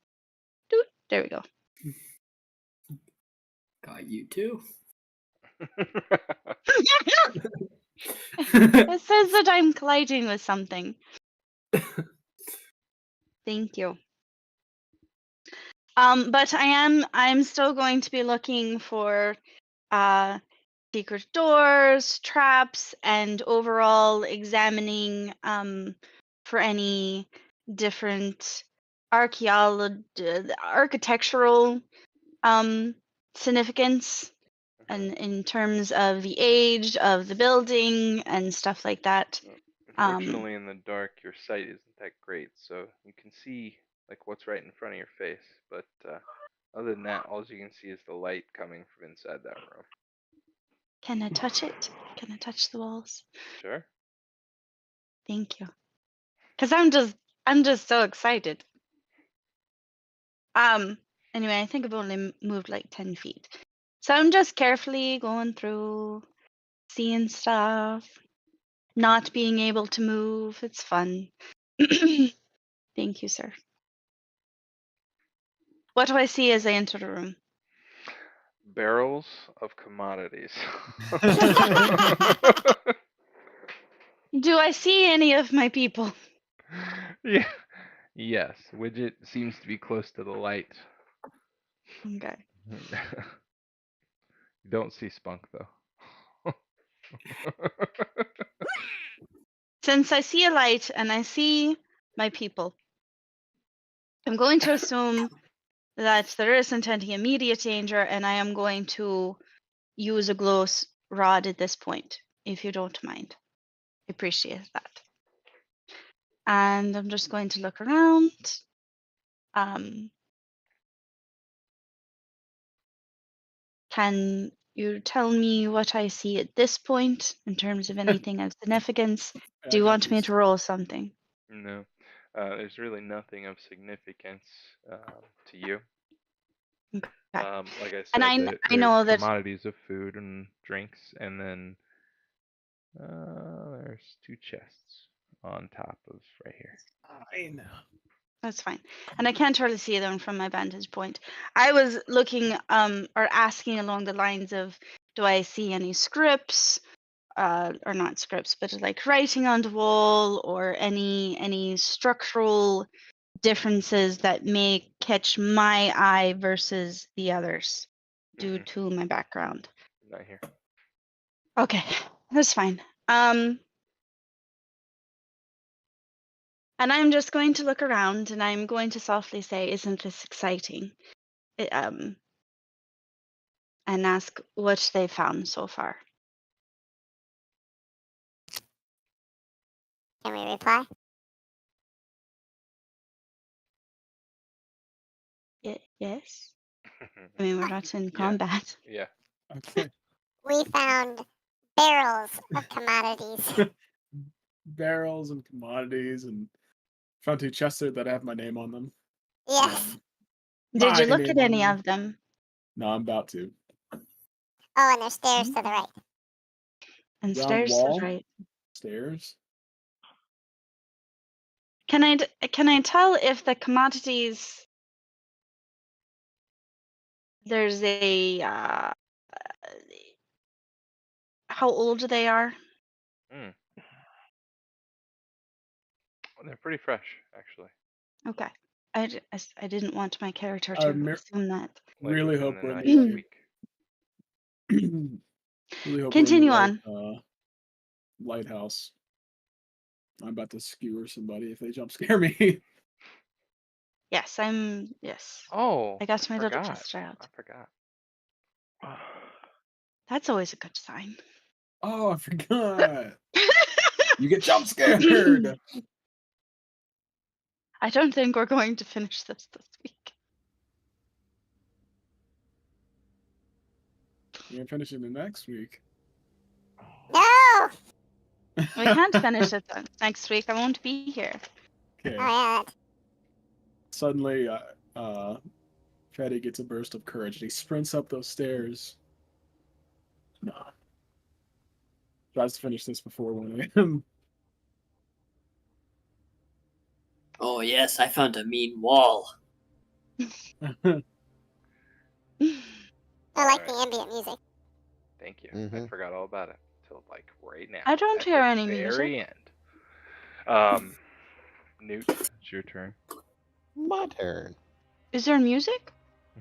doot. There we go. Got you too. It says that I'm colliding with something. Thank you. But I'm still going to be looking for secret doors, traps, and overall examining for any different architectural significance and in terms of the age of the building and stuff like that. Unfortunately, in the dark, your sight isn't that great, so you can see like what's right in front of your face, but other than that, all you can see is the light coming from inside that room. Can I touch it? Can I touch the walls? Sure. Thank you. Because I'm just so excited. Anyway, I think I've only moved like 10 feet. So I'm just carefully going through, seeing stuff, not being able to move. It's fun. Thank you, sir. What do I see as I enter the room? Barrels of commodities. Do I see any of my people? Yeah. Yes. Widget seems to be close to the light. Okay. You don't see Spunk though. Since I see a light and I see my people, I'm going to assume that there isn't any immediate danger, and I am going to use a glow rod at this point, if you don't mind. I appreciate that. And I'm just going to look around. Can you tell me what I see at this point in terms of anything of significance? Do I you got want me this. to roll something? No. There's really nothing of significance to you. Okay. Like I And said, I there's know that commodities of food and drinks, and then there's 2 chests on top of right here. Fine. that's fine. And I can't really see them from my vantage point. I was looking or asking along the lines of, do I see any scripts? Or not scripts, but like writing on the wall, or any structural differences that may catch my eye versus the others due to my background. Not here. Okay, that's fine. And I'm just going to look around and I'm going to softly say, "Isn't this exciting?" And ask what they found so far. Can we reply? Yes. I mean, we're not in Yeah. combat. Yeah. Okay. We found barrels of commodities. Barrels and commodities, and found 2 chests there that have my name on them. Yes. Did you My look at name on any them. of them? Oh, No, I'm about to. and there's stairs to the right. And Round stairs to wall. the right. Stairs. Can I tell if the commodities there's a how old they are? They're pretty fresh, actually. Okay. I didn't want my character I to assume that. Like really within hope the we're in last the week. right. Really hope Continue we're in on. the right lighthouse. I'm about to skewer somebody if they jump scare me. Yes. Oh, I got my little forgot. gesture out. I forgot. That's always a good sign. Oh, I forgot. You get jump scared. I don't think we're going to finish this week. You're gonna finish it the next week. No! We can't finish it next week. I won't be here. Okay. Oh, yeah. Suddenly, Fatty gets a burst of courage and he sprints up those stairs. No. Tries to finish this before 1 a.m. Oh yes, I found a mean wall. I like the ambient music. Thank you. Mm-hmm. I forgot all about it till like right now. I don't at hear the any very music. end. Newt, it's your turn. My turn. Is there music?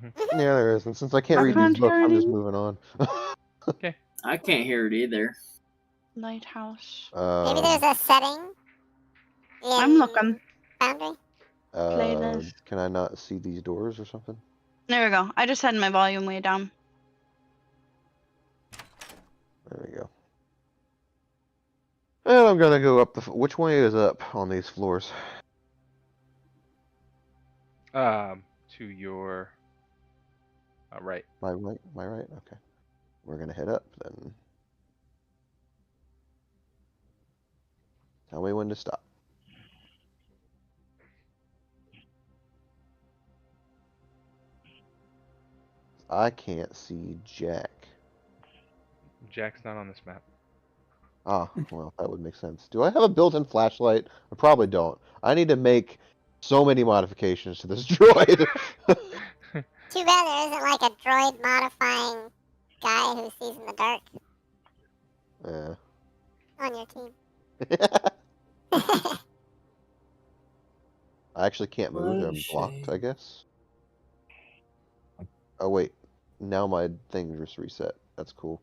Yeah, there is. And since I can't I read can't these books, hear I'm just any. moving on. Okay. I can't hear it either. Lighthouse. Maybe there's a setting in I'm looking. Boundary. Playlist. Can I not see these doors or something? There we go. I just had my volume way down. There we go. And I'm gonna go up the. Which way is up on these floors? To your right. My right. My right. Okay. We're gonna head up then. Tell me when to stop. I can't see Jack. Jack's not on this map. Ah, well, that would make sense. Do I have a built-in flashlight? I probably don't. I need to make so many modifications to this droid. Too bad there isn't like a droid modifying guy who sees in the dark Yeah. on your team. I actually can't move. I'm blocked, I guess. Oh, wait. Now my thing just reset. That's cool.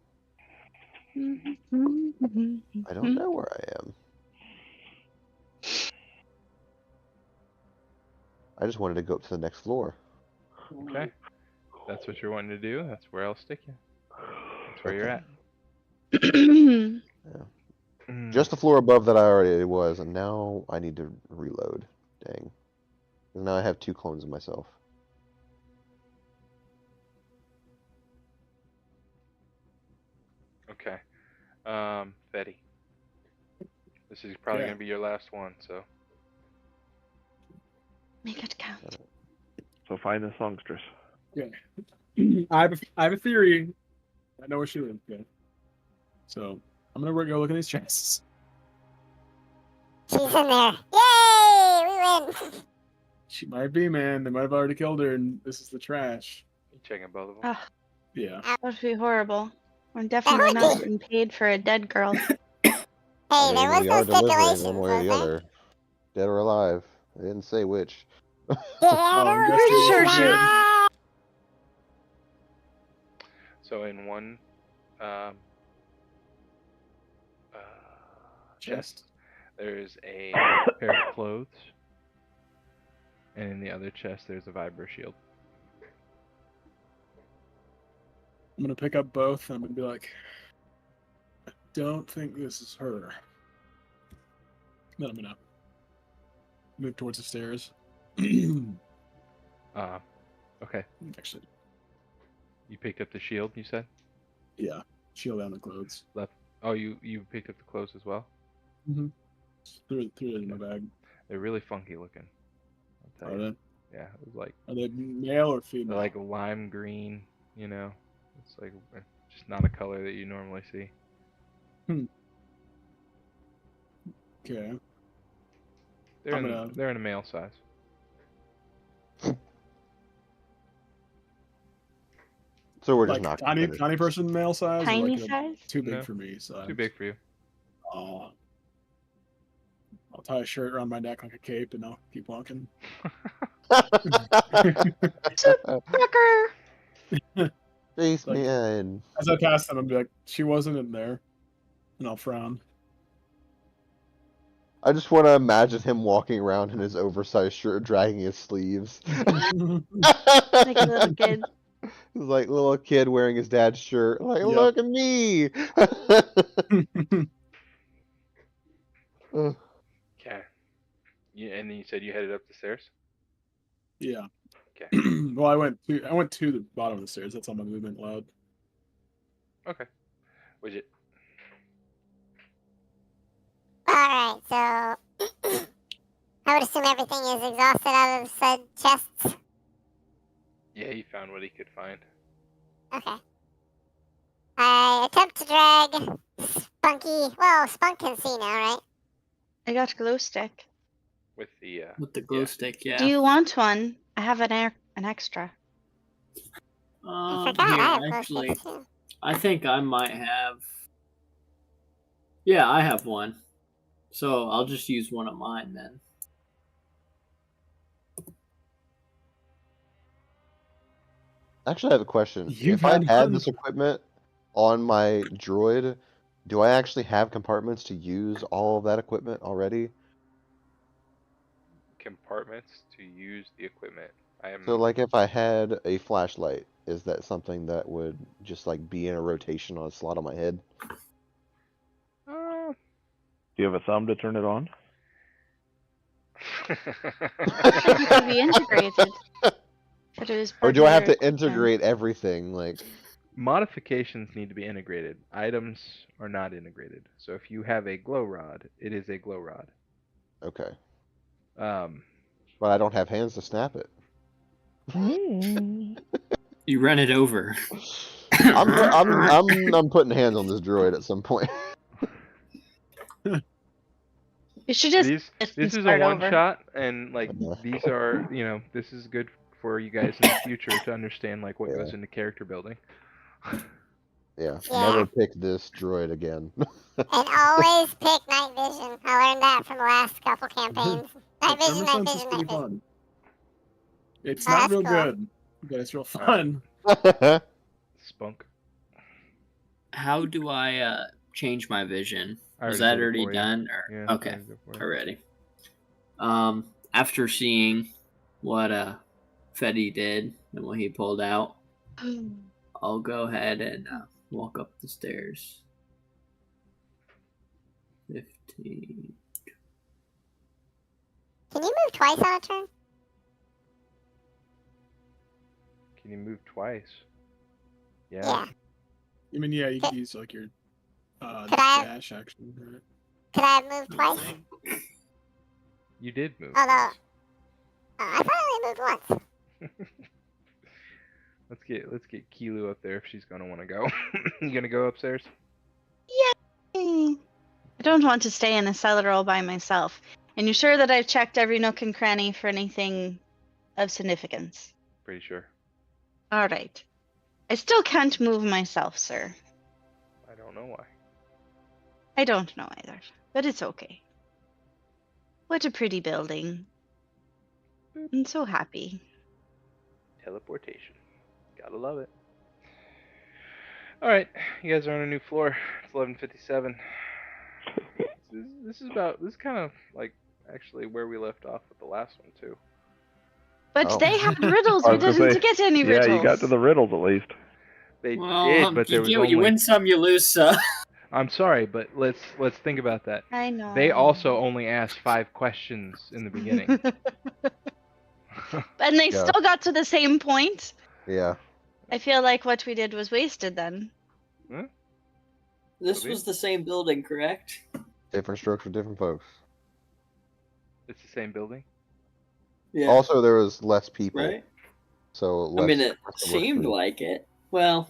I don't know where I am. I just wanted to go up to the next floor. Okay. That's what you're wanting to do. That's where I'll stick you. That's where you're at. Just the floor above that I already was, and now I need to reload. Dang. And now I have 2 clones of myself. Okay. Fetty. This is probably gonna be your last one, so. Make it count. So find the songstress. Okay. I have a theory. I know where she lives. Okay. So I'm gonna go look at these chests. She's in there. Yay! We win. She might be, man. They might have already killed her, and this is the trash. You checking both of them? Ugh, Yeah. that would be horrible. I'm definitely not getting paid for a dead girl. Hey, there was we no are delivering stipulations, one way or the was other. Dead or alive. They didn't say which. there? I'm guessing Pretty sure it's she- dead. So in one chest, there's a pair of clothes, and in the other chest, there's a vibro shield. I'm gonna pick up both. And I'm gonna be like, I don't think this is her. Then I'm gonna move towards the stairs. Okay. Actually, You picked up the shield, you said? yeah. Shield down the clothes. Left. Oh, you picked up the clothes as well? Mm-hmm. Threw it in my bag. They're really funky looking. I'll tell Are you. they? Yeah, it was like Are they male or they're female? like lime green, you know. It's like just not a color that you normally see. Okay. They're in a male size. So we're just Like not tiny person male size? Tiny or like size? Too big No, for me. Size? Too big for you. I'll tie a shirt around my neck like a cape and I'll keep walking. Sucker! Face Like- man. As I pass them, I'll be like, she wasn't in there. And I'll frown. I just want to imagine him walking around in his oversized shirt, dragging his sleeves. Like a little kid. He's like a little kid wearing his dad's shirt. Like, Yep. look at me. Ugh. Okay. Yeah, and then you said you headed up the stairs? Yeah. Okay. Well, I went to the bottom of the stairs. That's all my movement allowed. Okay. Widget. Alright, so I would assume everything is exhausted out of said chests. Yeah, he found what he could find. Okay. I attempt to drag Spunky. Well, Spunk can see now, right? I got a glow stick. With the With the glow stick, yeah. Do you want one? I have an extra. I forgot I Here, have glow actually, sticks too. I think I might have. Yeah, I have one. So I'll just use one of mine then. Actually, I have a question. You If I had had one. this equipment on my droid, do I actually have compartments to use all of that equipment already? compartments to use the equipment. I am So, like, if I had a flashlight, is that something that would just like be in a rotation on a slot on my head? Do you have a thumb to turn it on? Like it could be integrated. But it was Or do I have to part of your equipment. integrate everything? Like, Modifications need to be integrated. Items are not integrated. So if you have a glow rod, it is a glow rod. Okay. Um, But I don't have hands to snap it. You run it over. I'm putting hands on this droid at some point. You should just this is a start one over. shot, and like these are, this is good for you guys in the future to understand like what goes into character building. Yeah. Yeah. Never pick this droid again. And always pick night vision. I learned that from the last couple campaigns. Night vision, night Cumbersons is vision, pretty night vision. fun. It's Oh, not that's real cool. good, but it's real fun. Spunk. How do I change my vision? I Was already that did it already for you. done? Or Yeah, I okay, already did it for you. already. After seeing what Fetty did and what he pulled out, I'll go ahead and walk up the stairs. 15. Can you move twice on a turn? Can you move twice? Yeah. Yeah. I mean, yeah, you could use like your Could I- dash action. Right? Could I have moved twice? You did move. Although, I thought I only moved once. Let's get Kilu up there if she's gonna want to go. You gonna go upstairs? Yay! I don't want to stay in a cellar all by myself. And you sure that I've checked every nook and cranny for anything of significance? Pretty sure. All right. I still can't move myself, sir. I don't know why. I don't know either, but it's okay. What a pretty building. I'm so happy. Teleportation. Gotta love it. Alright, you guys are on a new floor. It's 11:57. This is kind of like actually where we left off with the last one too. But Oh. they had riddles. I We was gonna didn't say, get any yeah, riddles. you got to the riddles at least. They Well, did, but there was only. you win some, you lose some. I'm sorry, but let's think about that. I know. They also only asked 5 questions in the beginning. And they Yeah. still got to the same point. Yeah. I feel like what we did was wasted then. This Maybe. was the same building, correct? Different strokes for different folks. It's the same building. Yeah. Also, there was less people, Right? so I less. mean, it less to work seemed through. like it. Well,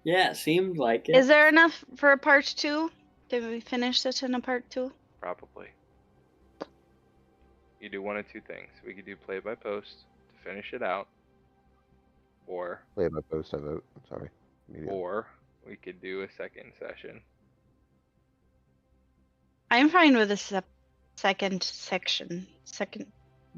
yeah, it seemed like it. Is there enough for a part 2? Did we finish this in a part 2? Probably. You do one of two things. We could do play by post to finish it out, or Play by post, I vote. Sorry. Media. or we could do a second session. I'm fine with a second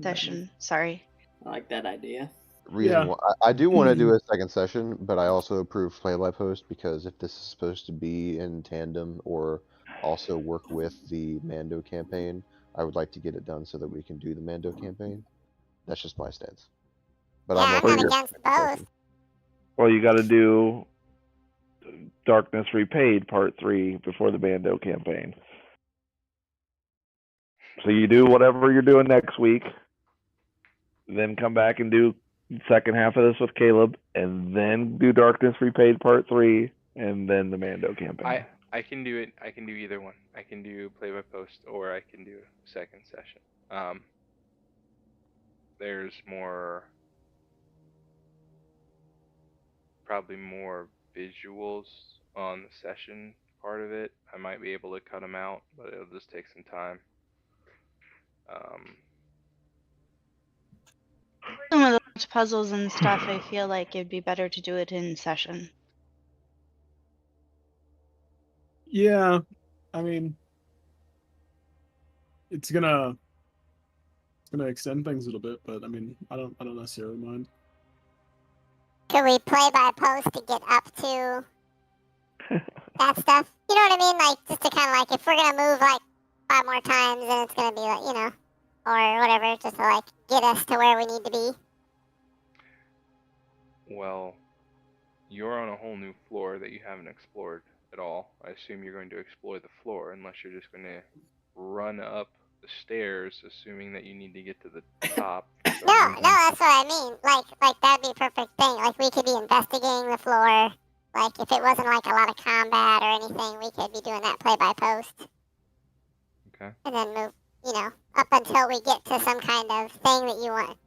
session. Sorry. I like that idea. Reason why I do want to do a second session, but I also approve play by post because if this is supposed to be in tandem or also work with the Mando campaign, I would like to get it done so that we can do the Mando campaign. That's just my stance. But Yeah, I'm okay not with against second both. session. Well, you got to do Darkness Repaid Part 3 before the Bando campaign. So you do whatever you're doing next week, then come back and do the second half of this with Caleb, and then do Darkness Repaid Part 3, and then the Mando campaign. I can do it. I can do either one. I can do play by post, or I can do second session. There's probably more visuals on the session part of it. I might be able to cut them out, but it'll just take some time. Some of the puzzles and stuff, I feel like it'd be better to do it in session. Yeah, I mean, it's gonna extend things a little bit, but I mean, I don't necessarily mind. Could we play by post to get up to that stuff? You know what I mean? Like, just to kind of like, if we're gonna move like 5 more times, then it's gonna be like, you know, or whatever, just to like get us to where we need to be. Well, you're on a whole new floor that you haven't explored at all. I assume you're going to explore the floor, unless you're just going to run up the stairs, assuming that you need to get to the top. or No, anything. that's what I mean. Like that'd be a perfect thing. Like we could be investigating the floor. Like if it wasn't like a lot of combat or anything, we could be doing that play by post. Okay. And then move, up until we get to some kind of thing that you want.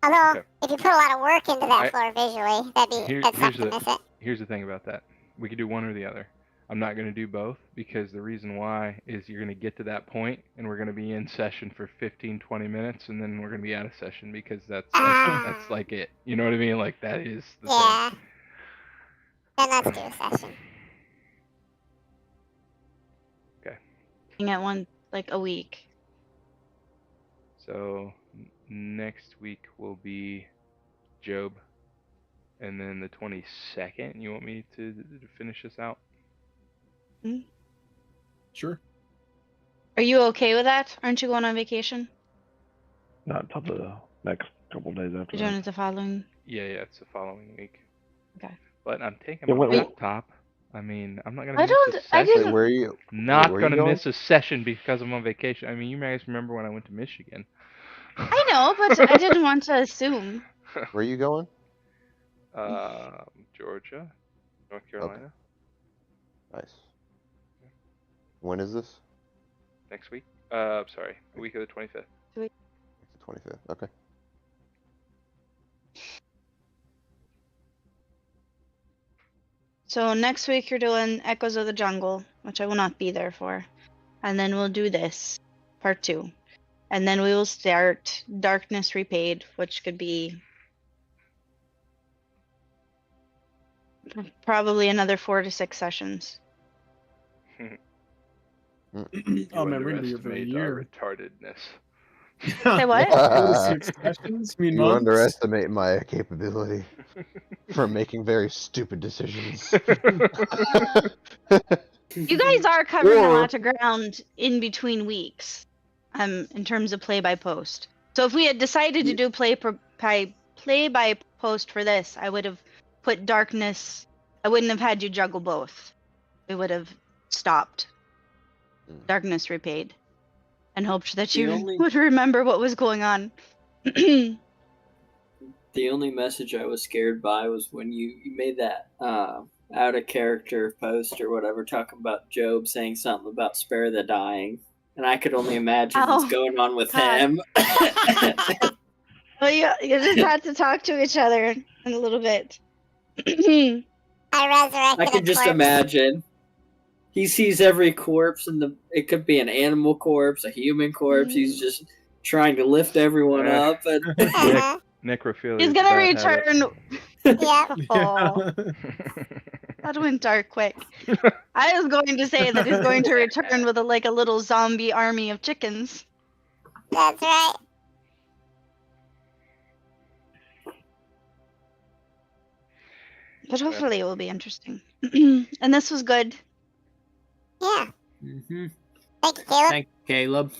Although, Okay. if you put a lot of work into that floor visually, that'd suck to miss it. Here's the thing about that. We could do one or the other. I'm not going to do both because the reason why is you're going to get to that point and we're going to be in session for 15, 20 minutes and then we're going to be out of session because that's like it. You know what I mean? Like that is the Yeah. thing. Then let's do a session. Okay. At one like a week. So next week will be Job, and then the 22nd. You want me to finish this out? Sure. Are you okay with that? Aren't you going on vacation? Not until the next couple days after You're doing that. it the following. Yeah, it's the following week. Okay. But I'm taking Yeah, my wait. laptop. I mean, I'm not gonna I miss a don't. session. I Wait, didn't. where are you? Not where are gonna you going? miss a session because I'm on vacation. I mean, you guys remember when I went to Michigan? I know, but I didn't want to assume. Where are you going? Georgia, North Carolina. Nice. When is this? Next week. Sorry, the week of the 25th. It's the 25th. Okay. So next week you're doing Echoes of the Jungle, which I will not be there for, and then we'll do this part 2, and then we will start Darkness Repaid, which could be probably another 4 to 6 sessions. Oh man, we're gonna be here for a underestimate our year. retardedness. Say what? 4 to 6 sessions? You mean You months? underestimate my capability for making very stupid decisions. You guys are covering a Or- lot of ground in between weeks, in terms of play by post. So if we had decided to do play by post for this, I would have put Darkness. I wouldn't have had you juggle both. We would have stopped Darkness Repaid and hoped that The you only- would remember what was going on. The only message I was scared by was when you made that out of character post or whatever, talking about Job saying something about spare the dying, and I could only imagine what's going on with God. him. Well, you just had to talk to each other in a little bit. I resurrected I can a just corpse. imagine. He sees every corpse, and it could be an animal corpse, a human corpse. He's just trying to lift everyone up, and Uh-huh. Necrophilia. He's is gonna a bad habit. return. Yep. Oh, that went dark quick. I was going to say that he's going to return with a little zombie army of chickens. That's right. But hopefully it will be interesting. And this was good. Yeah. Mhm. Thank you, Caleb. Thank you, Caleb.